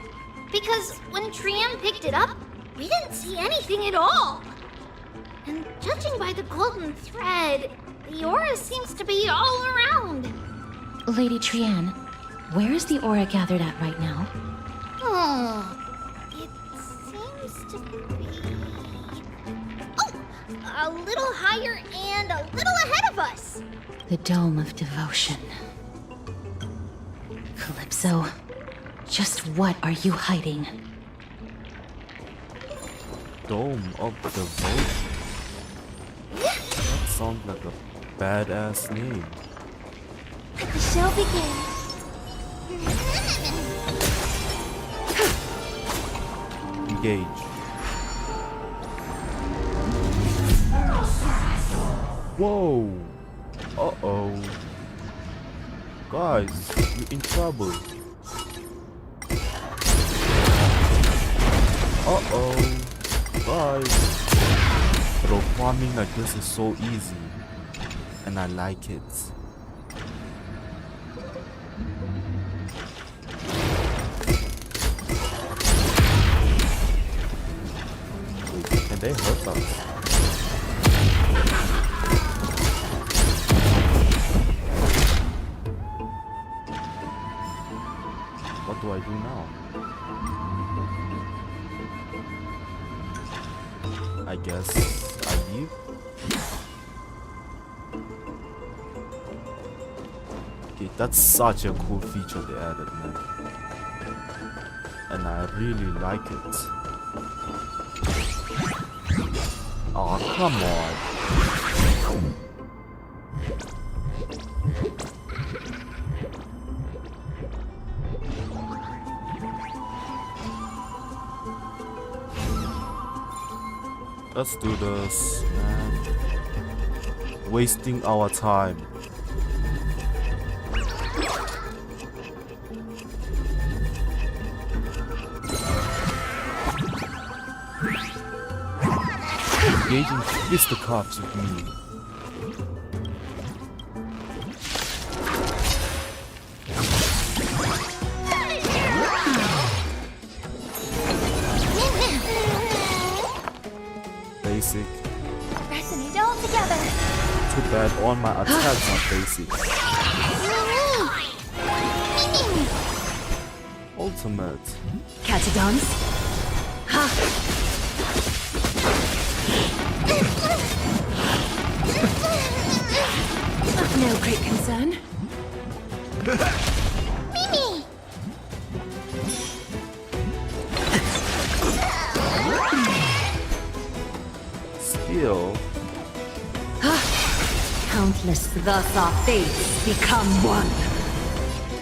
Because when Trian picked it up, we didn't see anything at all. And judging by the golden thread, the aura seems to be all around. Lady Trian, where is the aura gathered at right now? It seems to be... Oh! A little higher and a little ahead of us! The Dome of Devotion. Calypso, just what are you hiding? Dome of Devotion. That sounds like a badass name. The show begins. Engage. Whoa! Uh-oh. Guys, you're in trouble. Uh-oh. Guys. Bro, farming like this is so easy. And I like it. Wait, can they hurt us? What do I do now? I guess I leave. Okay, that's such a cool feature they added, man. And I really like it. Oh, come on. Let's do this, man. Wasting our time. Engaging fisticuffs with me. Basic. Resonate all together. Too bad all my attacks are basic. Ultimate. Catagons? No great concern. Mimi! Skill. Countless thus our fates become one.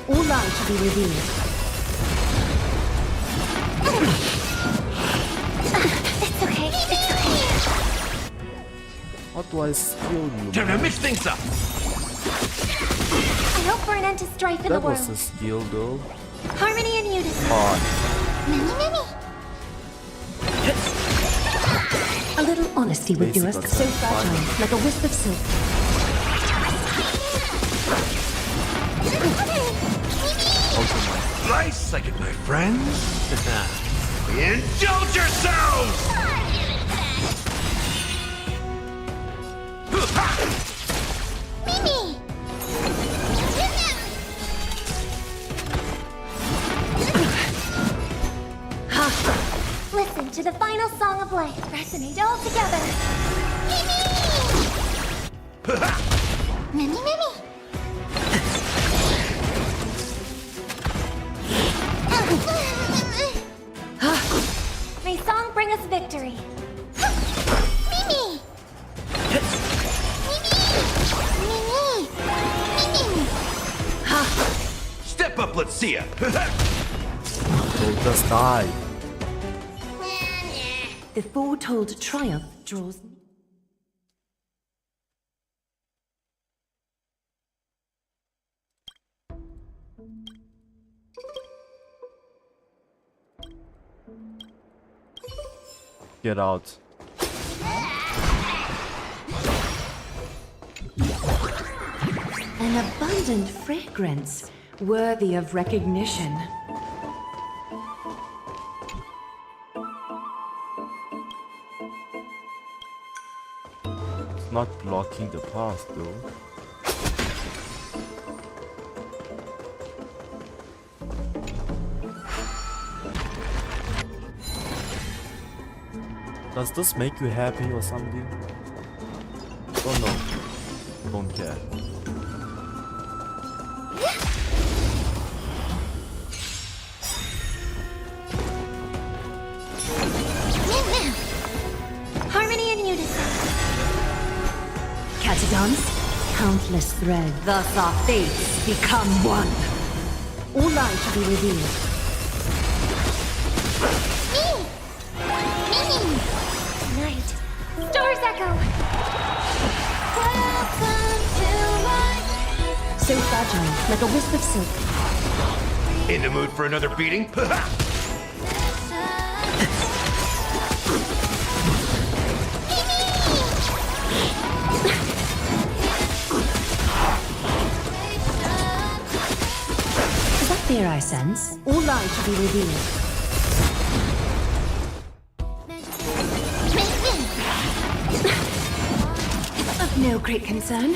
All light to be revealed. It's okay, it's okay. How do I skill you? Time to mix things up. I hope for an end to strife in the That world. was a skill though. Harmony and unison. On. Mimi. A little honesty would do us. Basic So attack. fragile, like a wisp of silk. Nice second, my friends. Indulge yourselves! Mimi! Listen to the final song of life. Resonate all together. Mimi! Mimi! May song bring us victory. Mimi! Mimi! Mimi! Step up, let's see ya. They'll just die. The foretold triumph draws. Get out. An abundant fragrance, worthy of recognition. It's not blocking the path though. Does this make you happy or something? Oh no, don't care. Harmony and unison. Catadons, countless threads. Thus our fates become one. All light to be revealed. Tonight, stars echo. Welcome to life. So fragile, like a wisp of silk. In the mood for another beating? Is that fear I sense? All light to be revealed. Of no great concern.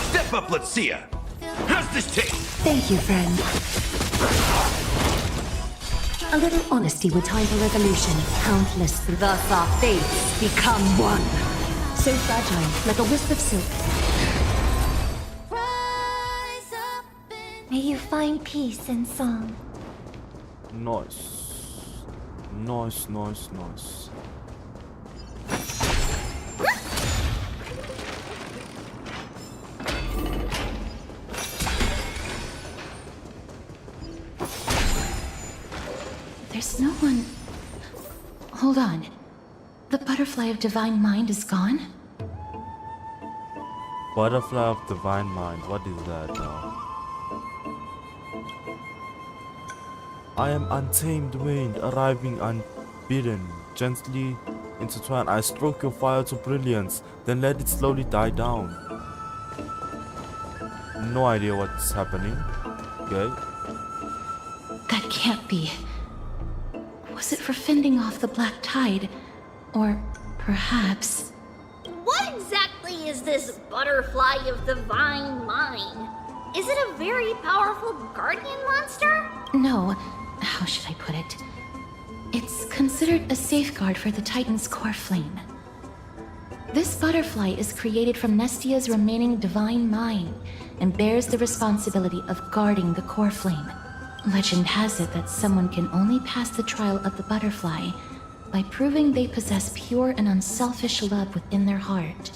Step up, let's see ya. How's this taste? Thank you, friend. A little honesty would time for revolution. Countless. Thus our fates become one. So fragile, like a wisp of silk. May you find peace in song. Nice. Nice, nice, nice. There's no one... Hold on. The butterfly of divine mind is gone? Butterfly of divine mind, what is that now? I am untamed wind, arriving unbidden, gently intertwined. I stroke your fire to brilliance, then let it slowly die down. No idea what's happening. Okay. That can't be. Was it for fending off the black tide? Or perhaps... What exactly is this butterfly of divine mind? Is it a very powerful guardian monster? No. How should I put it? It's considered a safeguard for the Titan's core flame. This butterfly is created from Nestia's remaining divine mind and bears the responsibility of guarding the core flame. Legend has it that someone can only pass the trial of the butterfly by proving they possess pure and unselfish love within their heart.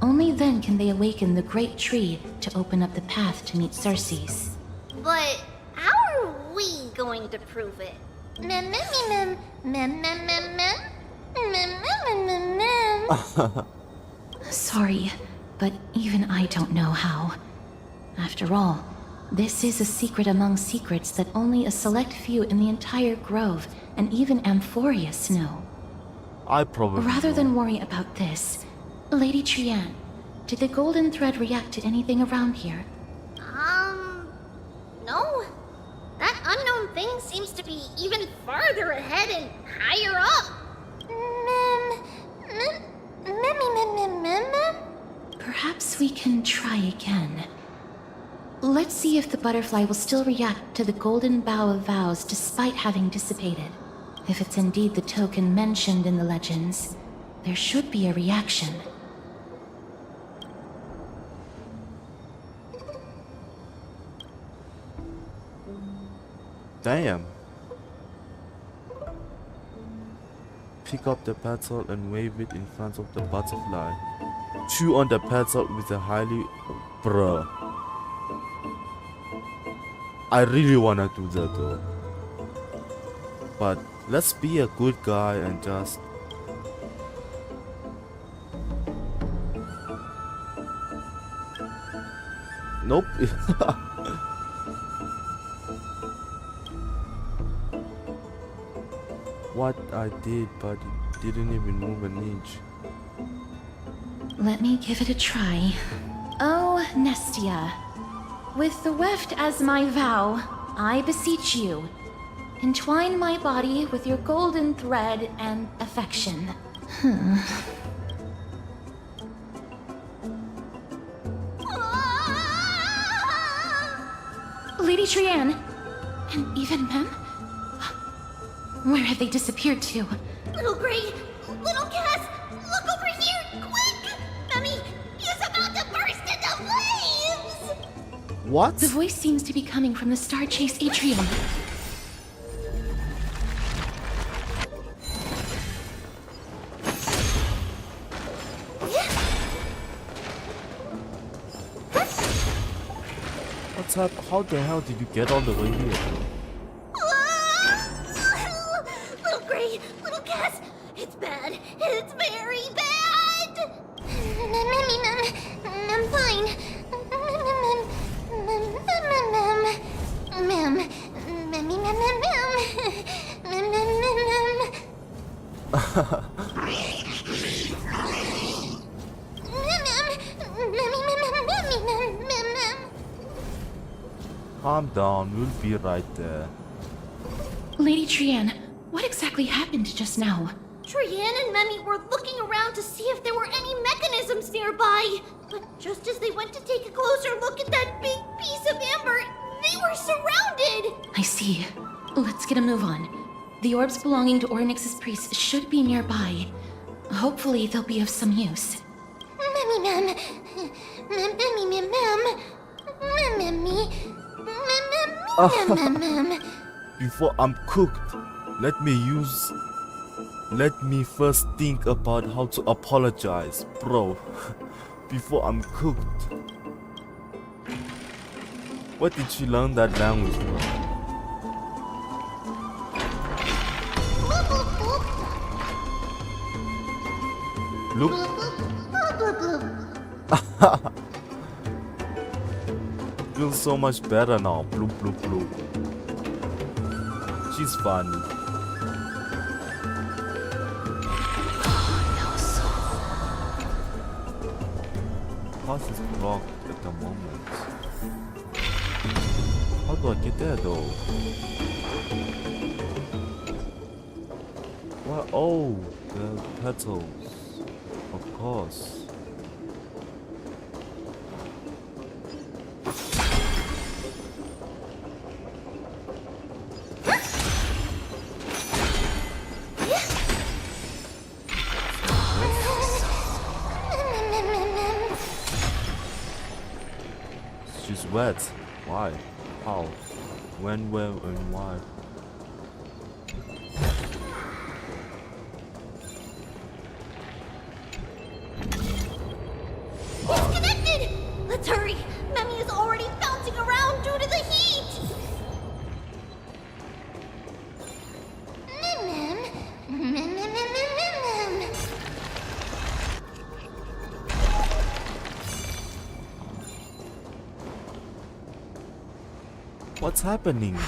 Only then can they awaken the great tree to open up the path to meet Circes. But how are we going to prove it? Mem mem mem mem mem mem mem mem mem mem mem mem. Sorry, but even I don't know how. After all, this is a secret among secrets that only a select few in the entire grove and even Amphorius know. I probably Rather know. than worry about this, Lady Trian, did the golden thread react to anything around here? No. That unknown thing seems to be even farther ahead and higher up. Perhaps we can try again. Let's see if the butterfly will still react to the golden bough of vows despite having dissipated. If it's indeed the token mentioned in the legends, there should be a reaction. Damn. Pick up the petal and wave it in front of the butterfly. Chew on the petal with a highly... Bruh. I really wanna do that though. But let's be a good guy and just... Nope. What I did, but it didn't even move an inch. Let me give it a try. Oh, Nestia. With the weft as my vow, I beseech you, entwine my body with your golden thread and affection. Lady Trian, and even Mem? Where have they disappeared to? Little Gray, Little Cass, look over here, quick! Mummy is about to burst into flames! What? The voice seems to be coming from the Star Chase atrium. What's up? How the hell did you get all the way here? Little Gray, Little Cass, it's bad. It's very bad! I'm fine. Calm down, we'll be right there. Lady Trian, what exactly happened just now? Trian and Memmy were looking around to see if there were any mechanisms nearby. But just as they went to take a closer look at that big piece of amber, they were surrounded! I see. Let's get a move on. The orbs belonging to Ornyx's priests should be nearby. Hopefully they'll be of some use. Memmy. Before I'm cooked, let me first think about how to apologize, bro. Before I'm cooked. What did she learn that language from? Look. Feels so much better now. Bloop bloop bloop. She's funny. Path is blocked at the moment. How do I get there though? Well, oh, the petals. Of course. She's wet. Why? How? When, where, and why? Disconnected! Let's hurry! Memmy is already bouncing around due to the heat! What's happening, man?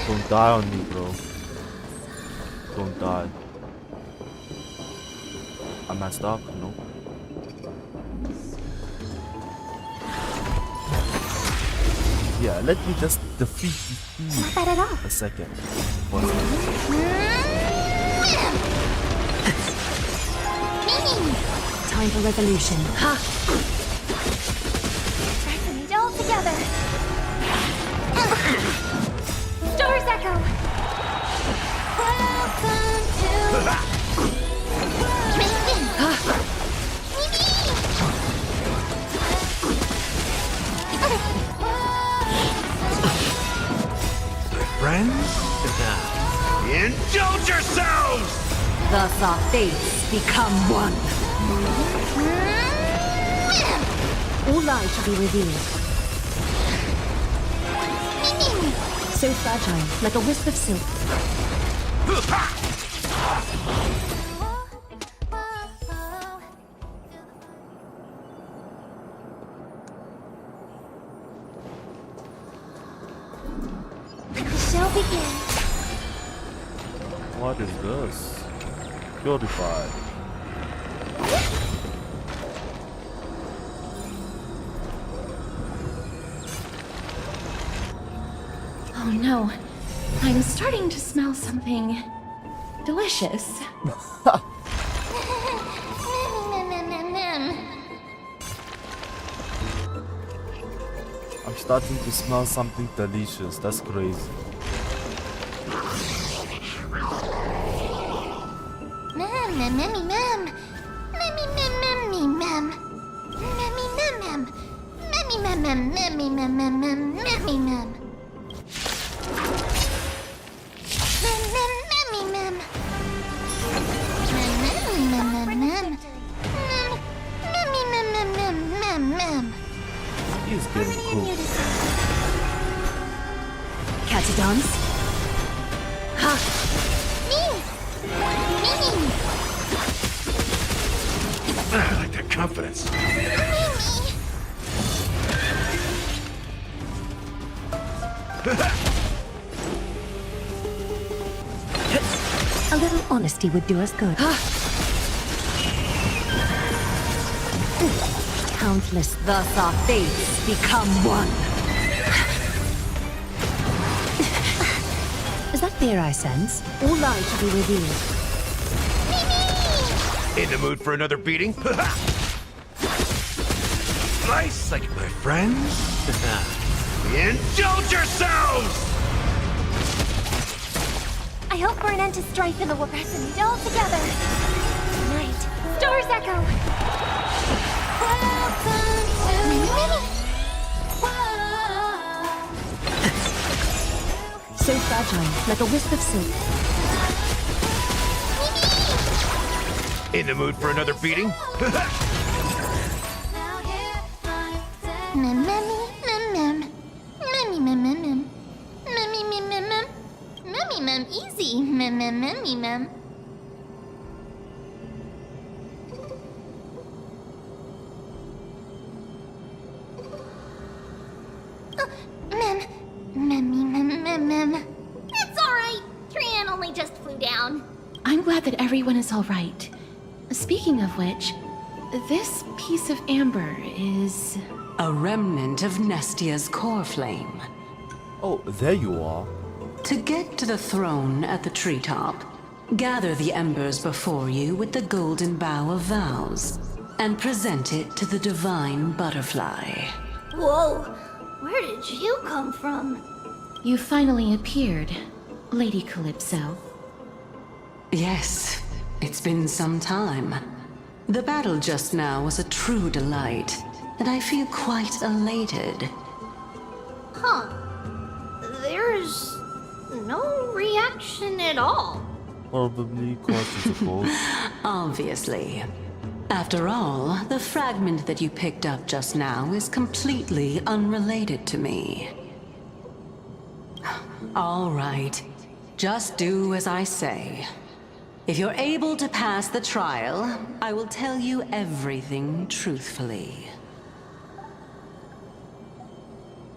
Don't die on me, bro. Don't die. I messed up? No. Yeah, let me just defeat these Not bad at all. a second. Time for resolution. Ha! Reckon it all together. Stars Echo! Friends? Indulge yourselves! Thus our fates become one. All lies shall be revealed. So fragile, like a wisp of silk. Shall begin. What is this? Purified. Oh no. I'm starting to smell something delicious. I'm starting to smell something delicious. That's crazy. He's getting cool. Catty dance. Ha! I like that confidence. A little honesty would do us good. Countless. Thus our fates become one. Is that fear I sense? All lies shall be revealed. In the mood for another beating? Nice, like my friends. Indulge yourselves! I hope for an end to strife in the world. Pressing it all together. Right. Stars Echo! So fragile, like a wisp of silk. In the mood for another beating? Easy. It's alright. Trian only just flew down. I'm glad that everyone is all right. Speaking of which, this piece of amber is... A remnant of Nestia's core flame. Oh, there you are. To get to the throne at the treetop, gather the embers before you with the golden bough of vows, and present it to the divine butterfly. Whoa, where did you come from? You finally appeared, Lady Calypso. Yes, it's been some time. The battle just now was a true delight, and I feel quite elated. Huh. There's no reaction at all. Probably causes a both. Obviously. After all, the fragment that you picked up just now is completely unrelated to me. All right. Just do as I say. If you're able to pass the trial, I will tell you everything truthfully.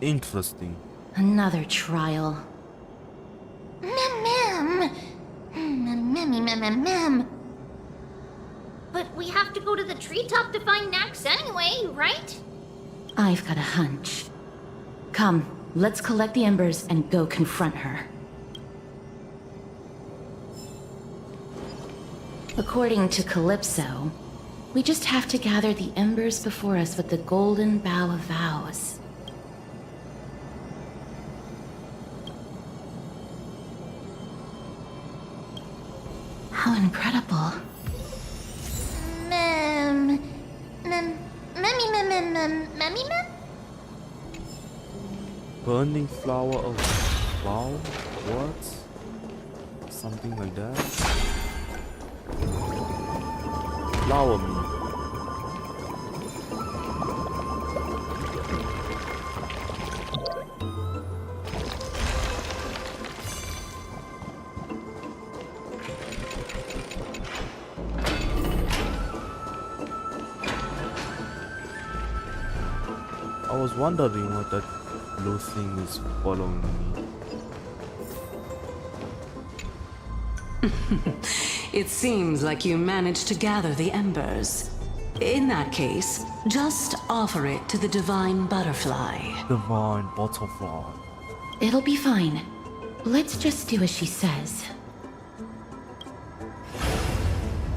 Interesting. Another trial. Mem. But we have to go to the treetop to find Nax anyway, right? I've got a hunch. Come, let's collect the embers and go confront her. According to Calypso, we just have to gather the embers before us with the golden bough of vows. How incredible. Mem? Burning flower of wow? What? Something like that? Flower me. I was wondering what that blue thing is following me. It seems like you managed to gather the embers. In that case, just offer it to the Divine Butterfly. Divine Butterfly. It'll be fine. Let's just do as she says.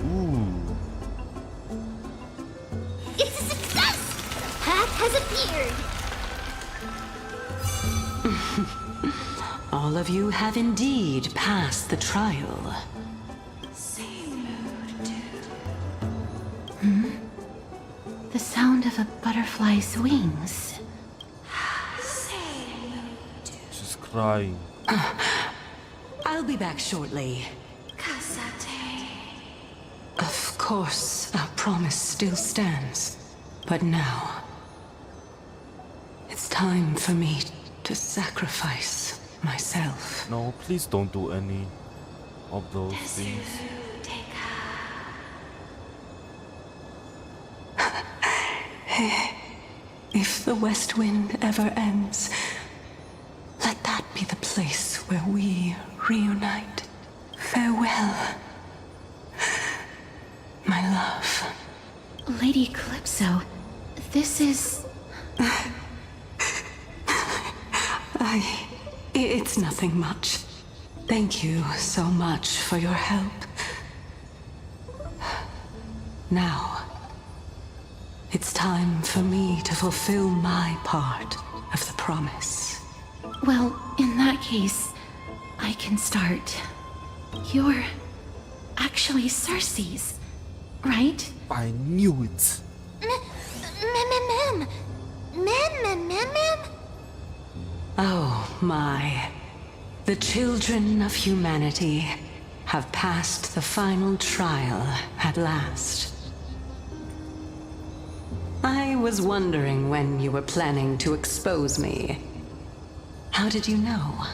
Ooh. It's a success! Path has appeared! All of you have indeed passed the trial. The sound of a butterfly's wings. She's crying. I'll be back shortly. Of course, our promise still stands. But now, it's time for me to sacrifice myself. No, please don't do any of those things. If the West Wind ever ends, let that be the place where we reunite. Farewell, my love. Lady Calypso, this is... It's nothing much. Thank you so much for your help. Now, it's time for me to fulfill my part of the promise. Well, in that case, I can start. You're actually Cersei's, right? I knew it. Mem? Oh my. The children of humanity have passed the final trial at last. I was wondering when you were planning to expose me. How did you know?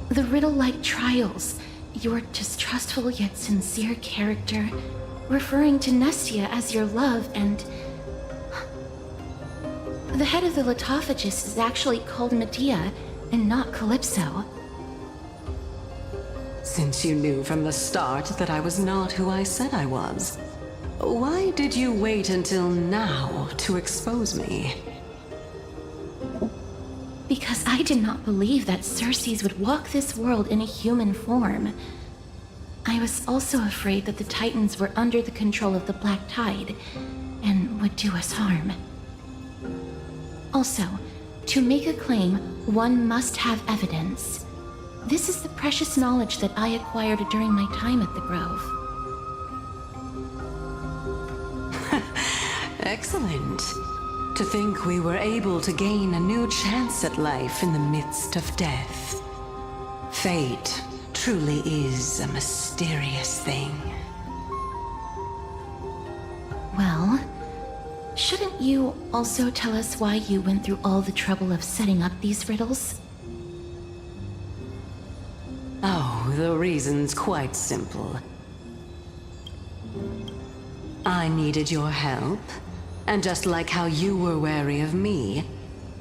The riddle-like trials, your distrustful yet sincere character, referring to Nestia as your love, and... The head of the Litophagus is actually called Medea, and not Calypso. Since you knew from the start that I was not who I said I was, why did you wait until now to expose me? Because I did not believe that Cersei's would walk this world in a human form. I was also afraid that the Titans were under the control of the Black Tide, and would do us harm. Also, to make a claim, one must have evidence. This is the precious knowledge that I acquired during my time at the Grove. Excellent. To think we were able to gain a new chance at life in the midst of death. Fate truly is a mysterious thing. Well, shouldn't you also tell us why you went through all the trouble of setting up these riddles? reason's quite simple. I needed your help, and just like how you were wary of me,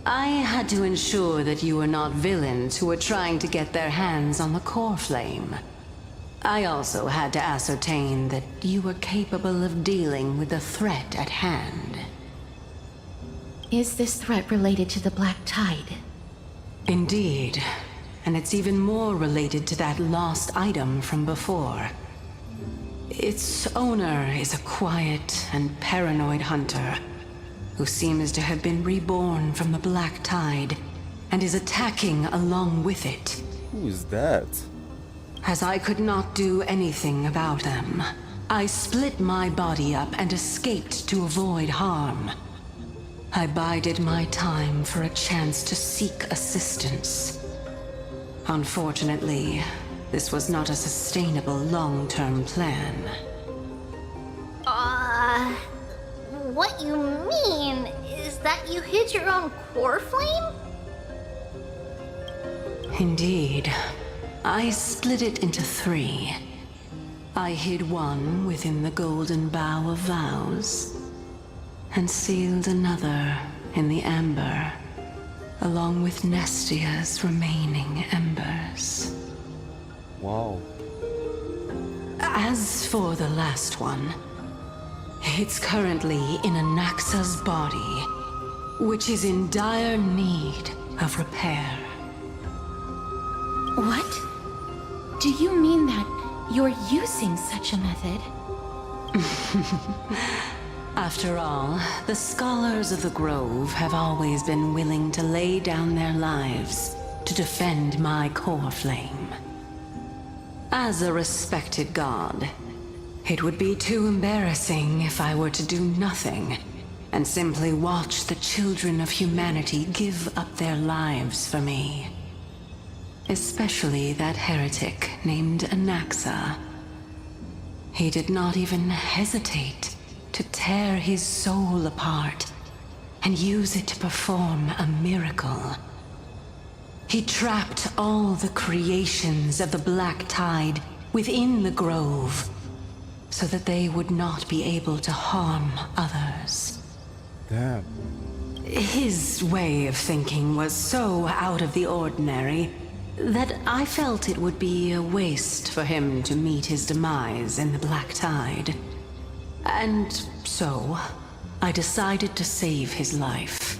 I had to ensure that you were not villains who were trying to get their hands on the core flame. I also had to ascertain that you were capable of dealing with the threat at hand. Is this threat related to the Black Tide? Indeed. And it's even more related to that lost item from before. Its owner is a quiet and paranoid hunter who seems to have been reborn from the Black Tide and is attacking along with it. Who is that? As I could not do anything about them, I split my body up and escaped to avoid harm. I bided my time for a chance to seek assistance. Unfortunately, this was not a sustainable long-term plan. What you mean is that you hid your own core flame? Indeed. I split it into 3. I hid one within the Golden Bough of Vows, and sealed another in the Amber, along with Nestia's remaining embers. Wow. As for the last one, it's currently in Anaxa's body, which is in dire need of repair. What? Do you mean that you're using such a method? After all, the scholars of the Grove have always been willing to lay down their lives to defend my core flame. As a respected god, it would be too embarrassing if I were to do nothing and simply watch the children of humanity give up their lives for me. Especially that heretic named Anaxa. He did not even hesitate to tear his soul apart and use it to perform a miracle. He trapped all the creations of the Black Tide within the Grove so that they would not be able to harm others. Damn. His way of thinking was so out of the ordinary that I felt it would be a waste for him to meet his demise in the Black Tide. And so, I decided to save his life.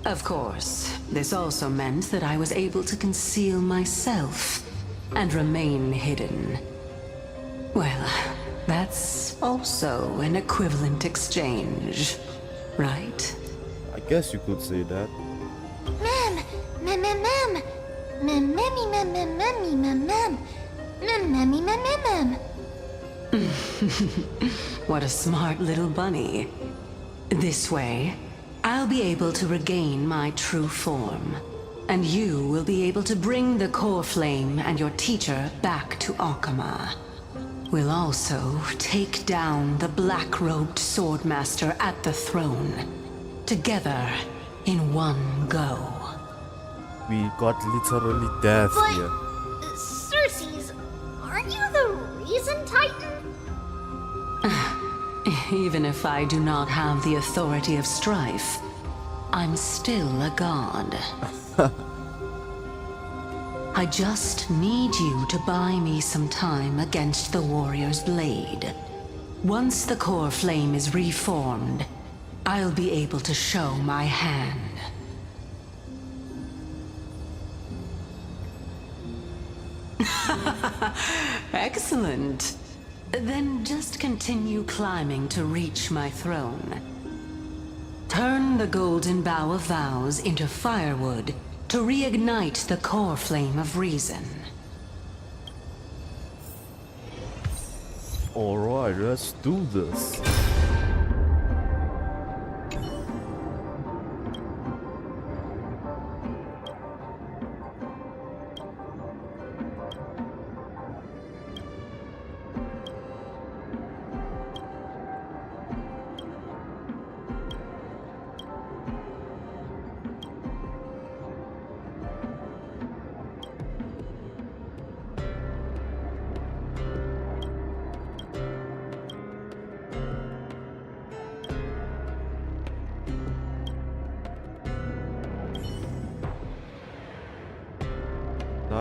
Of course, this also meant that I was able to conceal myself and remain hidden. Well, that's also an equivalent exchange, right? I guess you could say that. What a smart little bunny. This way, I'll be able to regain my true form, and you will be able to bring the core flame and your teacher back to Akama. We'll also take down the black-robed swordmaster at the throne, together in one go. We got literally death here. Circes, aren't you the reason, Titan? Even if I do not have the authority of Strife, I'm still a god. I just need you to buy me some time against the Warrior's Blade. Once the core flame is reformed, I'll be able to show my hand. Excellent. Then just continue climbing to reach my throne. Turn the Golden Bough of Vows into firewood to reignite the core flame of reason. Alright, let's do this.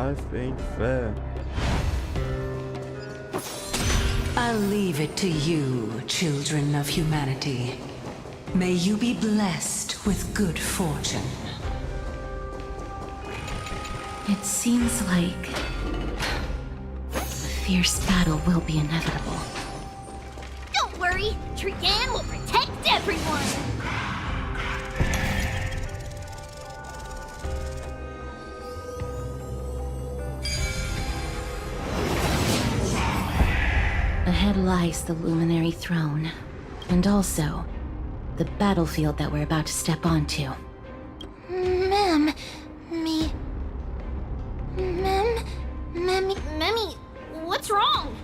Life ain't fair. I'll leave it to you, children of humanity. May you be blessed with good fortune. It seems like a fierce battle will be inevitable. Don't worry, Trigan will protect everyone! Ahead lies the Luminary Throne, and also the battlefield that we're about to step onto. Memmy, what's wrong?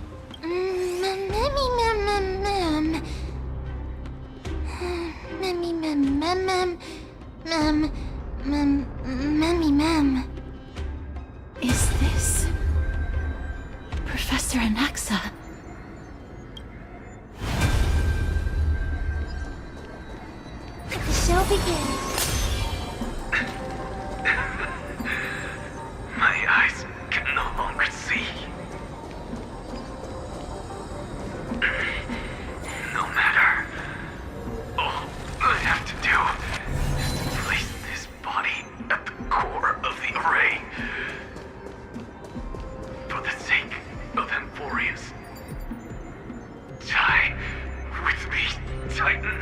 Is this Professor Anaxa? Let the show begin. My eyes can no longer see. No matter. All I have to do is to place this body at the core of the array. For the sake of Amphorius. Die with me, Titan.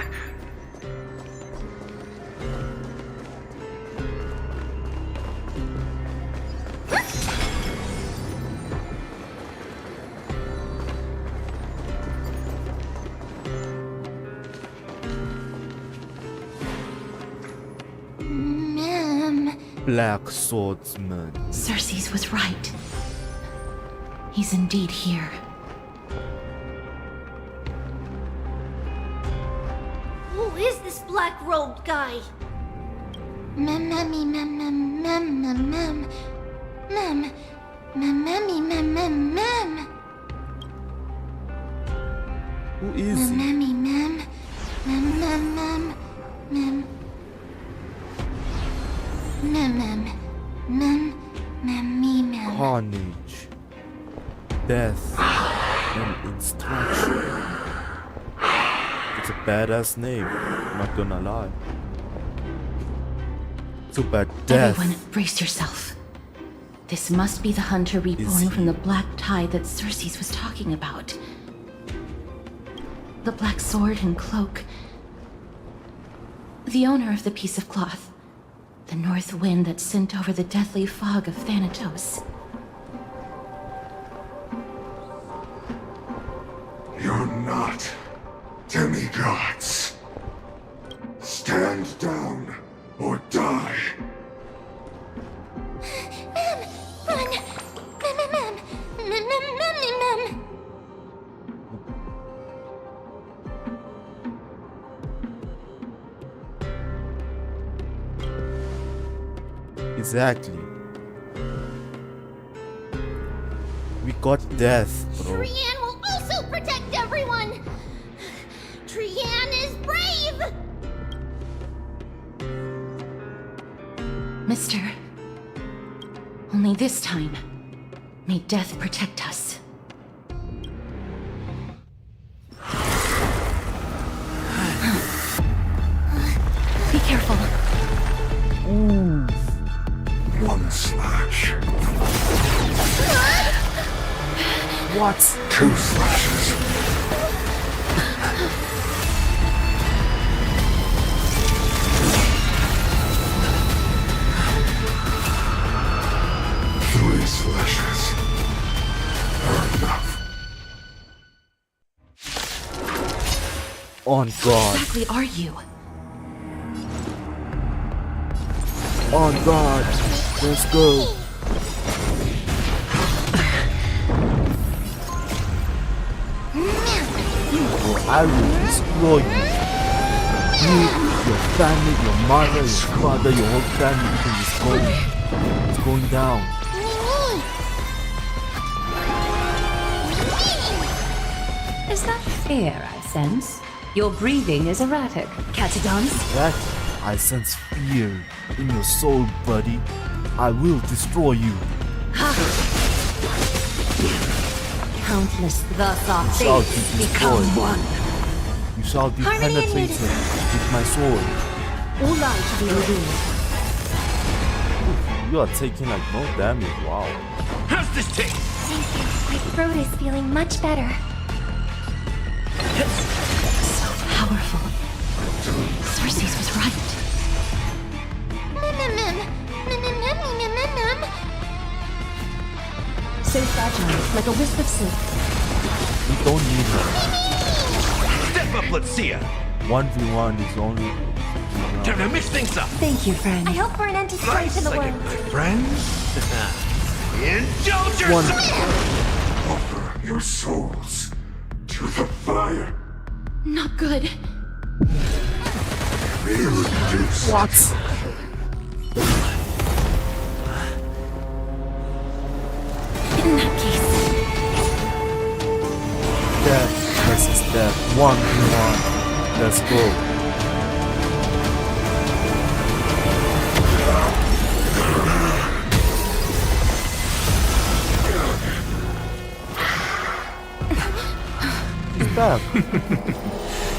Black Swordsman. Cersei's was right. He's indeed here. Who is this black-robed guy? Who is he? Carnage, death, and instruction. It's a badass name, not gonna lie. Too bad death. Everyone, brace yourself. This must be the hunter reborn from the black tide that Cersei's was talking about. The black sword and cloak. The owner of the piece of cloth. The north wind that sent over the deathly fog of Thanatos. You're not demigods. Stand down or die. Run! Exactly. We got death, bro. Trian will also protect everyone! Trian is brave! Mister, only this time, may death protect us. Be careful. Ooh. One slash. What? 2 slashes. 3 slashes are enough. On God. Who exactly are you? On God. Let's go. I will destroy you. You, your family, your mother, your father, your whole family is going down. Is that fear I sense? Your breathing is erratic. Catadons? That I sense fear in your soul, buddy. I will destroy you. Countless thus our You shall be fates become destroyed. one. You shall be penetrated with my sword. Ulai to be revealed. You are taking like no damage. Wow. How's this taste? Thank you. My throat is feeling much better. So powerful. Cersei's was right. So fragile, like a wisp of silk. We don't need her. Step up, let's see ya. 1v1 is only. Time to mix things up. Thank you, friend. I hope for an end to strife in the Like world. it, my friends. Indulge yourself. Offer your souls to the fire. Not good. We'll do What? In that case, Death versus death. 1v1. Let's go. He's back.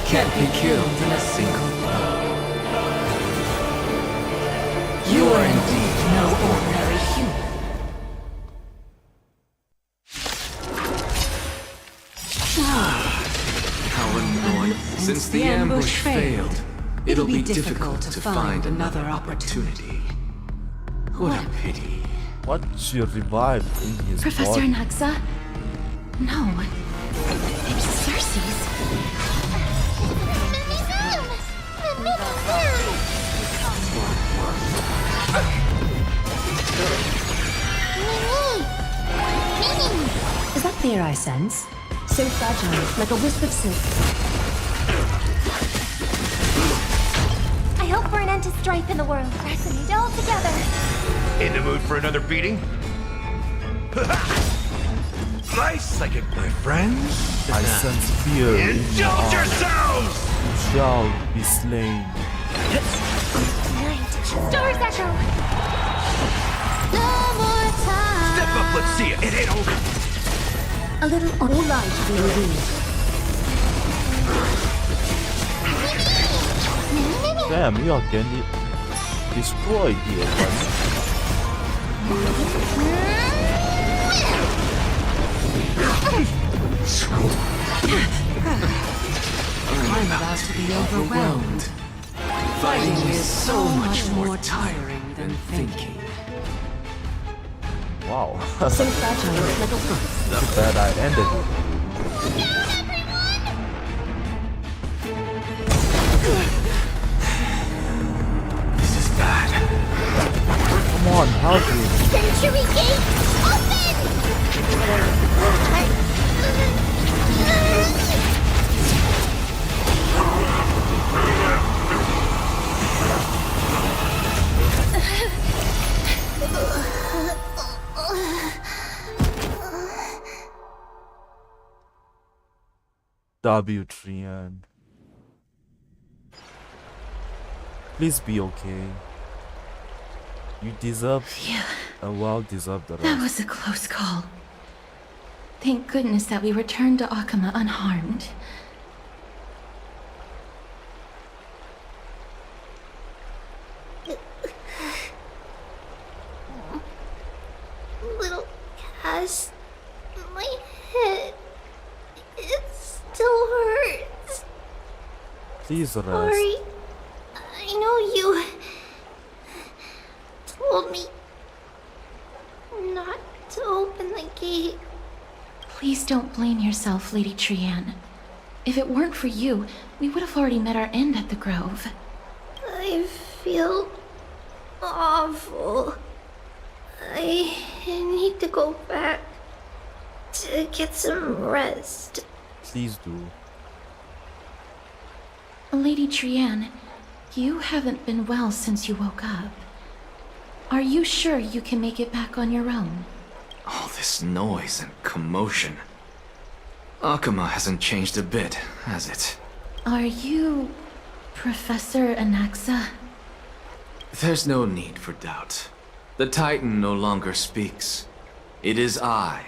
Can't be killed in a single blow. You are indeed no ordinary human. How annoying. Since the ambush failed, it'll be difficult to find another opportunity. What a pity. What? She revived in his Professor body. Naxa? No. It's Cersei's. Is that fear I sense? So fragile, like a wisp of silk. I hope for an end to strife in the world. Resonate all together. In the mood for another beating? Slice like it, my friends. I sense fear in your Indulge eyes. yourselves! You shall be slain. Night. Stars echo. No more time. Step up, let's see it. It ain't over. A little Ulai to be revealed. Damn, you are getting destroyed here, buddy. I'm about to be overwhelmed. Fighting is so much more tiring than thinking. Wow. So fragile, like a wisp. Too bad I ended it. This is bad. Come on, help me. Century gate, W3N. Please be okay. You deserve a well-deserved rest. That was a close call. Thank goodness that we returned to Akama unharmed. Little Cass, my head, it still hurts. Please rest. Sorry. I know you told me not to open the gate. Please don't blame yourself, Lady Trianne. If it weren't for you, we would have already met our end at the Grove. I feel awful. I need to go back to get some rest. Please do. Lady Trianne, you haven't been well since you woke up. Are you sure you can make it back on your own? All this noise and commotion. Akama hasn't changed a bit, has it? Are you Professor Anaxa? There's no need for doubt. The Titan no longer speaks. It is I,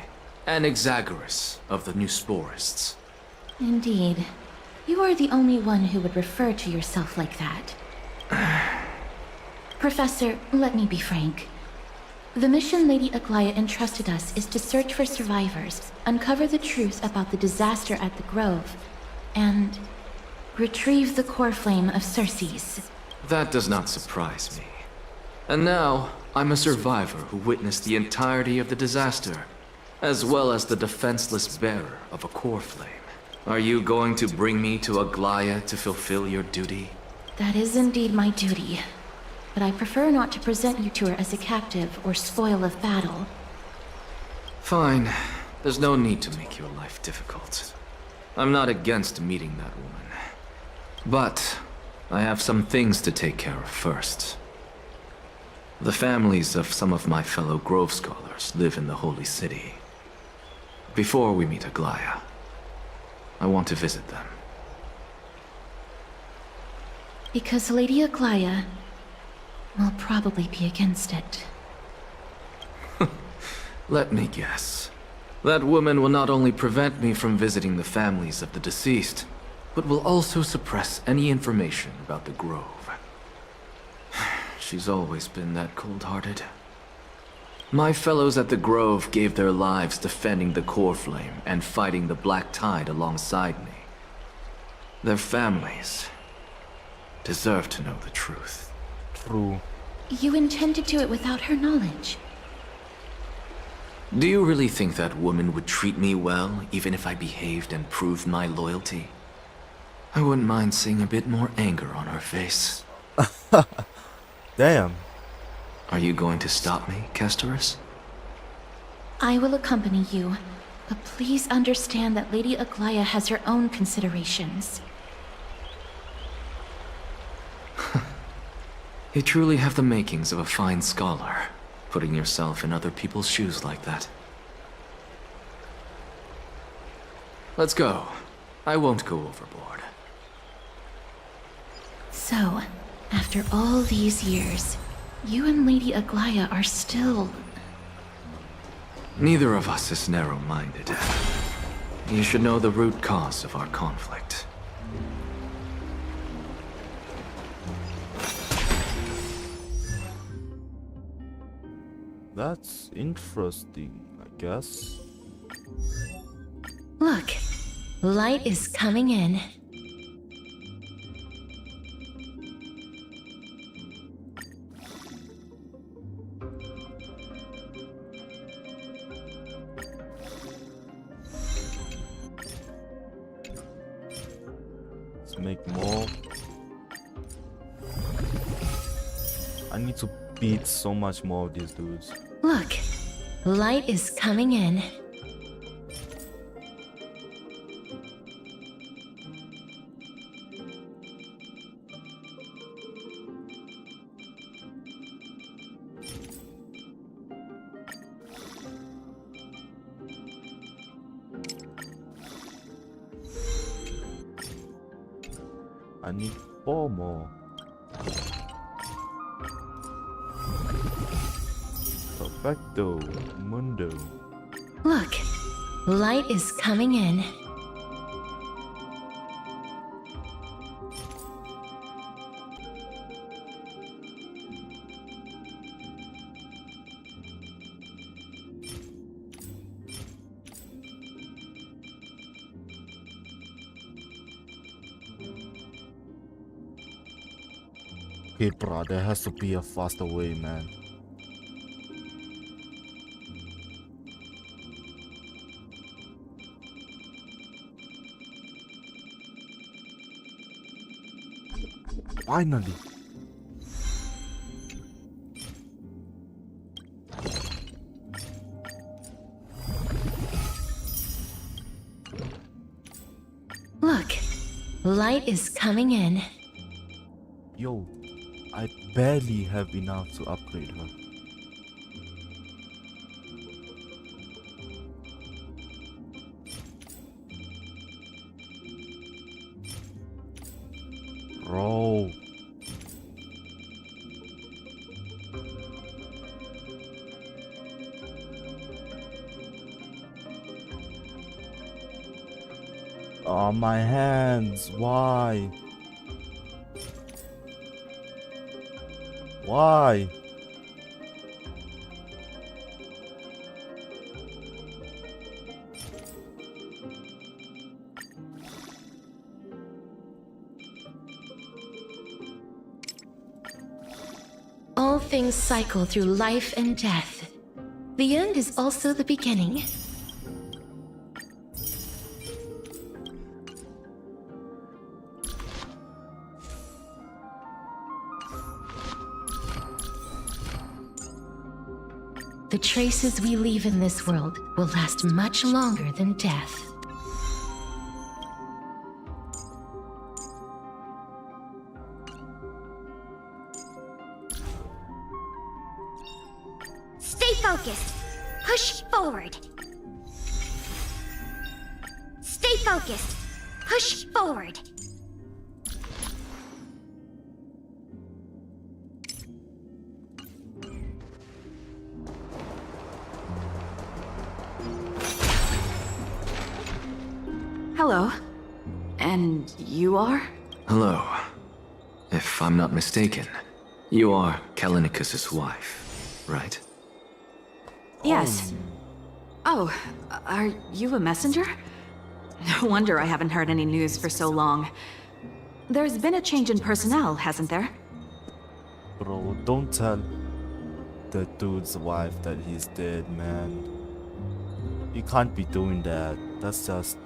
Anaxagoras of the Newsporists. Indeed. You are the only one who would refer to yourself like that. Professor, let me be frank. The mission Lady Aglaya entrusted us is to search for survivors, uncover the truth about the disaster at the Grove, and retrieve the core flame of Circes. That does not surprise me. And now, I'm a survivor who witnessed the entirety of the disaster, as well as the defenseless bearer of a core flame. Are you going to bring me to Aglaya to fulfill your duty? That is indeed my duty, but I prefer not to present you to her as a captive or spoil of battle. Fine. There's no need to make your life difficult. I'm not against meeting that woman. But I have some things to take care of first. The families of some of my fellow Grove Scholars live in the Holy City. Before we meet Aglaya, I want to visit them. Because Lady Aglaya will probably be against it. Let me guess. That woman will not only prevent me from visiting the families of the deceased, but will also suppress any information about the Grove. She's always been that cold-hearted. My fellows at the Grove gave their lives defending the core flame and fighting the Black Tide alongside me. Their families deserve to know the truth. True. You intend to do it without her knowledge. Do you really think that woman would treat me well, even if I behaved and proved my loyalty? I wouldn't mind seeing a bit more anger on her face. Damn. Are you going to stop me, Castorus? I will accompany you, but please understand that Lady Aglaya has her own considerations. You truly have the makings of a fine scholar, putting yourself in other people's shoes like that. Let's go. I won't go overboard. So, after all these years, you and Lady Aglaya are still... Neither of us is narrow-minded. You should know the root cause of our conflict. That's interesting, I guess. Look, light is coming in. Let's make more. I need to beat so much more of these dudes. Look, light is coming in. I need 4 more. Perfecto Mundo. Look, light is coming in. Okay, bro, there has to be a faster way, man. Finally. Look, light is coming in. Yo, I barely have enough to upgrade her. Bro. Oh, my hands. Why? Why? All things cycle through life and death. The end is also the beginning. The traces we leave in this world will last much longer than death. Stay focused. Push forward. Stay focused. Push forward. Hello. And you are? Hello. If I'm not mistaken, you are Kalinicus's wife, right? Yes. Oh, are you a messenger? No wonder I haven't heard any news for so long. There's been a change in personnel, hasn't there? Bro, don't tell the dude's wife that he's dead, man. You can't be doing that. That's just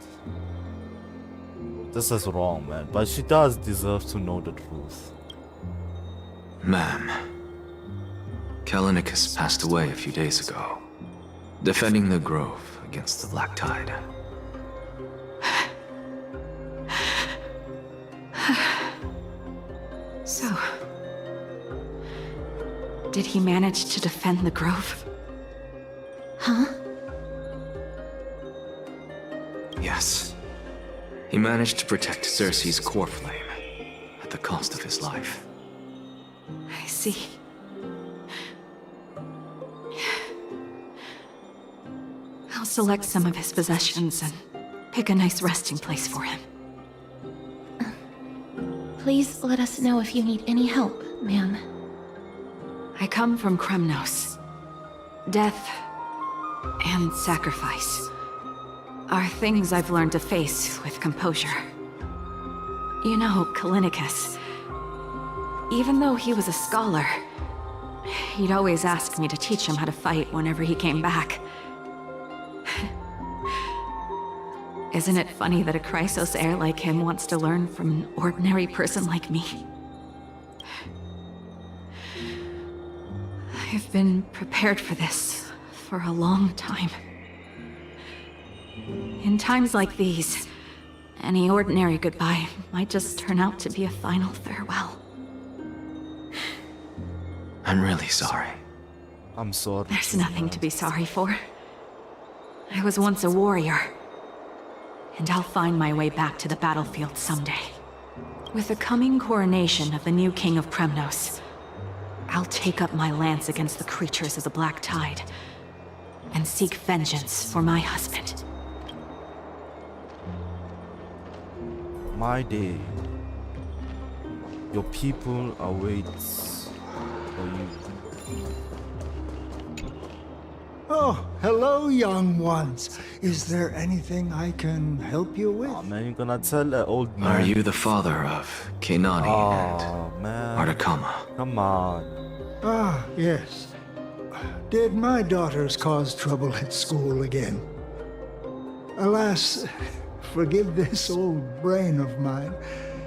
wrong, man. But she does deserve to know the truth. Ma'am, Kalinicus passed away a few days ago, defending the Grove against the Black Tide. So, did he manage to defend the Grove? Huh? Yes. He managed to protect Cersei's core flame at the cost of his life. I see. I'll select some of his possessions and pick a nice resting place for him. Please let us know if you need any help, ma'am. I come from Kremnos. Death and sacrifice are things I've learned to face with composure. You know, Kalinicus, even though he was a scholar, he'd always ask me to teach him how to fight whenever he came back. Isn't it funny that a Chrysos heir like him wants to learn from an ordinary person like me? I've been prepared for this for a long time. In times like these, any ordinary goodbye might just turn out to be a final farewell. I'm really sorry. I'm sorry. There's nothing to be sorry for. I was once a warrior, and I'll find my way back to the battlefield someday. With the coming coronation of the new king of Kremnos, I'll take up my lance against the creatures of the Black Tide and seek vengeance for my husband. My day. Your people awaits for you. Oh, hello, young ones. Is there anything I can help you with? Oh man, you're gonna tell an old man. Are you the father of Kenani and man. Artakama? Come on. Ah, yes. Did my daughters cause trouble at school again? Alas, forgive this old brain of mine.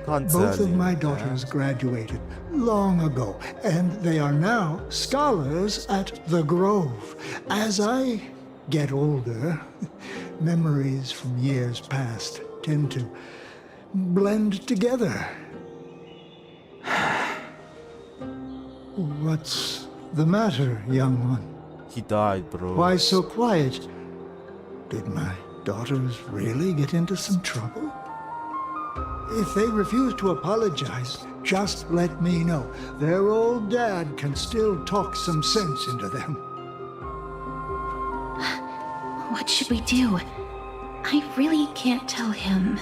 Both of my daughters graduated long ago, and they are now scholars at the Grove. As I get older, memories from years past tend to blend together. What's the matter, young one? He died, bro. Why so quiet? Did my daughters really get into some trouble? If they refuse to apologize, just let me know. Their old dad can still talk some sense into them. What should we do? I really can't tell him.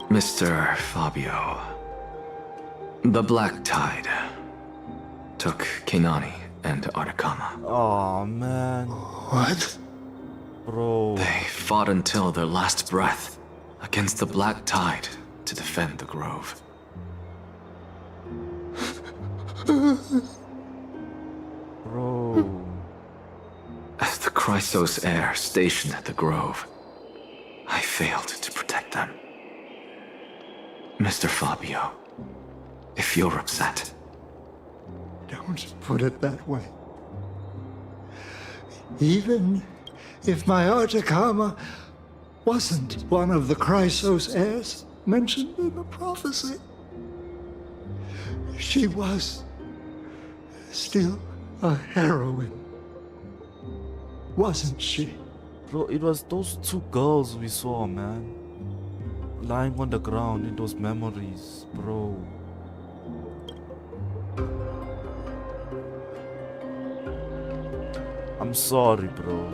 Mr. Fabio, the Black Tide took Kenani and Artakama. Oh man. What? Bro. They fought until their last breath against the Black Tide to defend the Grove. Bro. As the Chrysos heir stationed at the Grove, I failed to protect them. Mr. Fabio, if you're upset... Don't put it that way. Even if my Artakama wasn't one of the Chrysos heirs mentioned in the prophecy, she was still a heroine, wasn't she? Bro, it was those two girls we saw, man. Lying on the ground in those memories, bro. I'm sorry, bro.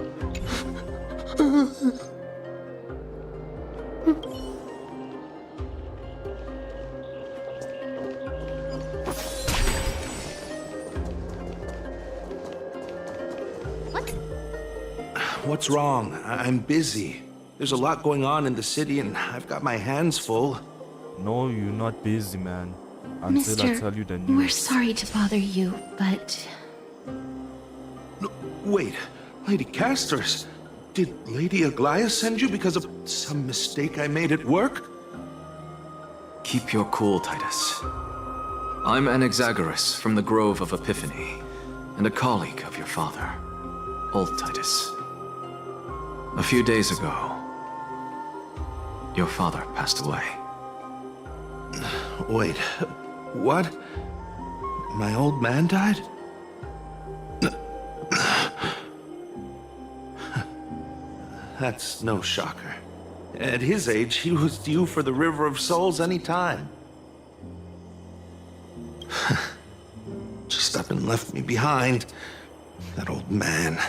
What's wrong? I'm busy. There's a lot going on in the city and I've got my hands full. No, you're not busy, man. Until I tell you the news. We're sorry to bother you, but... No, wait, Lady Castorus, did Lady Aglaia send you because of some mistake I made at work? Keep your cool, Titus. I'm Anaxagoras from the Grove of Epiphany, and a colleague of your father, old Titus. A few days ago, your father passed away. Wait, what? My old man died? That's no shocker. At his age, he was due for the River of Souls any time. Just up and left me behind. That old man.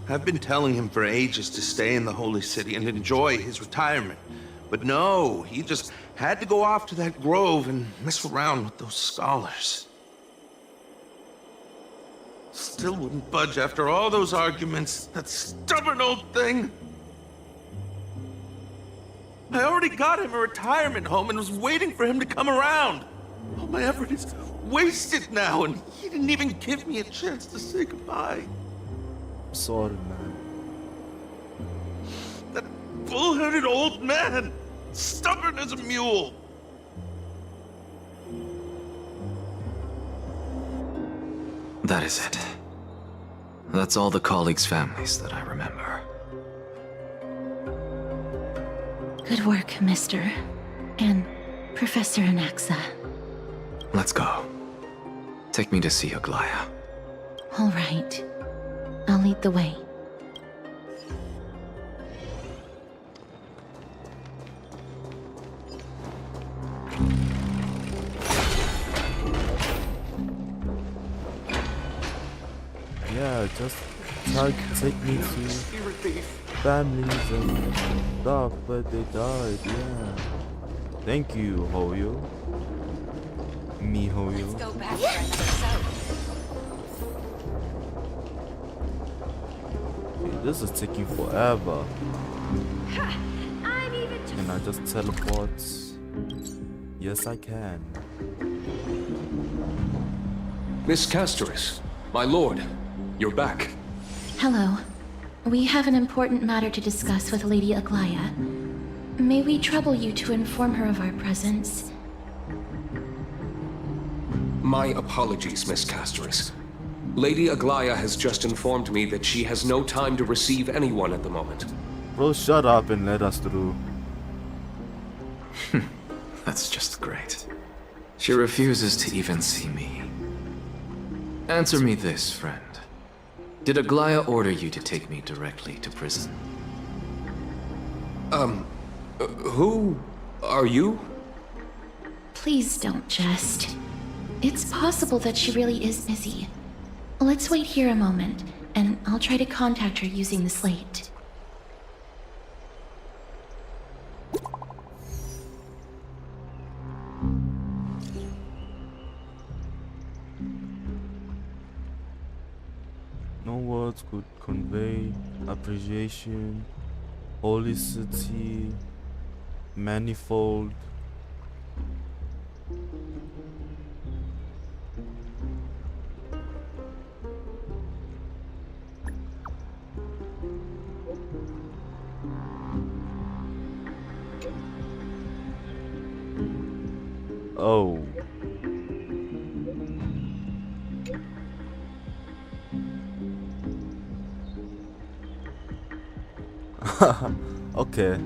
I've been telling him for ages to stay in the Holy City and enjoy his retirement. But no, he just had to go off to that grove and mess around with those scholars. Still wouldn't budge after all those arguments. That stubborn old thing. I already got him a retirement home and was waiting for him to come around. All my effort is wasted now, and he didn't even give me a chance to say goodbye. Sorry, man. That bull-headed old man, stubborn as a mule. That is it. That's all the colleagues' families that I remember. Good work, Mr. and Professor Anaxa. Let's go. Take me to see Aglaia. All right. I'll lead the way. Yeah, just try to take me to families and stuff, but they died, yeah. Thank you, Hoyo. Me, Hoyo. Let's go back for another Okay, this is taking forever. I'm even Can I just teleport? Yes, I can. Miss Castorus, my lord, you're back. Hello. We have an important matter to discuss with Lady Aglaia. May we trouble you to inform her of our presence? My apologies, Miss Castorus. Lady Aglaia has just informed me that she has no time to receive anyone at the moment. Bro, shut up and let us through. That's just great. She refuses to even see me. Answer me this, friend. Did Aglaia order you to take me directly to prison? Who are you? Please don't jest. It's possible that she really is busy. Let's wait here a moment. and I'll try to contact her using the slate. No words could convey appreciation, holy city, manifold. Oh. Okay.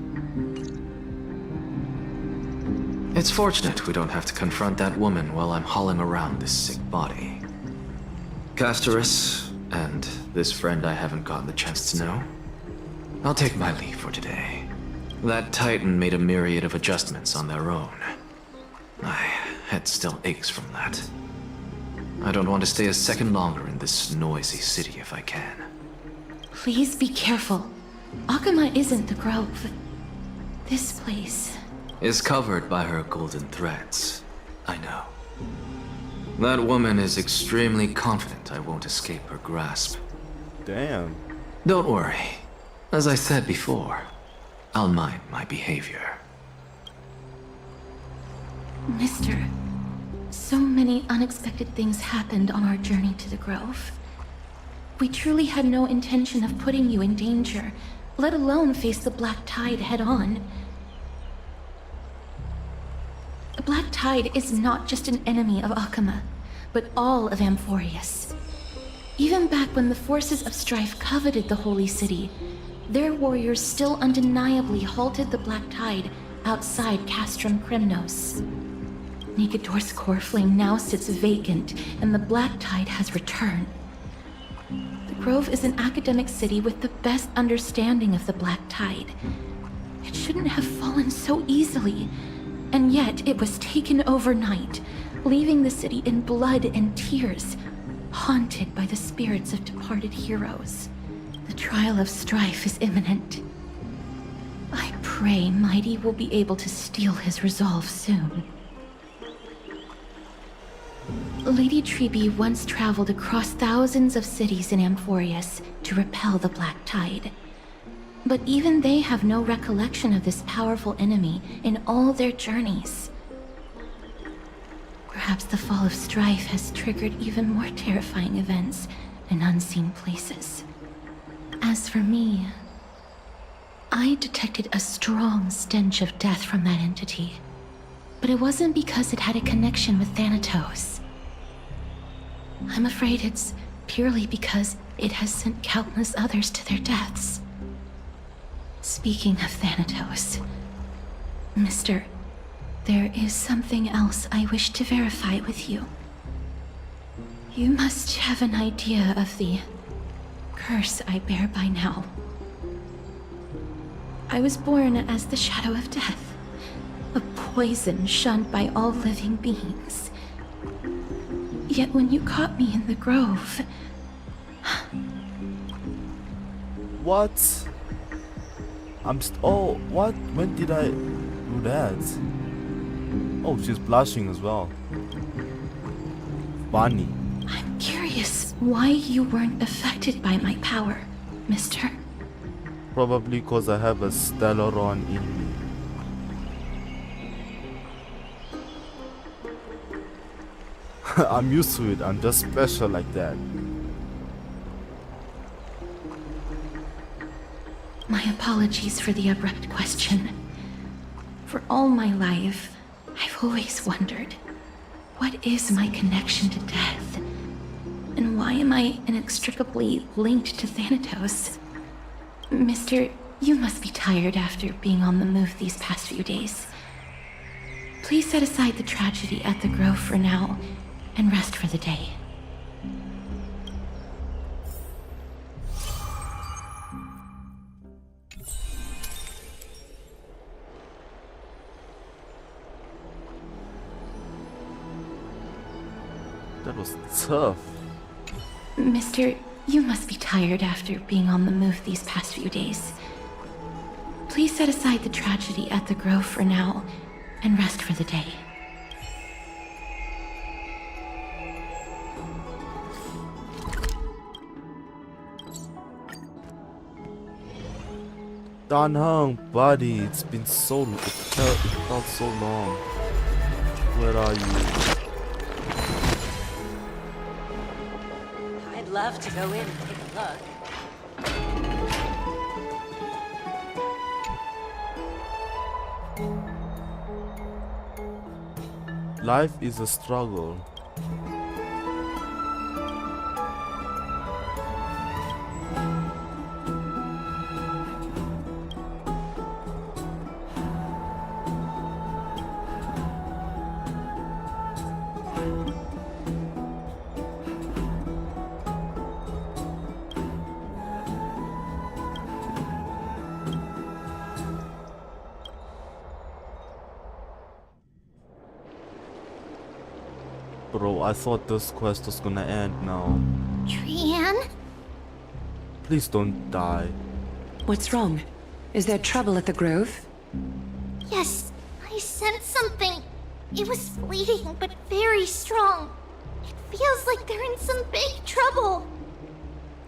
It's fortunate we don't have to confront that woman while I'm hauling around this sick body. Castorus, and this friend I haven't gotten the chance to know, I'll take my leave for today. That Titan made a myriad of adjustments on their own. My head still aches from that. I don't want to stay a second longer in this noisy city if I can. Please be careful. Akama isn't the Grove. This place is covered by her golden threads. I know. That woman is extremely confident I won't escape her grasp. Damn. Don't worry. As I said before, I'll mind my behavior. Mister, so many unexpected things happened on our journey to the Grove. We truly had no intention of putting you in danger, let alone face the Black Tide head-on. The Black Tide is not just an enemy of Akama, but all of Amphorius. Even back when the forces of Strife coveted the Holy City, their warriors still undeniably halted the Black Tide outside Castrum Kremnos. Nikedor's core flame now sits vacant, and the Black Tide has returned. The Grove is an academic city with the best understanding of the Black Tide. It shouldn't have fallen so easily, and yet it was taken overnight, leaving the city in blood and tears, haunted by the spirits of departed heroes. The trial of Strife is imminent. I pray Mighty will be able to steel his resolve soon. Lady Trebe once traveled across thousands of cities in Amphorius to repel the Black Tide. But even they have no recollection of this powerful enemy in all their journeys. Perhaps the fall of Strife has triggered even more terrifying events in unseen places. As for me, I detected a strong stench of death from that entity. But it wasn't because it had a connection with Thanatos. I'm afraid it's purely because it has sent countless others to their deaths. Speaking of Thanatos, Mister, there is something else I wish to verify with you. You must have an idea of the curse I bear by now. I was born as the shadow of death, a poison shunned by all living beings. Yet when you caught me in the Grove... What? Oh, what? When did I do that? Oh, she's blushing as well. Funny. I'm curious why you weren't affected by my power, Mister. Probably because I have a Stellaron in me. I'm used to it. I'm just special like that. My apologies for the abrupt question. For all my life, I've always wondered, what is my connection to death? And why am I inextricably linked to Thanatos? Mister, you must be tired after being on the move these past few days. Please set aside the tragedy at the Grove for now, and rest for the day. That was tough. Mister, You must be tired after being on the move these past few days. Please set aside the tragedy at the Grove for now and rest for the day. Dan Heng, buddy, it felt so long. Where are you? I'd love to go in and take a look. Life is a struggle. Bro, I thought this quest was gonna end now. Trian? Please don't die. What's wrong? Is there trouble at the Grove? Yes, I sensed something. It was fleeting, but very strong. It feels like they're in some big trouble.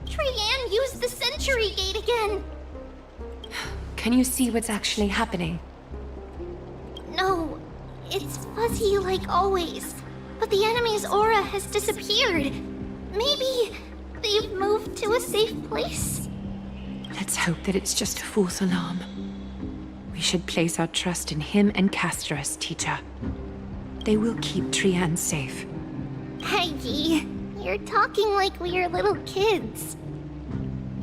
Trian used the Century Gate again. Can you see what's actually happening? No, it's fuzzy like always. But the enemy's aura has disappeared. Maybe they've moved to a safe place? Let's hope that it's just a false alarm. We should place our trust in him and Castorus, teacher. They will keep Trian safe. Aggie, you're talking like we are little kids.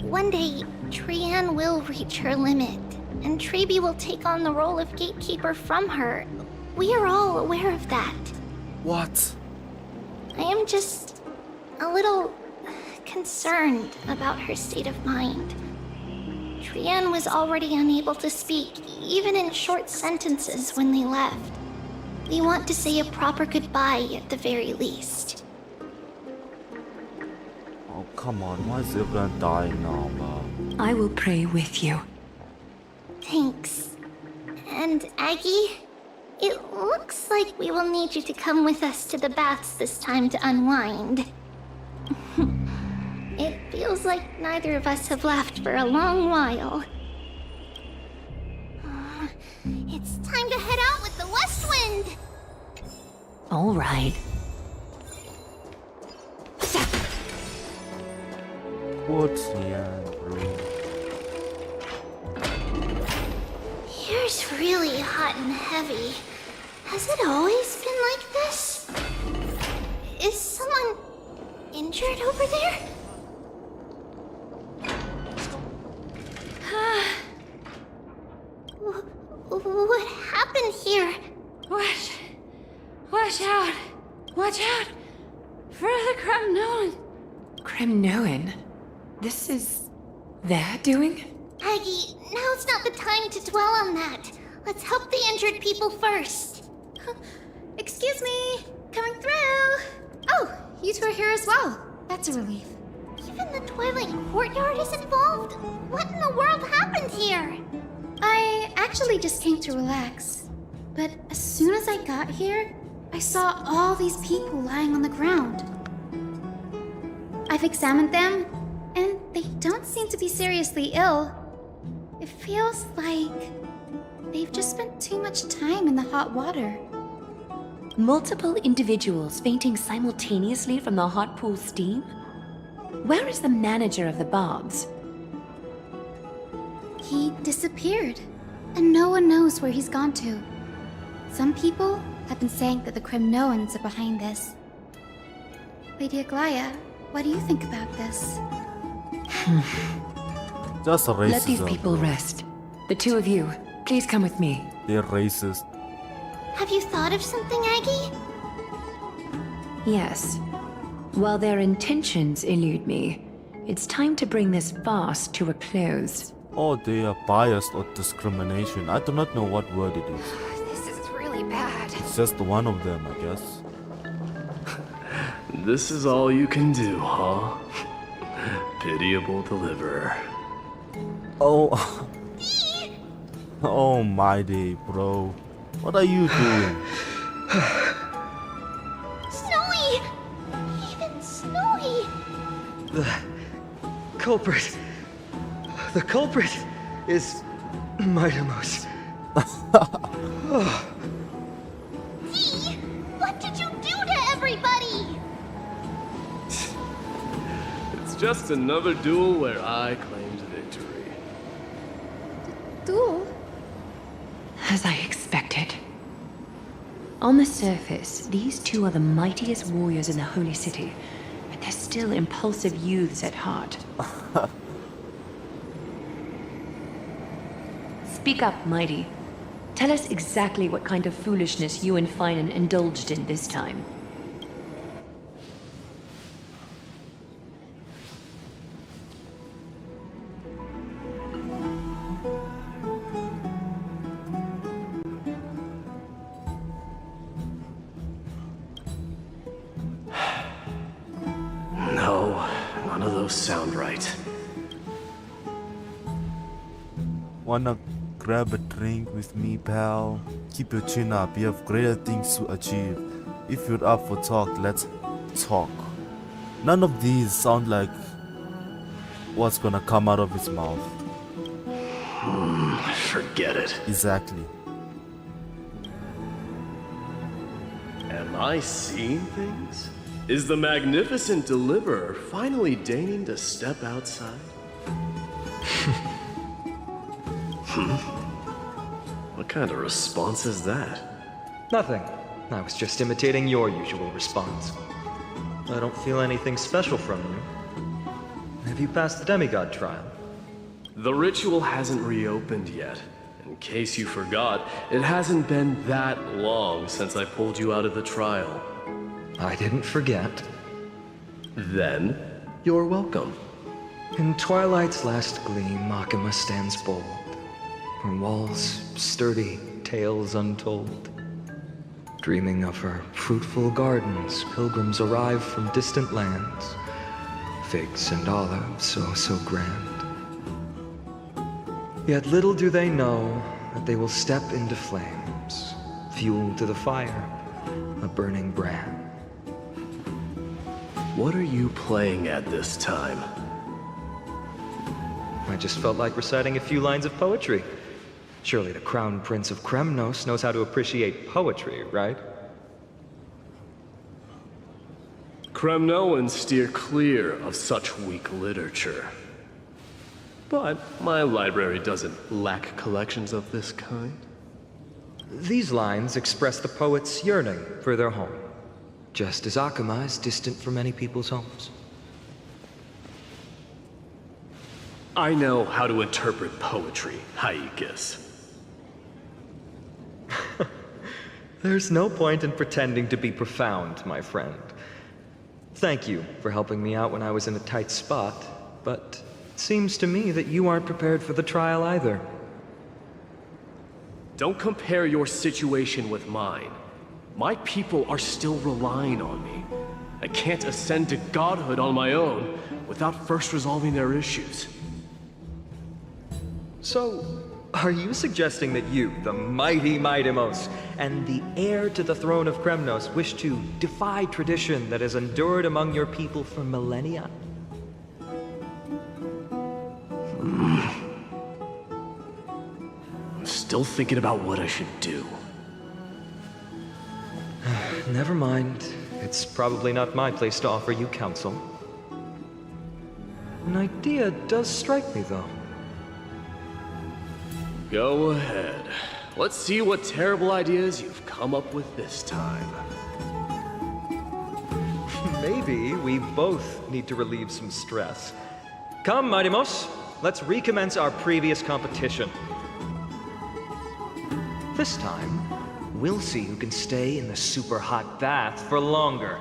One day, Trian will reach her limit, and Trebi will take on the role of gatekeeper from her. We are all aware of that. What? I am just a little concerned about her state of mind. Trian was already unable to speak, even in short sentences when they left. We want to say a proper goodbye at the very least. Oh, come on. Why is everyone dying now, man? I will pray with you. Thanks. And Aggie? It looks like we will need you to come with us to the baths this time to unwind. It feels like neither of us have laughed for a long while. It's time to head out with the West Wind! All right. What's here, bro? Here's really hot and heavy. Has it always been like this? Is someone injured over there? What happened here? Watch out! Watch out! For the Kremnoan! Kremnoan? This is their doing? Aggie, now's not the time to dwell on that. Let's help the injured people first. Excuse me! Coming through! Oh, you two are here as well. That's a relief. Even the Twilight Courtyard is involved? What in the world happened here? I actually just came to relax. But as soon as I got here, I saw all these people lying on the ground. I've examined them, and they don't seem to be seriously ill. It feels like they've just spent too much time in the hot water. Multiple individuals fainting simultaneously from the hot pool steam? Where is the manager of the baths? He disappeared, and no one knows where he's gone to. Some people have been saying that the Kremnoans are behind this. Lady Aglaya, what do you think about this? Just a racism. Let these people rest. The two of you, please come with me. They're racist. Have you thought of something, Aggie? Yes. While their intentions elude me, it's time to bring this farce to a close. Oh, they are biased or discrimination. I do not know what word it is. This is really bad. It's just one of them, I guess. This is all you can do, huh? Pitiable deliverer. Oh. Oh, Mighty, bro. What are you doing? Snowy! Even Snowy! The culprit is Mightimos. Dee! What did you do to everybody? It's just another duel where I claimed victory. Duel? As I expected. On the surface, these two are the mightiest warriors in the Holy City, but they're still impulsive youths at heart. Speak up, Mighty. Tell us exactly what kind of foolishness you and Finan indulged in this time. No, none of those sound right. Wanna grab a drink with me, pal? Keep your chin up, you have greater things to achieve. If you're up for talk, let's talk. None of these sound like what's gonna come out of his mouth. Forget it. Exactly. Am I seeing things? Is the magnificent deliverer finally deigning to step outside? What kind of response is that? Nothing. I was just imitating your usual response. I don't feel anything special from you. Have you passed the demigod trial? The ritual hasn't reopened yet. In case you forgot, it hasn't been that long since I pulled you out of the trial. I didn't forget. Then, you're welcome. In twilight's last gleam, Makima stands bold. Her walls sturdy, tales untold. Dreaming of her fruitful gardens, pilgrims arrive from distant lands. Figs and olives, so grand. Yet little do they know that they will step into flames, fuel to the fire, a burning brand. What are you playing at this time? I just felt like reciting a few lines of poetry. Surely the Crown Prince of Kremnos knows how to appreciate poetry, right? Kremnoans steer clear of such weak literature. But my library doesn't lack collections of this kind. These lines express the poet's yearning for their home, just as Akama is distant from many people's homes. I know how to interpret poetry, Haikis. There's no point in pretending to be profound, my friend. Thank you for helping me out when I was in a tight spot, but it seems to me that you aren't prepared for the trial either. Don't compare your situation with mine. My people are still relying on me. I can't ascend to godhood on my own without first resolving their issues. So, are you suggesting that you, the mighty Mightimos, and the heir to the throne of Kremnos, wish to defy tradition that has endured among your people for millennia? I'm still thinking about what I should do. Never mind. It's probably not my place to offer you counsel. An idea does strike me, though. Go ahead. Let's see what terrible ideas you've come up with this time. Maybe we both need to relieve some stress. Come, Mightimos, let's recommence our previous competition. This time, we'll see who can stay in the super hot bath for longer.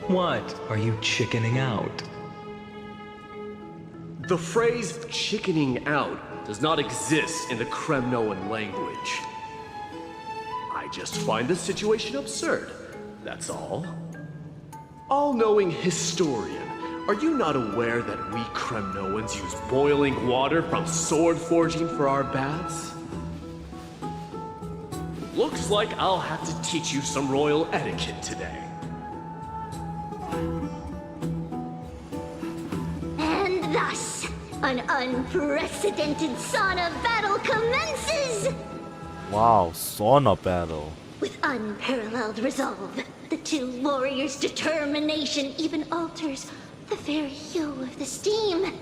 What? Are you chickening out? The phrase chickening out does not exist in the Kremnoan language. I just find the situation absurd that's all. All-knowing historian, are you not aware that we Kremnoans use boiling water from sword forging for our baths? Looks like I'll have to teach you some royal etiquette today. And thus, an unprecedented sauna battle commences! Wow, sauna battle. With unparalleled resolve, the two warriors' determination even alters the very hue of the steam.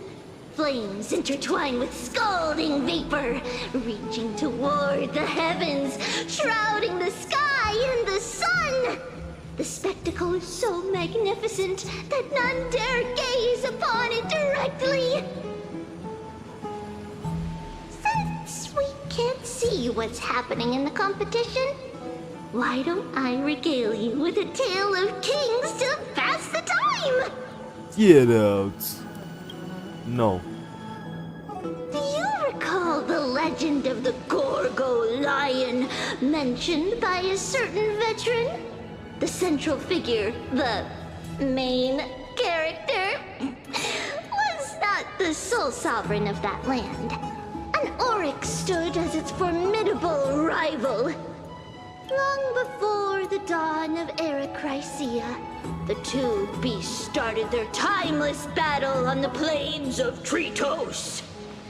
Flames intertwine with scalding vapor, reaching toward the heavens, shrouding the sky and the sun. The spectacle is so magnificent that none dare gaze upon it directly. Since we can't see what's happening in the competition, why don't I regale you with a tale of kings to pass the time? Get out. No. Do you recall the legend of the Gorgo lion mentioned by a certain veteran? The central figure, the main character, was not the sole sovereign of that land. An oryx stood as its formidable rival. Long before the dawn of Era Chrysia, the two beasts started their timeless battle on the plains of Tritos.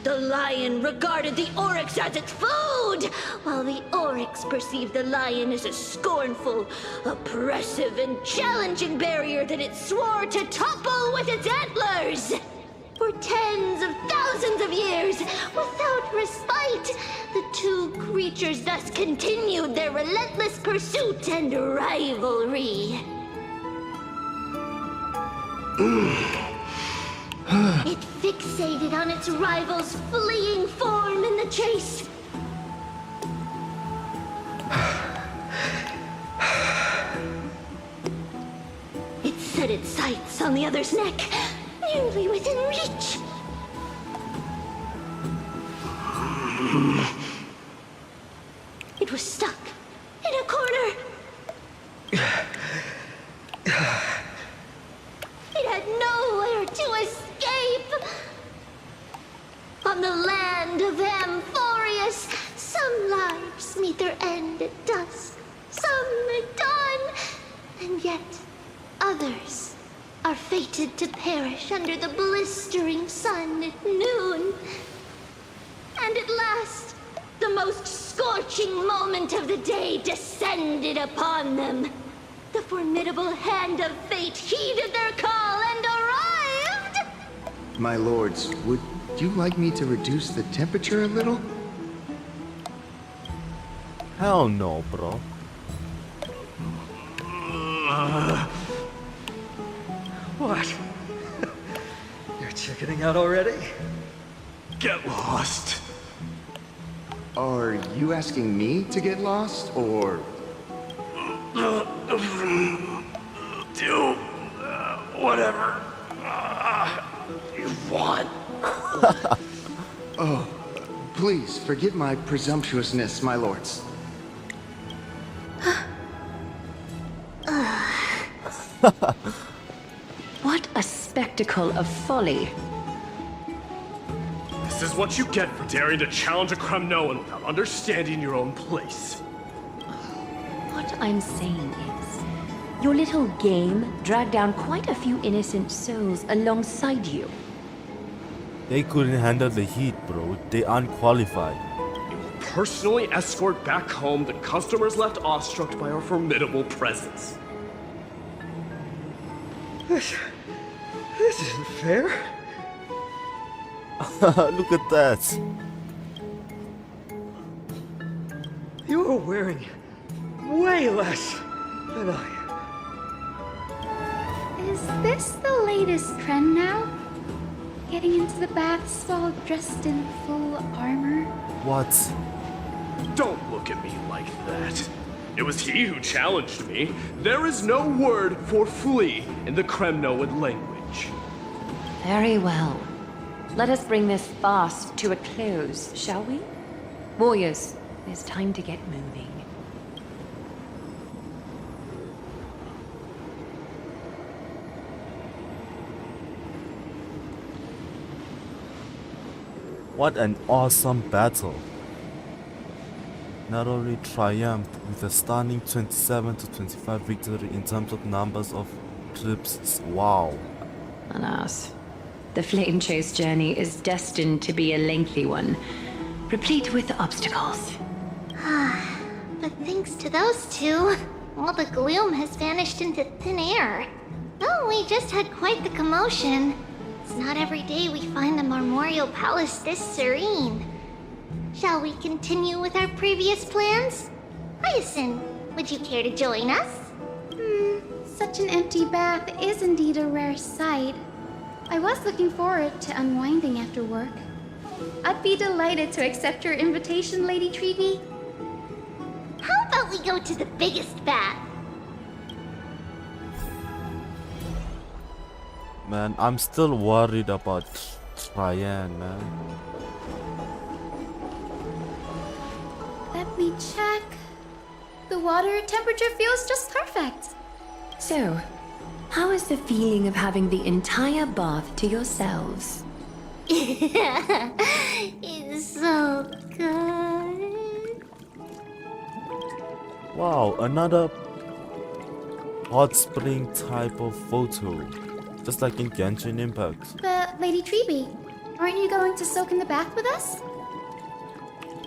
The lion regarded the oryx as its food, while the oryx perceived the lion as a scornful, oppressive, and challenging barrier that it swore to topple with its antlers. For tens of thousands of years, without respite, the two creatures thus continued their relentless pursuit and rivalry. It fixated on its rival's fleeing form in the chase. It set its sights on the other's neck, nearly within reach. It was stuck in a corner. It had nowhere to escape. On the land of Amphorius, some lives meet their end at dusk, some at dawn, and yet others are fated to perish under the blistering sun at noon. And at last, the most scorching moment of the day descended upon them. The formidable hand of fate heeded their call and arrived! My lords, would you like me to reduce the temperature a little? Hell no, bro. What? You're chickening out already? Get lost. Are you asking me to get lost, or... Do whatever you want. Oh, please forgive my presumptuousness, my lords. What a spectacle of folly. This is what you get for daring to challenge a Kremnoan without understanding your own place. What I'm saying is, your little game dragged down quite a few innocent souls alongside you. They couldn't handle the heat, bro. They unqualified. You will personally escort back home the customers left awestruck by our formidable presence. This isn't fair. Look at that. You're wearing way less than I am. Is this the latest trend now? Getting into the baths all dressed in full armor? What? Don't look at me like that. It was he who challenged me. There is no word for flee in the Kremnoan language. Very well. Let us bring this farce to a close, shall we? Warriors, it's time to get moving. What an awesome battle. Narori triumphed with a stunning 27 to 25 victory in terms of numbers of troops. Wow. Alas, the flame chase journey is destined to be a lengthy one, replete with obstacles. But thanks to those two, all the gloom has vanished into thin air. Oh, we just had quite the commotion. It's not every day we find the Marmorial Palace this serene. Shall we continue with our previous plans? Hyacinth, would you care to join us? Such an empty bath is indeed a rare sight. I was looking forward to unwinding after work. I'd be delighted to accept your invitation, Lady Treevee. How about we go to the biggest bath? Man, I'm still worried about Tryan, man. Let me check. The water temperature feels just perfect. So, how is the feeling of having the entire bath to yourselves? It's so good. Wow, another hot spring type of photo. Just like in Genshin Impact. But, Lady Treevee, aren't you going to soak in the bath with us?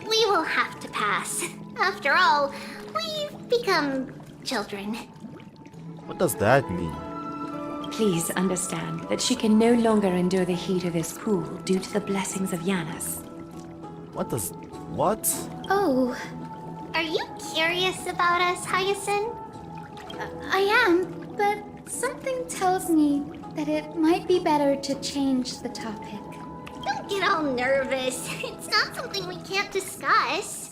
We will have to pass. After all, we've become children. What does that mean? Please understand that she can no longer endure the heat of this pool due to the blessings of Yanis. What? Oh. Are you curious about us, Hyacinth? I am, but something tells me that it might be better to change the topic. Don't get all nervous. It's not something we can't discuss.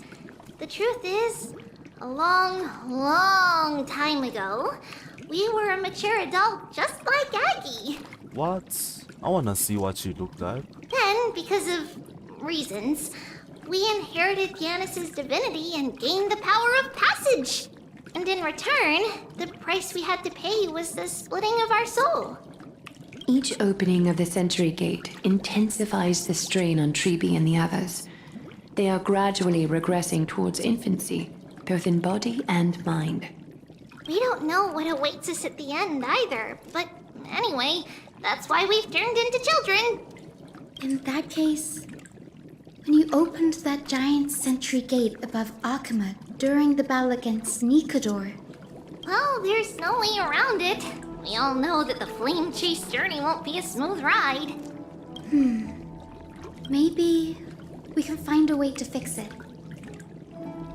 The truth is, a long, long time ago, we were a mature adult just like Aggie. What? I wanna see what she looked like. Then, because of reasons, we inherited Yanis' divinity and gained the power of passage. And in return, the price we had to pay was the splitting of our soul. Each opening of the Century Gate intensifies the strain on Treevee and the others. They are gradually regressing towards infancy, both in body and mind. We don't know what awaits us at the end either, but anyway, that's why we've turned into children. In that case, when you opened that giant sentry gate above Akuma during the battle against Nikador... Well, there's no way around it. We all know that the flame chase journey won't be a smooth ride. Maybe we can find a way to fix it.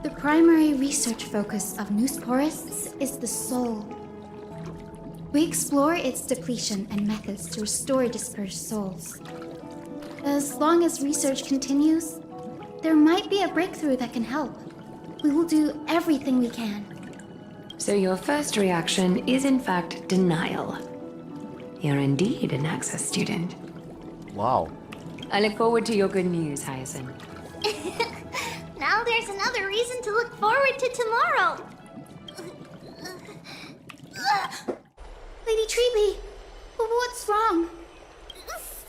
The primary research focus of Noosporists is the soul. We explore its depletion and methods to restore dispersed souls. As long as research continues, there might be a breakthrough that can help. We will do everything we can. So your first reaction is in fact denial. You're indeed an Access student. Wow. I look forward to your good news, Hyacinth. Now there's another reason to look forward to tomorrow. Lady Treevee, what's wrong?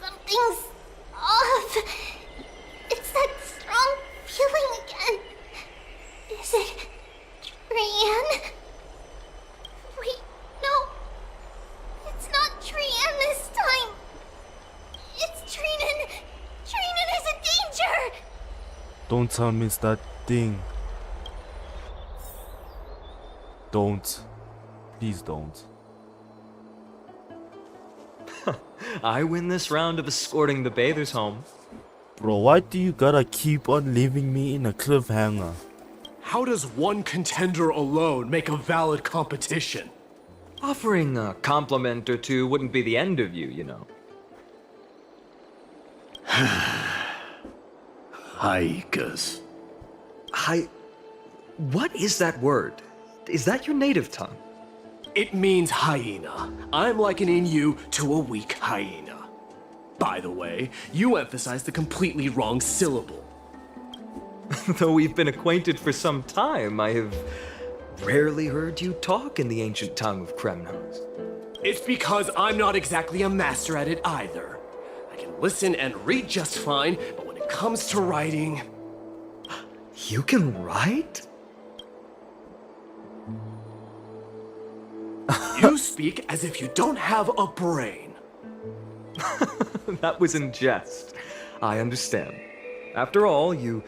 Something's off. It's that strong feeling again. Is it Trian? Wait, no. It's not Trian this time. It's Trinan. Trinan is a danger. Don't tell me it's that thing. Don't. Please don't. I win this round of escorting the bathers home. Bro, why do you gotta keep on leaving me in a cliffhanger? How does one contender alone make a valid competition? Offering a compliment or two wouldn't be the end of you, you know. Haikas. What is that word? Is that your native tongue? It means hyena. I'm likening you to a weak hyena. By the way, you emphasized the completely wrong syllable. Though we've been acquainted for some time, I have rarely heard you talk in the ancient tongue of Kremnos. It's because I'm not exactly a master at it either. I can listen and read just fine, but when it comes to writing... You can write? You speak as if you don't have a brain. That was in jest. I understand. After all, you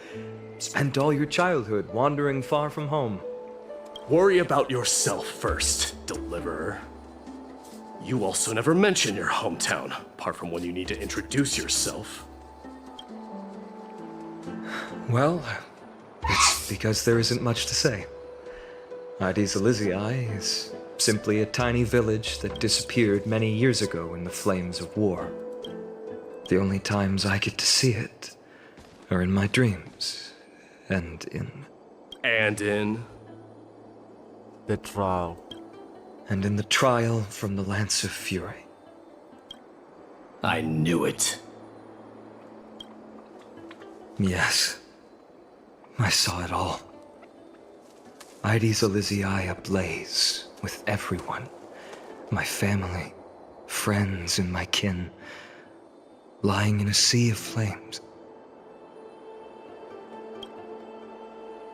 spent all your childhood wandering far from home. Worry about yourself first, Deliverer. You also never mention your hometown, apart from when you need to introduce yourself. Well, it's because there isn't much to say. Ides Elysiae is simply a tiny village that disappeared many years ago in the flames of war. The only times I get to see it are in my dreams, and in... The trial. And in the trial from the Lance of Fury. I knew it. Yes. I saw it all. Ides Elysiae ablaze with everyone. My family, friends, and my kin. Lying in a sea of flames.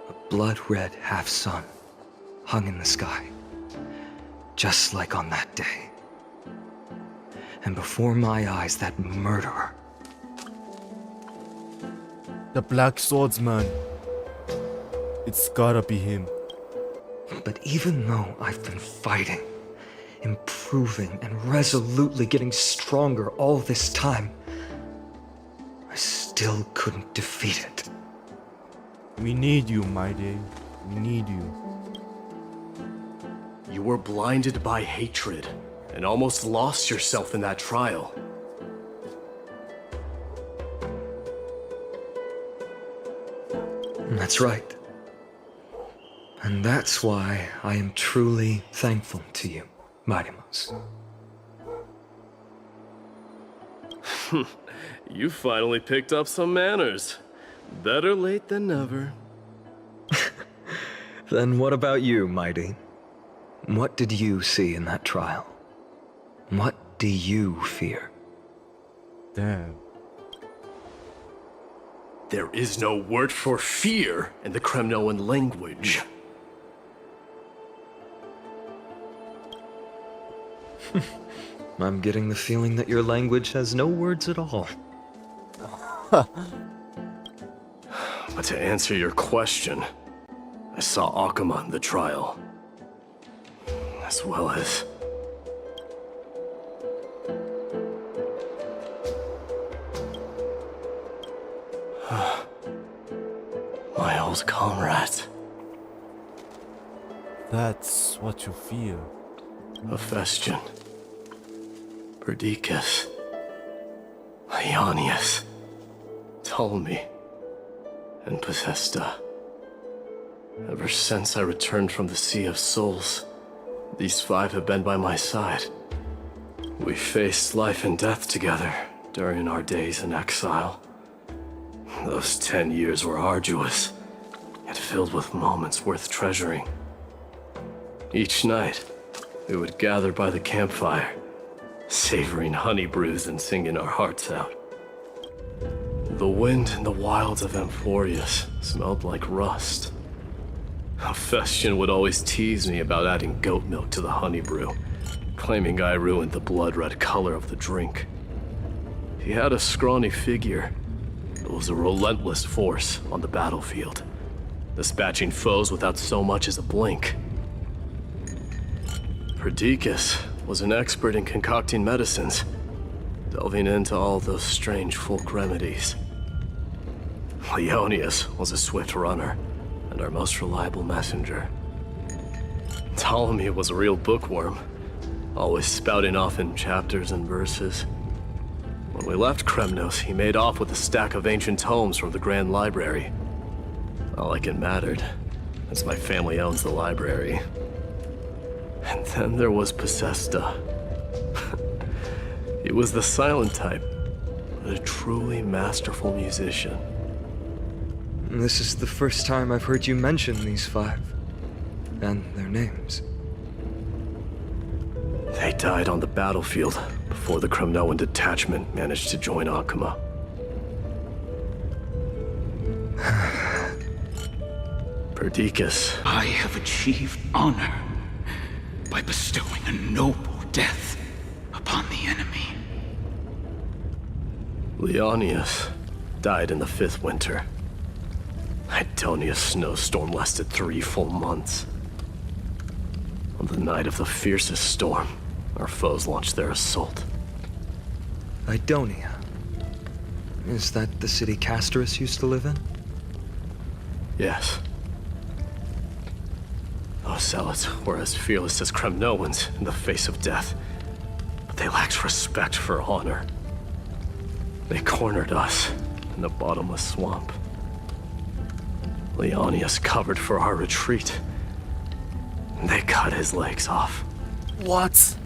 A blood-red half-sun hung in the sky. Just like on that day. And before my eyes, that murderer. The Black Swordsman. It's gotta be him. But even though I've been fighting, improving, and resolutely getting stronger all this time, I still couldn't defeat it. We need you, Mighty. We need you. You were blinded by hatred, and almost lost yourself in that trial. That's right. And that's why I am truly thankful to you, Mightymouse. You finally picked up some manners. Better late than never. Then what about you, Mighty? What did you see in that trial? What do you fear? Damn. There is no word for fear in the Kremnoan language. I'm getting the feeling that your language has no words at all. But to answer your question, I saw Akuma in the trial. As well as... my old comrade. That's what you fear. Hephaestion. Perdiccas. Ionius. Ptolemy. And Possesta. Ever since I returned from the Sea of Souls, these five have been by my side. We faced life and death together during our days in exile. Those 10 years were arduous, yet filled with moments worth treasuring. Each night, we would gather by the campfire, savoring honey brews and singing our hearts out. The wind in the wilds of Amphorius smelled like rust. Hephaestion would always tease me about adding goat milk to the honey brew, claiming I ruined the blood-red color of the drink. He had a scrawny figure, but was a relentless force on the battlefield, dispatching foes without so much as a blink. Perdiccas was an expert in concocting medicines, delving into all those strange folk remedies. Leonius was a swift runner, and our most reliable messenger. Ptolemy was a real bookworm, always spouting off in chapters and verses. When we left Kremnos, he made off with a stack of ancient tomes from the Grand Library. Not like it mattered, as my family owns the library. And then there was Possesta. He was the silent type, but a truly masterful musician. This is the first time I've heard you mention these five, and their names. They died on the battlefield before the Kremnoan detachment managed to join Akuma. Perdiccas. I have achieved honor by bestowing a noble death upon the enemy. Leonius died in the 5th winter. Idonia's snowstorm lasted 3 full months. On the night of the fiercest storm, our foes launched their assault. Idonia? Is that the city Castorus used to live in? Yes. Those zealots were as fearless as Kremnoans in the face of death, but they lacked respect for honor. They cornered us in the bottomless swamp. Leonius covered for our retreat. They cut his legs off. What?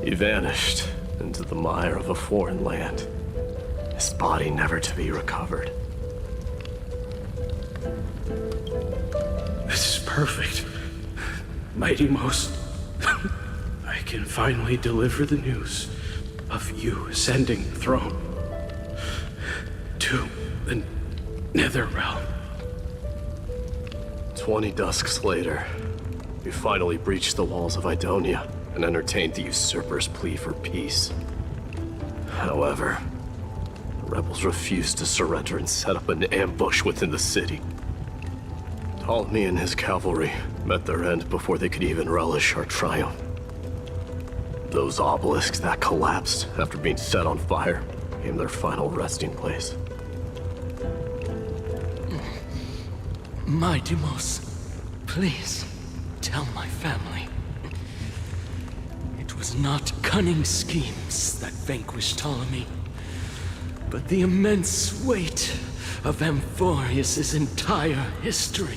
He vanished into the mire of a foreign land, his body never to be recovered. This is perfect. Mighty Most, I can finally deliver the news of you ascending the throne to the Nether Realm. 20 dusks later, we finally breached the walls of Idonia and entertained the usurper's plea for peace. However, the rebels refused to surrender and set up an ambush within the city. Ptolemy and his cavalry met their end before they could even relish our triumph. Those obelisks that collapsed after being set on fire became their final resting place. My Demos, please tell my family. It was not cunning schemes that vanquished Ptolemy, but the immense weight of Amphorius' entire history.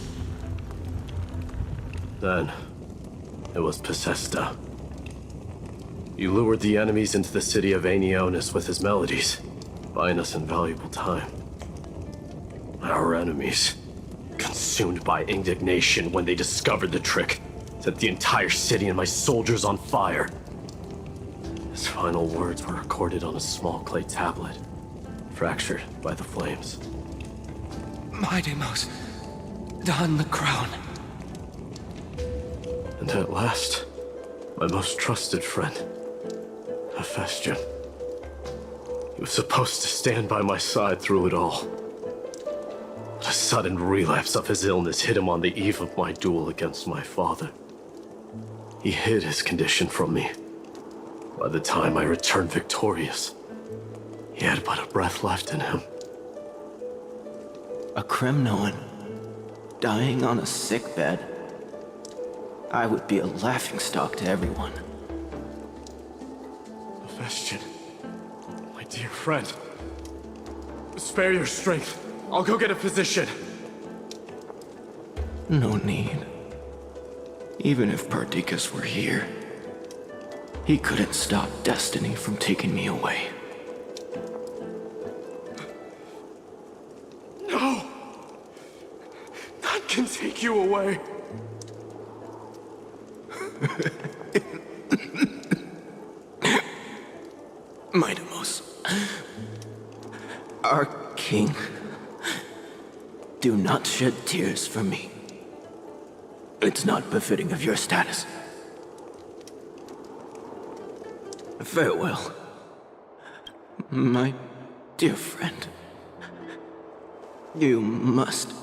Then, it was Pacesta. He lured the enemies into the city of Aenionis with his melodies, buying us invaluable time. Our enemies, consumed by indignation when they discovered the trick, set the entire city and my soldiers on fire. His final words were recorded on a small clay tablet, fractured by the flames. My Demos, don the crown. And at last, my most trusted friend, Hephaestion. He was supposed to stand by my side through it all. But a sudden relapse of his illness hit him on the eve of my duel against my father. He hid his condition from me. By the time I returned victorious, he had but a breath left in him. A Kremnoan dying on a sickbed. I would be a laughingstock to everyone. Hephaestion, my dear friend, spare your strength. I'll go get a physician. No need. Even if Perdiccas were here, he couldn't stop destiny from taking me away. No! None can take you away. My Demos, our king, do not shed tears for me. It's not befitting of your status. Farewell, my dear friend. You must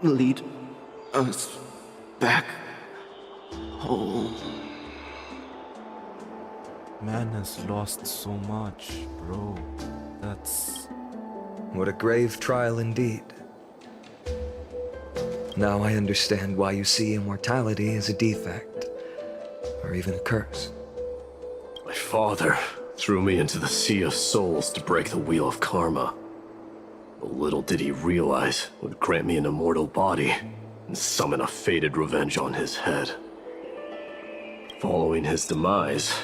lead us back home. Man has lost so much, bro. That's... What a grave trial indeed. Now I understand why you see immortality as a defect, or even a curse. My father threw me into the sea of souls to break the wheel of karma. But little did he realize it would grant me an immortal body and summon a fated revenge on his head. Following his demise,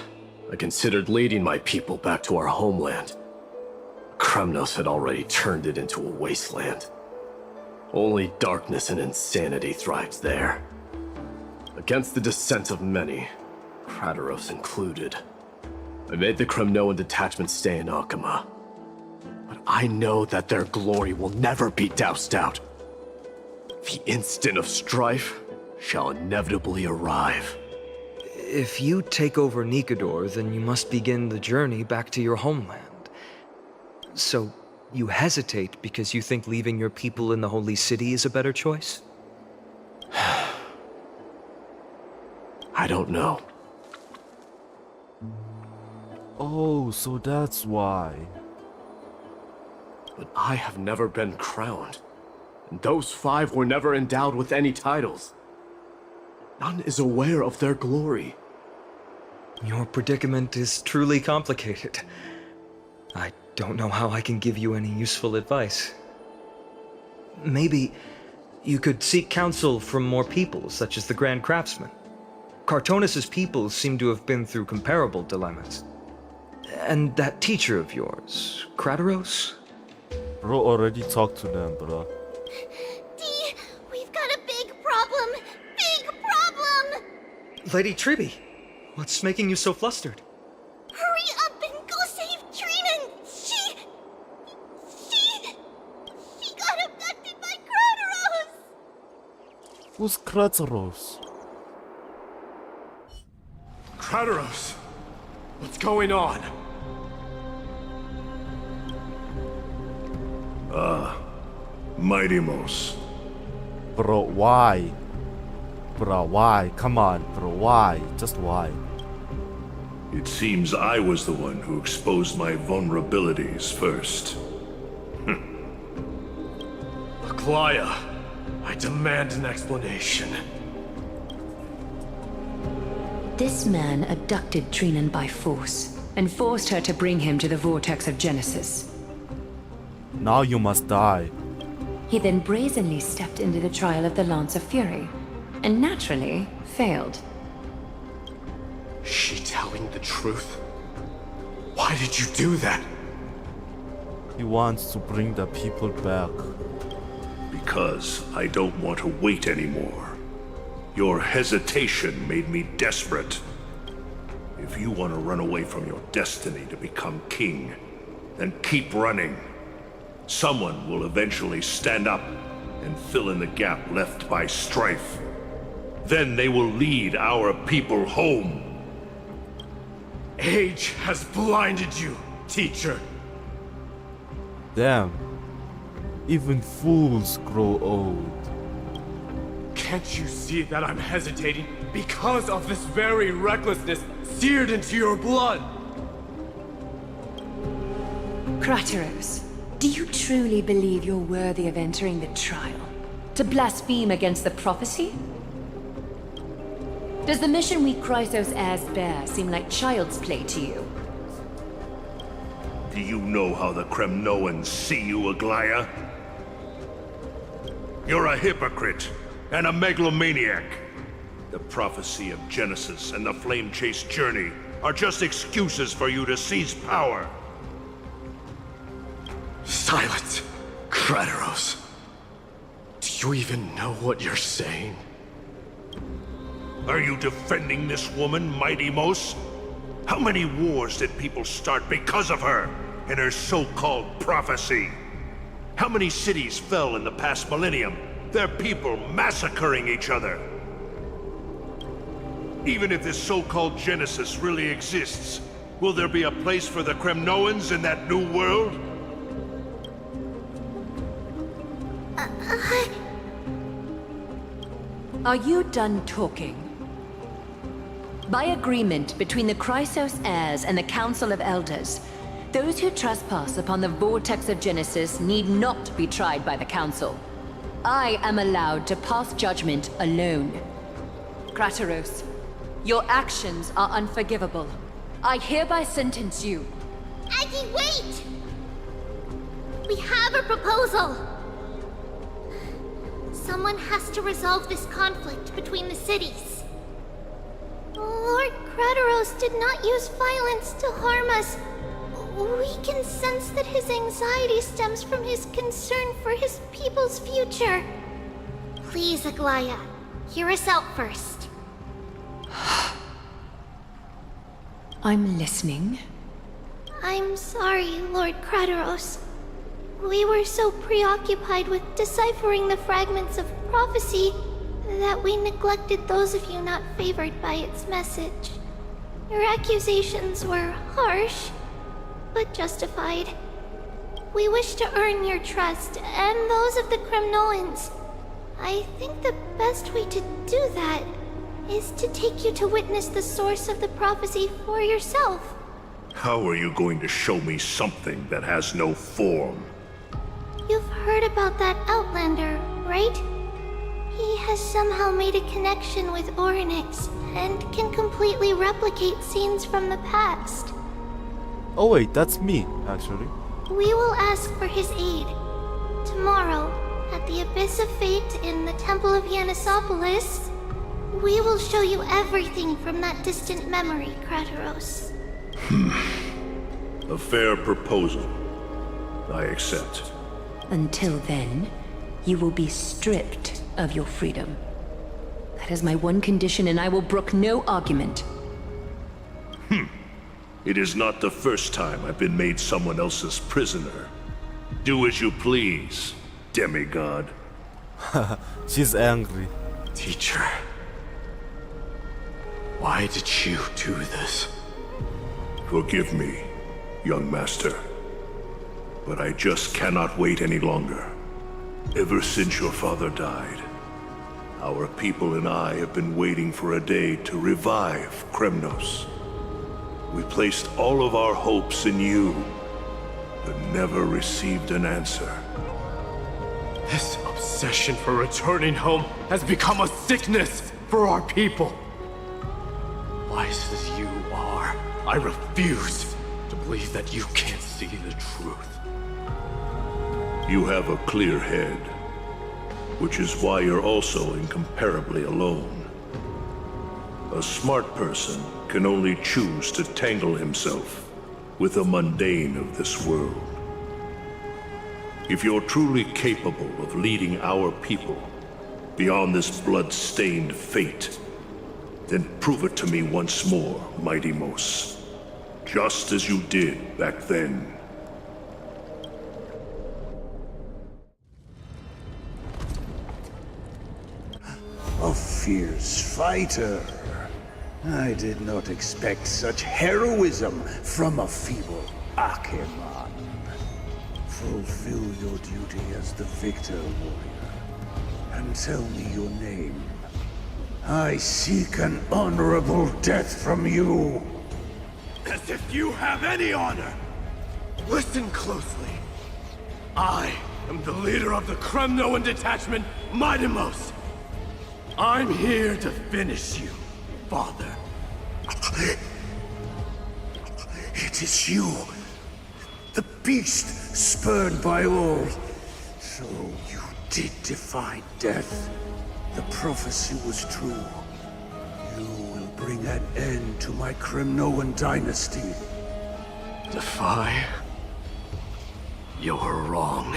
I considered leading my people back to our homeland. Kremnos had already turned it into a wasteland. Only darkness and insanity thrives there. Against the dissent of many, Krateros included, I made the Kremnoan detachment stay in Akama. But I know that their glory will never be doused out. The instant of strife shall inevitably arrive. If you take over Nikador, then you must begin the journey back to your homeland. So, you hesitate because you think leaving your people in the Holy City is a better choice? I don't know. Oh, so that's why. But I have never been crowned. And those 5 were never endowed with any titles. None is aware of their glory. Your predicament is truly complicated. I don't know how I can give you any useful advice. Maybe you could seek counsel from more people, such as the Grand Craftsman. Cartonis' people seem to have been through comparable dilemmas. And that teacher of yours, Krateros? Bro already talked to them, bro. Dee, we've got a big problem! Big problem! Lady Tribby, what's making you so flustered? Hurry up and go save Trinan! She got abducted by Krateros! Who's Krateros? Krateros! What's going on? Mighty Mos. Bro, why? Bro, why? Come on, bro, why? Just why? It seems I was the one who exposed my vulnerabilities first. Aglaya, I demand an explanation. This man abducted Trinan by force and forced her to bring him to the vortex of Genesis. Now you must die. He then brazenly stepped into the trial of the Lance of Fury, and naturally failed. Is she telling the truth? Why did you do that? He wants to bring the people back. Because I don't want to wait anymore. Your hesitation made me desperate. If you want to run away from your destiny to become king, then keep running. Someone will eventually stand up and fill in the gap left by Strife. Then they will lead our people home. Age has blinded you, teacher. Damn. Even fools grow old. Can't you see that I'm hesitating because of this very recklessness seared into your blood? Krateros, do you truly believe you're worthy of entering the trial? To blaspheme against the prophecy? Does the mission we Chrysos heirs bear seem like child's play to you? Do you know how the Kremnoans see you, Aglaya? You're a hypocrite and a megalomaniac. The prophecy of Genesis and the Flame Chase journey are just excuses for you to seize power. Silence, Krateros. Do you even know what you're saying? Are you defending this woman, Mighty Mos? How many wars did people start because of her and her so-called prophecy? How many cities fell in the past millennium? Their people massacring each other. Even if this so-called Genesis really exists, will there be a place for the Kremnoans in that new world? Are you done talking? By agreement between the Chrysos heirs and the Council of Elders, those who trespass upon the Vortex of Genesis need not be tried by the Council. I am allowed to pass judgment alone. Krateros, your actions are unforgivable. I hereby sentence you. Aggie, wait! We have a proposal! Someone has to resolve this conflict between the cities. Lord Krateros did not use violence to harm us. We can sense that his anxiety stems from his concern for his people's future. Please, Aglaya, hear us out first. I'm listening. I'm sorry, Lord Krateros. We were so preoccupied with deciphering the fragments of prophecy that we neglected those of you not favored by its message. Your accusations were harsh, but justified. We wish to earn your trust and those of the Kremnoans. I think the best way to do that is to take you to witness the source of the prophecy for yourself. How are you going to show me something that has no form? You've heard about that Outlander, right? He has somehow made a connection with Orynyx and can completely replicate scenes from the past. Oh wait, that's me, actually. We will ask for his aid. Tomorrow, at the Abyss of Fate in the Temple of Yanisopolis, we will show you everything from that distant memory, Krateros. A fair proposal. I accept. Until then, you will be stripped of your freedom. That is my one condition, and I will brook no argument. It is not the first time I've been made someone else's prisoner. Do as you please, demigod. She's angry. Teacher, why did you do this? Forgive me, young master. But I just cannot wait any longer. Ever since your father died, our people and I have been waiting for a day to revive Kremnos. We placed all of our hopes in you, but never received an answer. This obsession for returning home has become a sickness for our people. Wise as you are, I refuse to believe that you can't see the truth. You have a clear head, which is why you're also incomparably alone. A smart person can only choose to tangle himself with the mundane of this world. If you're truly capable of leading our people beyond this blood-stained fate, then prove it to me once more, Mighty Mos. Just as you did back then. A fierce fighter. I did not expect such heroism from a feeble Acheman. Fulfill your duty as the victor, warrior, and tell me your name. I seek an honorable death from you. As if you have any honor! Listen closely. I am the leader of the Kremnoan detachment, Mighty Mos. I'm here to finish you, Father. It is you, the beast spurned by all. So you did defy death. The prophecy was true. You will bring an end to my Kremnoan dynasty. Defy? You're wrong.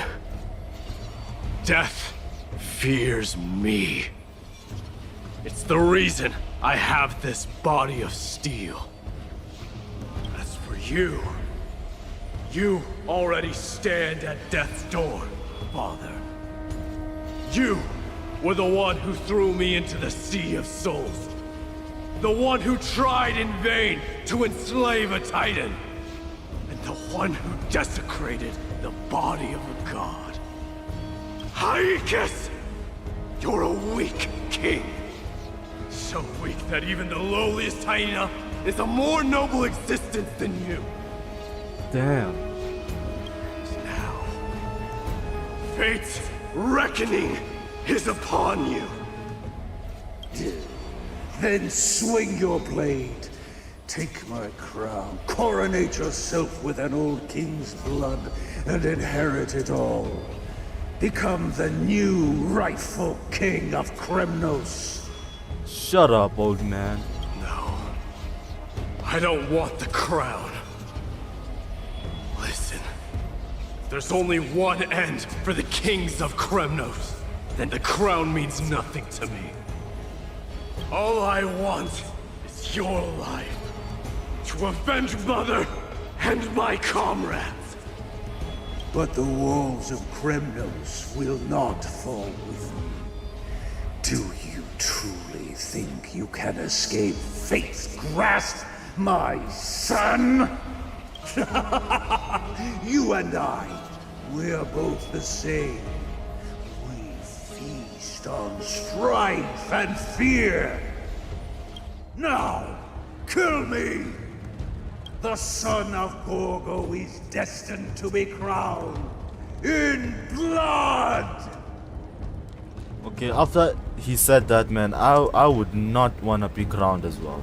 Death fears me. It's the reason I have this body of steel. As for you, you already stand at death's door, Father. You were the one who threw me into the Sea of Souls. The one who tried in vain to enslave a Titan. And the one who desecrated the body of a god. Haikis! You're a weak king. So weak that even the lowliest hyena is a more noble existence than you. Damn. And now, fate's reckoning is upon you. Then swing your blade. Take my crown. Coronate yourself with an old king's blood and inherit it all. Become the new rightful king of Kremnos. Shut up, old man. No. I don't want the crown. Listen. If there's only one end for the kings of Kremnos, then the crown means nothing to me. All I want is your life. To avenge Mother and my comrades. but the walls of Kremnos will not fall with me. Do you truly think you can escape fate's grasp, my son? You and I, we're both the same. We feast on strife and fear. Now, kill me! The son of Gorgo is destined to be crowned in blood! Okay, after he said that, man, I would not want to be crowned as well.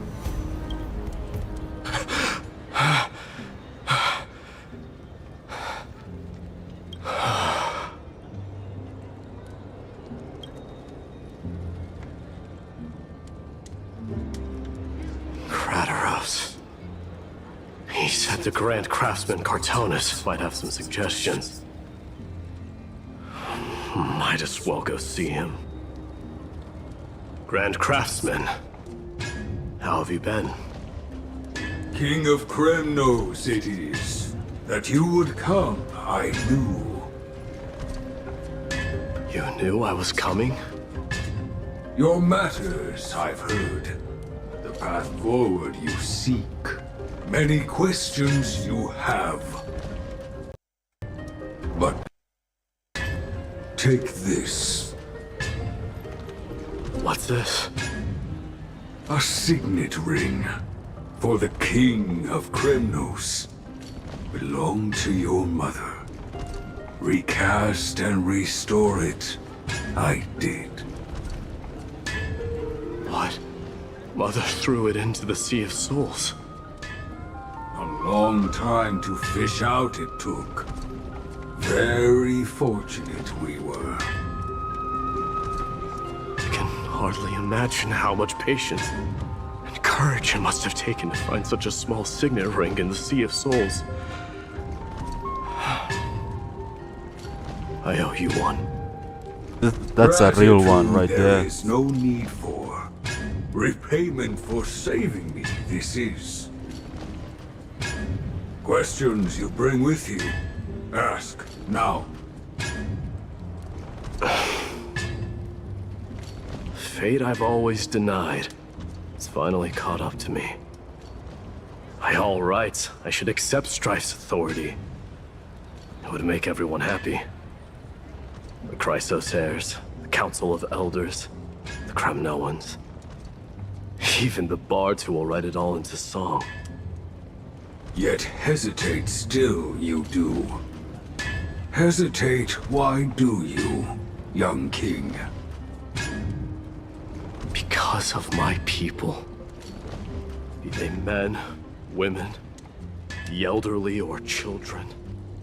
He said the Grand Craftsman Cartonus might have some suggestions. Might as well go see him. Grand Craftsman, how have you been? King of Kremnos it is. That you would come, I knew. You knew I was coming? Your matters, I've heard. The path forward you seek. Many questions you have. But take this. What's this? A signet ring for the King of Kremnos. Belonged to your mother. Recast and restore it. I did. What? Mother threw it into the Sea of Souls. A long time to fish out it took. Very fortunate we were. I can hardly imagine how much patience and courage it must have taken to find such a small signet ring in the Sea of Souls. I owe you one. That's a real one right there. There is no need for. Repayment for saving me, this is. Questions you bring with you? Ask, now. Fate I've always denied. It's finally caught up to me. By all rights, I should accept Strife's authority. It would make everyone happy. The Chrysos heirs, the Council of Elders, the Kremnoans. Even the bards who will write it all into song. Yet hesitate still you do. Hesitate, why do you, young king? Because of my people. Be they men, women, the elderly or children.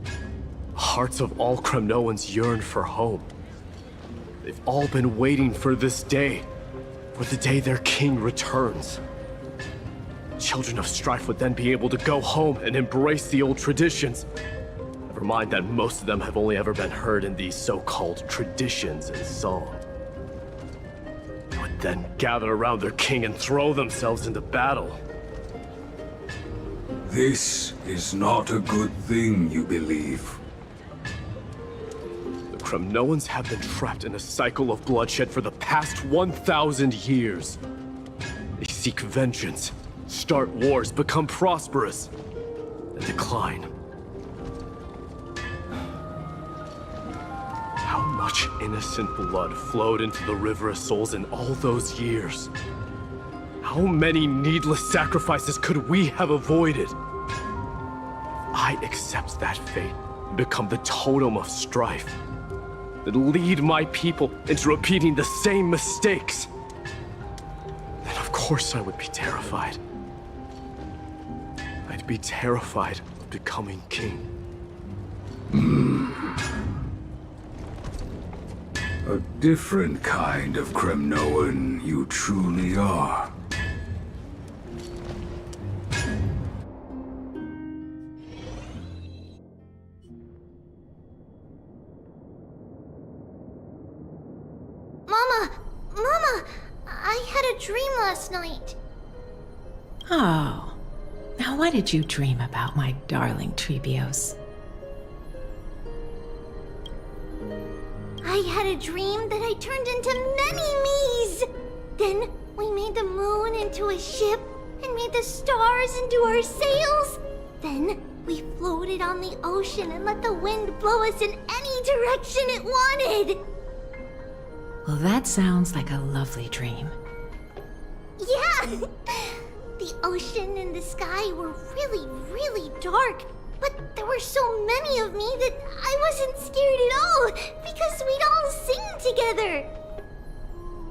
The hearts of all Kremnoans yearn for home. They've all been waiting for this day. For the day their king returns. Children of Strife would then be able to go home and embrace the old traditions. Never mind that most of them have only ever been heard in these so-called traditions and song. They would then gather around their king and throw themselves into battle. This is not a good thing, you believe. The Kremnoans have been trapped in a cycle of bloodshed for the past 1,000 years. They seek vengeance, start wars, become prosperous, and decline. How much innocent blood flowed into the River of Souls in all those years? How many needless sacrifices could we have avoided? I accept that fate and become the totem of strife that lead my people into repeating the same mistakes. Then of course I would be terrified. I'd be terrified of becoming king. A different kind of Kremnoan you truly are. Mama, I had a dream last night. Oh. Now what did you dream about, my darling Trebios? had a dream that I turned into many me's. Then we made the moon into a ship and made the stars into our sails. Then we floated on the ocean and let the wind blow us in any direction it wanted. Well, that sounds like a lovely dream. Yeah! The ocean and the sky were really, really dark. But there were so many of me that I wasn't scared at all because we'd all sing together.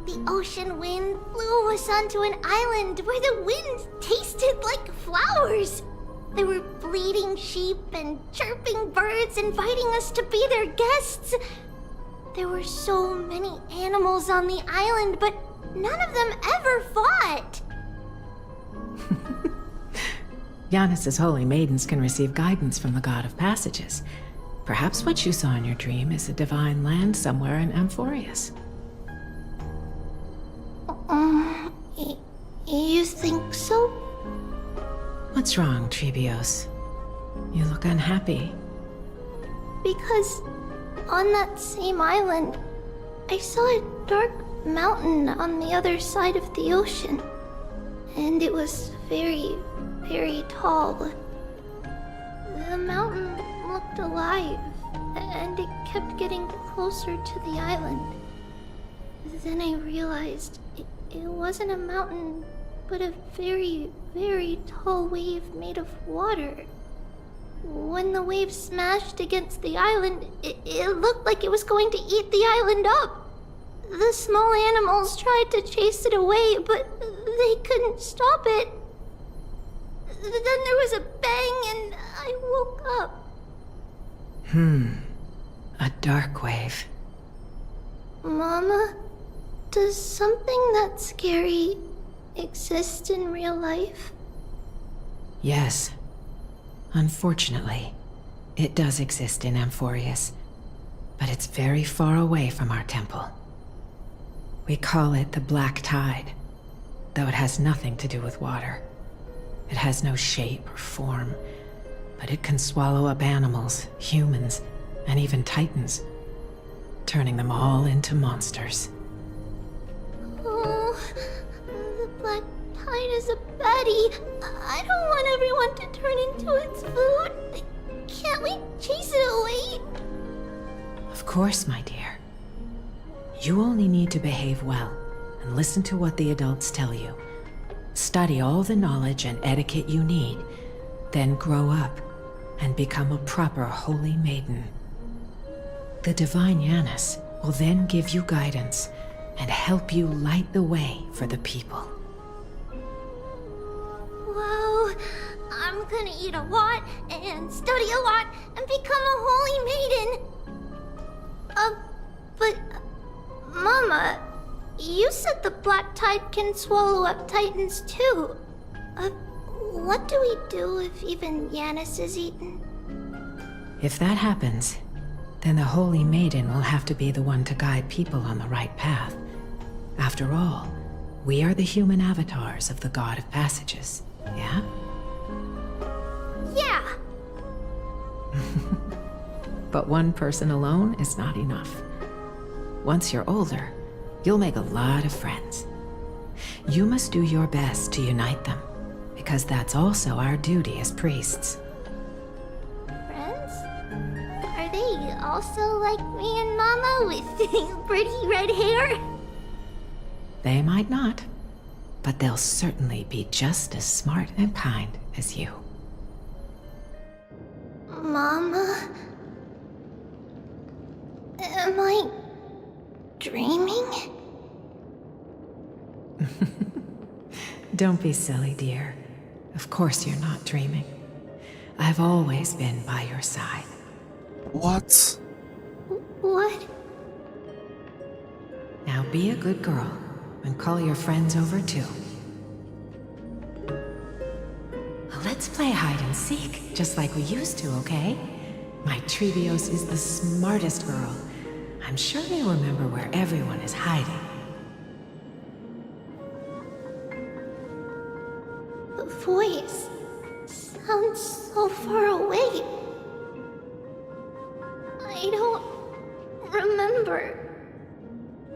The ocean wind blew us onto an island where the wind tasted like flowers. There were bleating sheep and chirping birds inviting us to be their guests. There were so many animals on the island, but none of them ever fought. Yanis's holy maidens can receive guidance from the God of Passages. Perhaps what you saw in your dream is a divine land somewhere in Amphorius. You think so? What's wrong, Trebios? You look unhappy. Because on that same island, I saw a dark mountain on the other side of the ocean. And it was very, very tall. The mountain looked alive, and it kept getting closer to the island. Then I realized it wasn't a mountain, but a very, very tall wave made of water. When the wave smashed against the island, it looked like it was going to eat the island up. The small animals tried to chase it away, but they couldn't stop it. Then there was a bang and I woke up. A dark wave. Mama, does something that scary exist in real life? Yes. Unfortunately, it does exist in Amphorius, but it's very far away from our temple. We call it the Black Tide, though it has nothing to do with water. It has no shape or form, but it can swallow up animals, humans, and even titans, turning them all into monsters. Oh, the Black Tide is a baddie. I don't want everyone to turn into its food. Can't we chase it away? Of course, my dear. You only need to behave well and listen to what the adults tell you. Study all the knowledge and etiquette you need, then grow up and become a proper holy maiden. The divine Yanis will then give you guidance and help you light the way for the people. Wow, I'm gonna eat a lot and study a lot and become a holy maiden. But Mama, you said the Black Tide can swallow up titans too. What do we do if even Yanis is eaten? If that happens, then the Holy Maiden will have to be the one to guide people on the right path. After all, we are the human avatars of the God of Passages, yeah? Yeah! But one person alone is not enough. Once you're older, you'll make a lot of friends. You must do your best to unite them, because that's also our duty as priests. Friends? Are they also like me and Mama with pretty red hair? They might not, but they'll certainly be just as smart and kind as you. Mama? Am I dreaming? Don't be silly, dear. Of course you're not dreaming. I've always been by your side. What? What? Now be a good girl and call your friends over too. Let's play hide and seek, just like we used to, okay? My Trebios is the smartest girl. I'm sure they remember where everyone is hiding. The voice sounds so far away. I don't remember.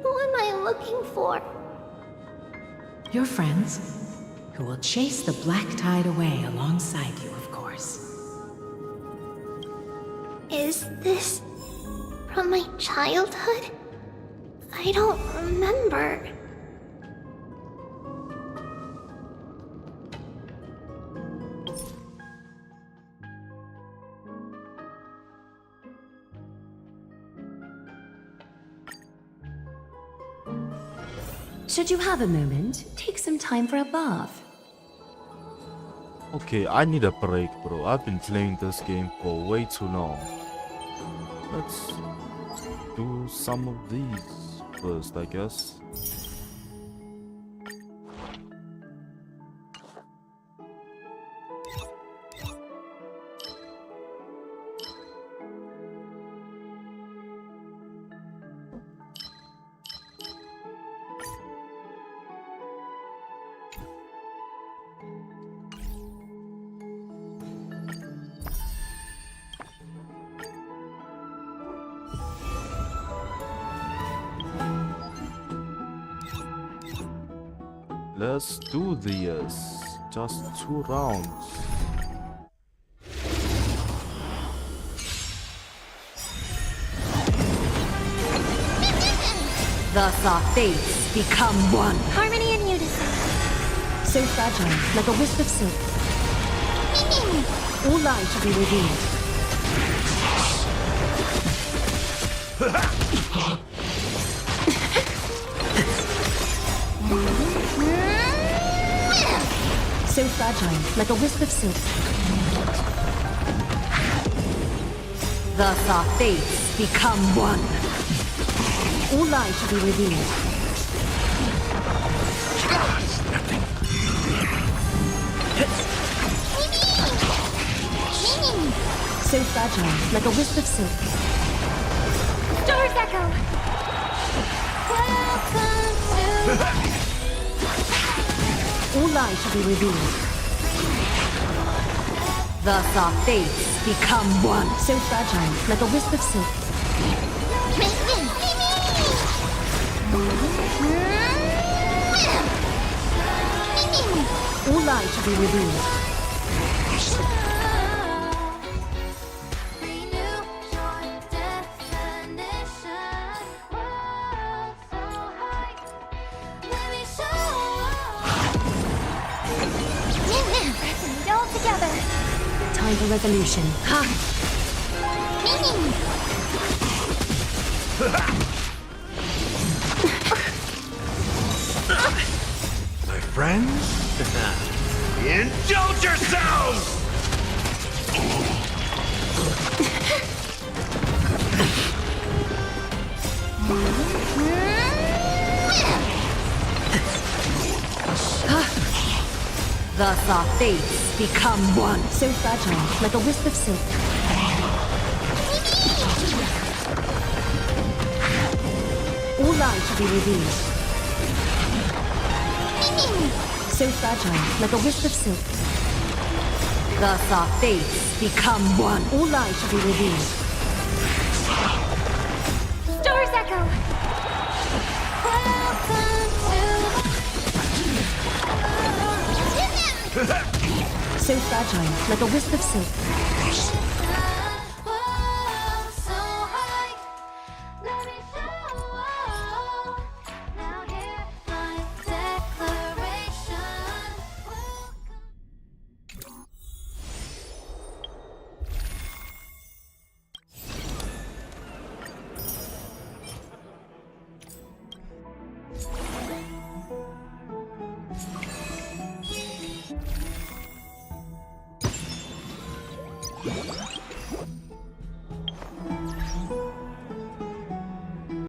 Who am I looking for? Your friends, who will chase the black tide away alongside you, of course. Is this from my childhood? I don't remember. Should you have a moment, take some time for a bath. Okay, I need a break, bro. I've been playing this game for way too long. Let's do some of these first, I guess. Let's do this. Just 2 rounds. Thus our fates become one. Harmony and unison. So fragile, like a wisp of silk. All light to be revealed. So fragile, like a wisp of silk. Thus our fates become one. All light to be revealed. So fragile, like a wisp of silk. Stars echo. Welcome to. All light to be revealed. Thus our fates become one. So fragile, like a wisp of silk. All light to be revealed. All together. Time for resolution. Ha! My friends? Indulge yourselves! Thus our fates become one. So fragile, like a wisp of silk. All light to be revealed. So fragile, like a wisp of silk. Thus our fates become one. All light to be revealed. Stars echo. So fragile, like a wisp of silk. Welcome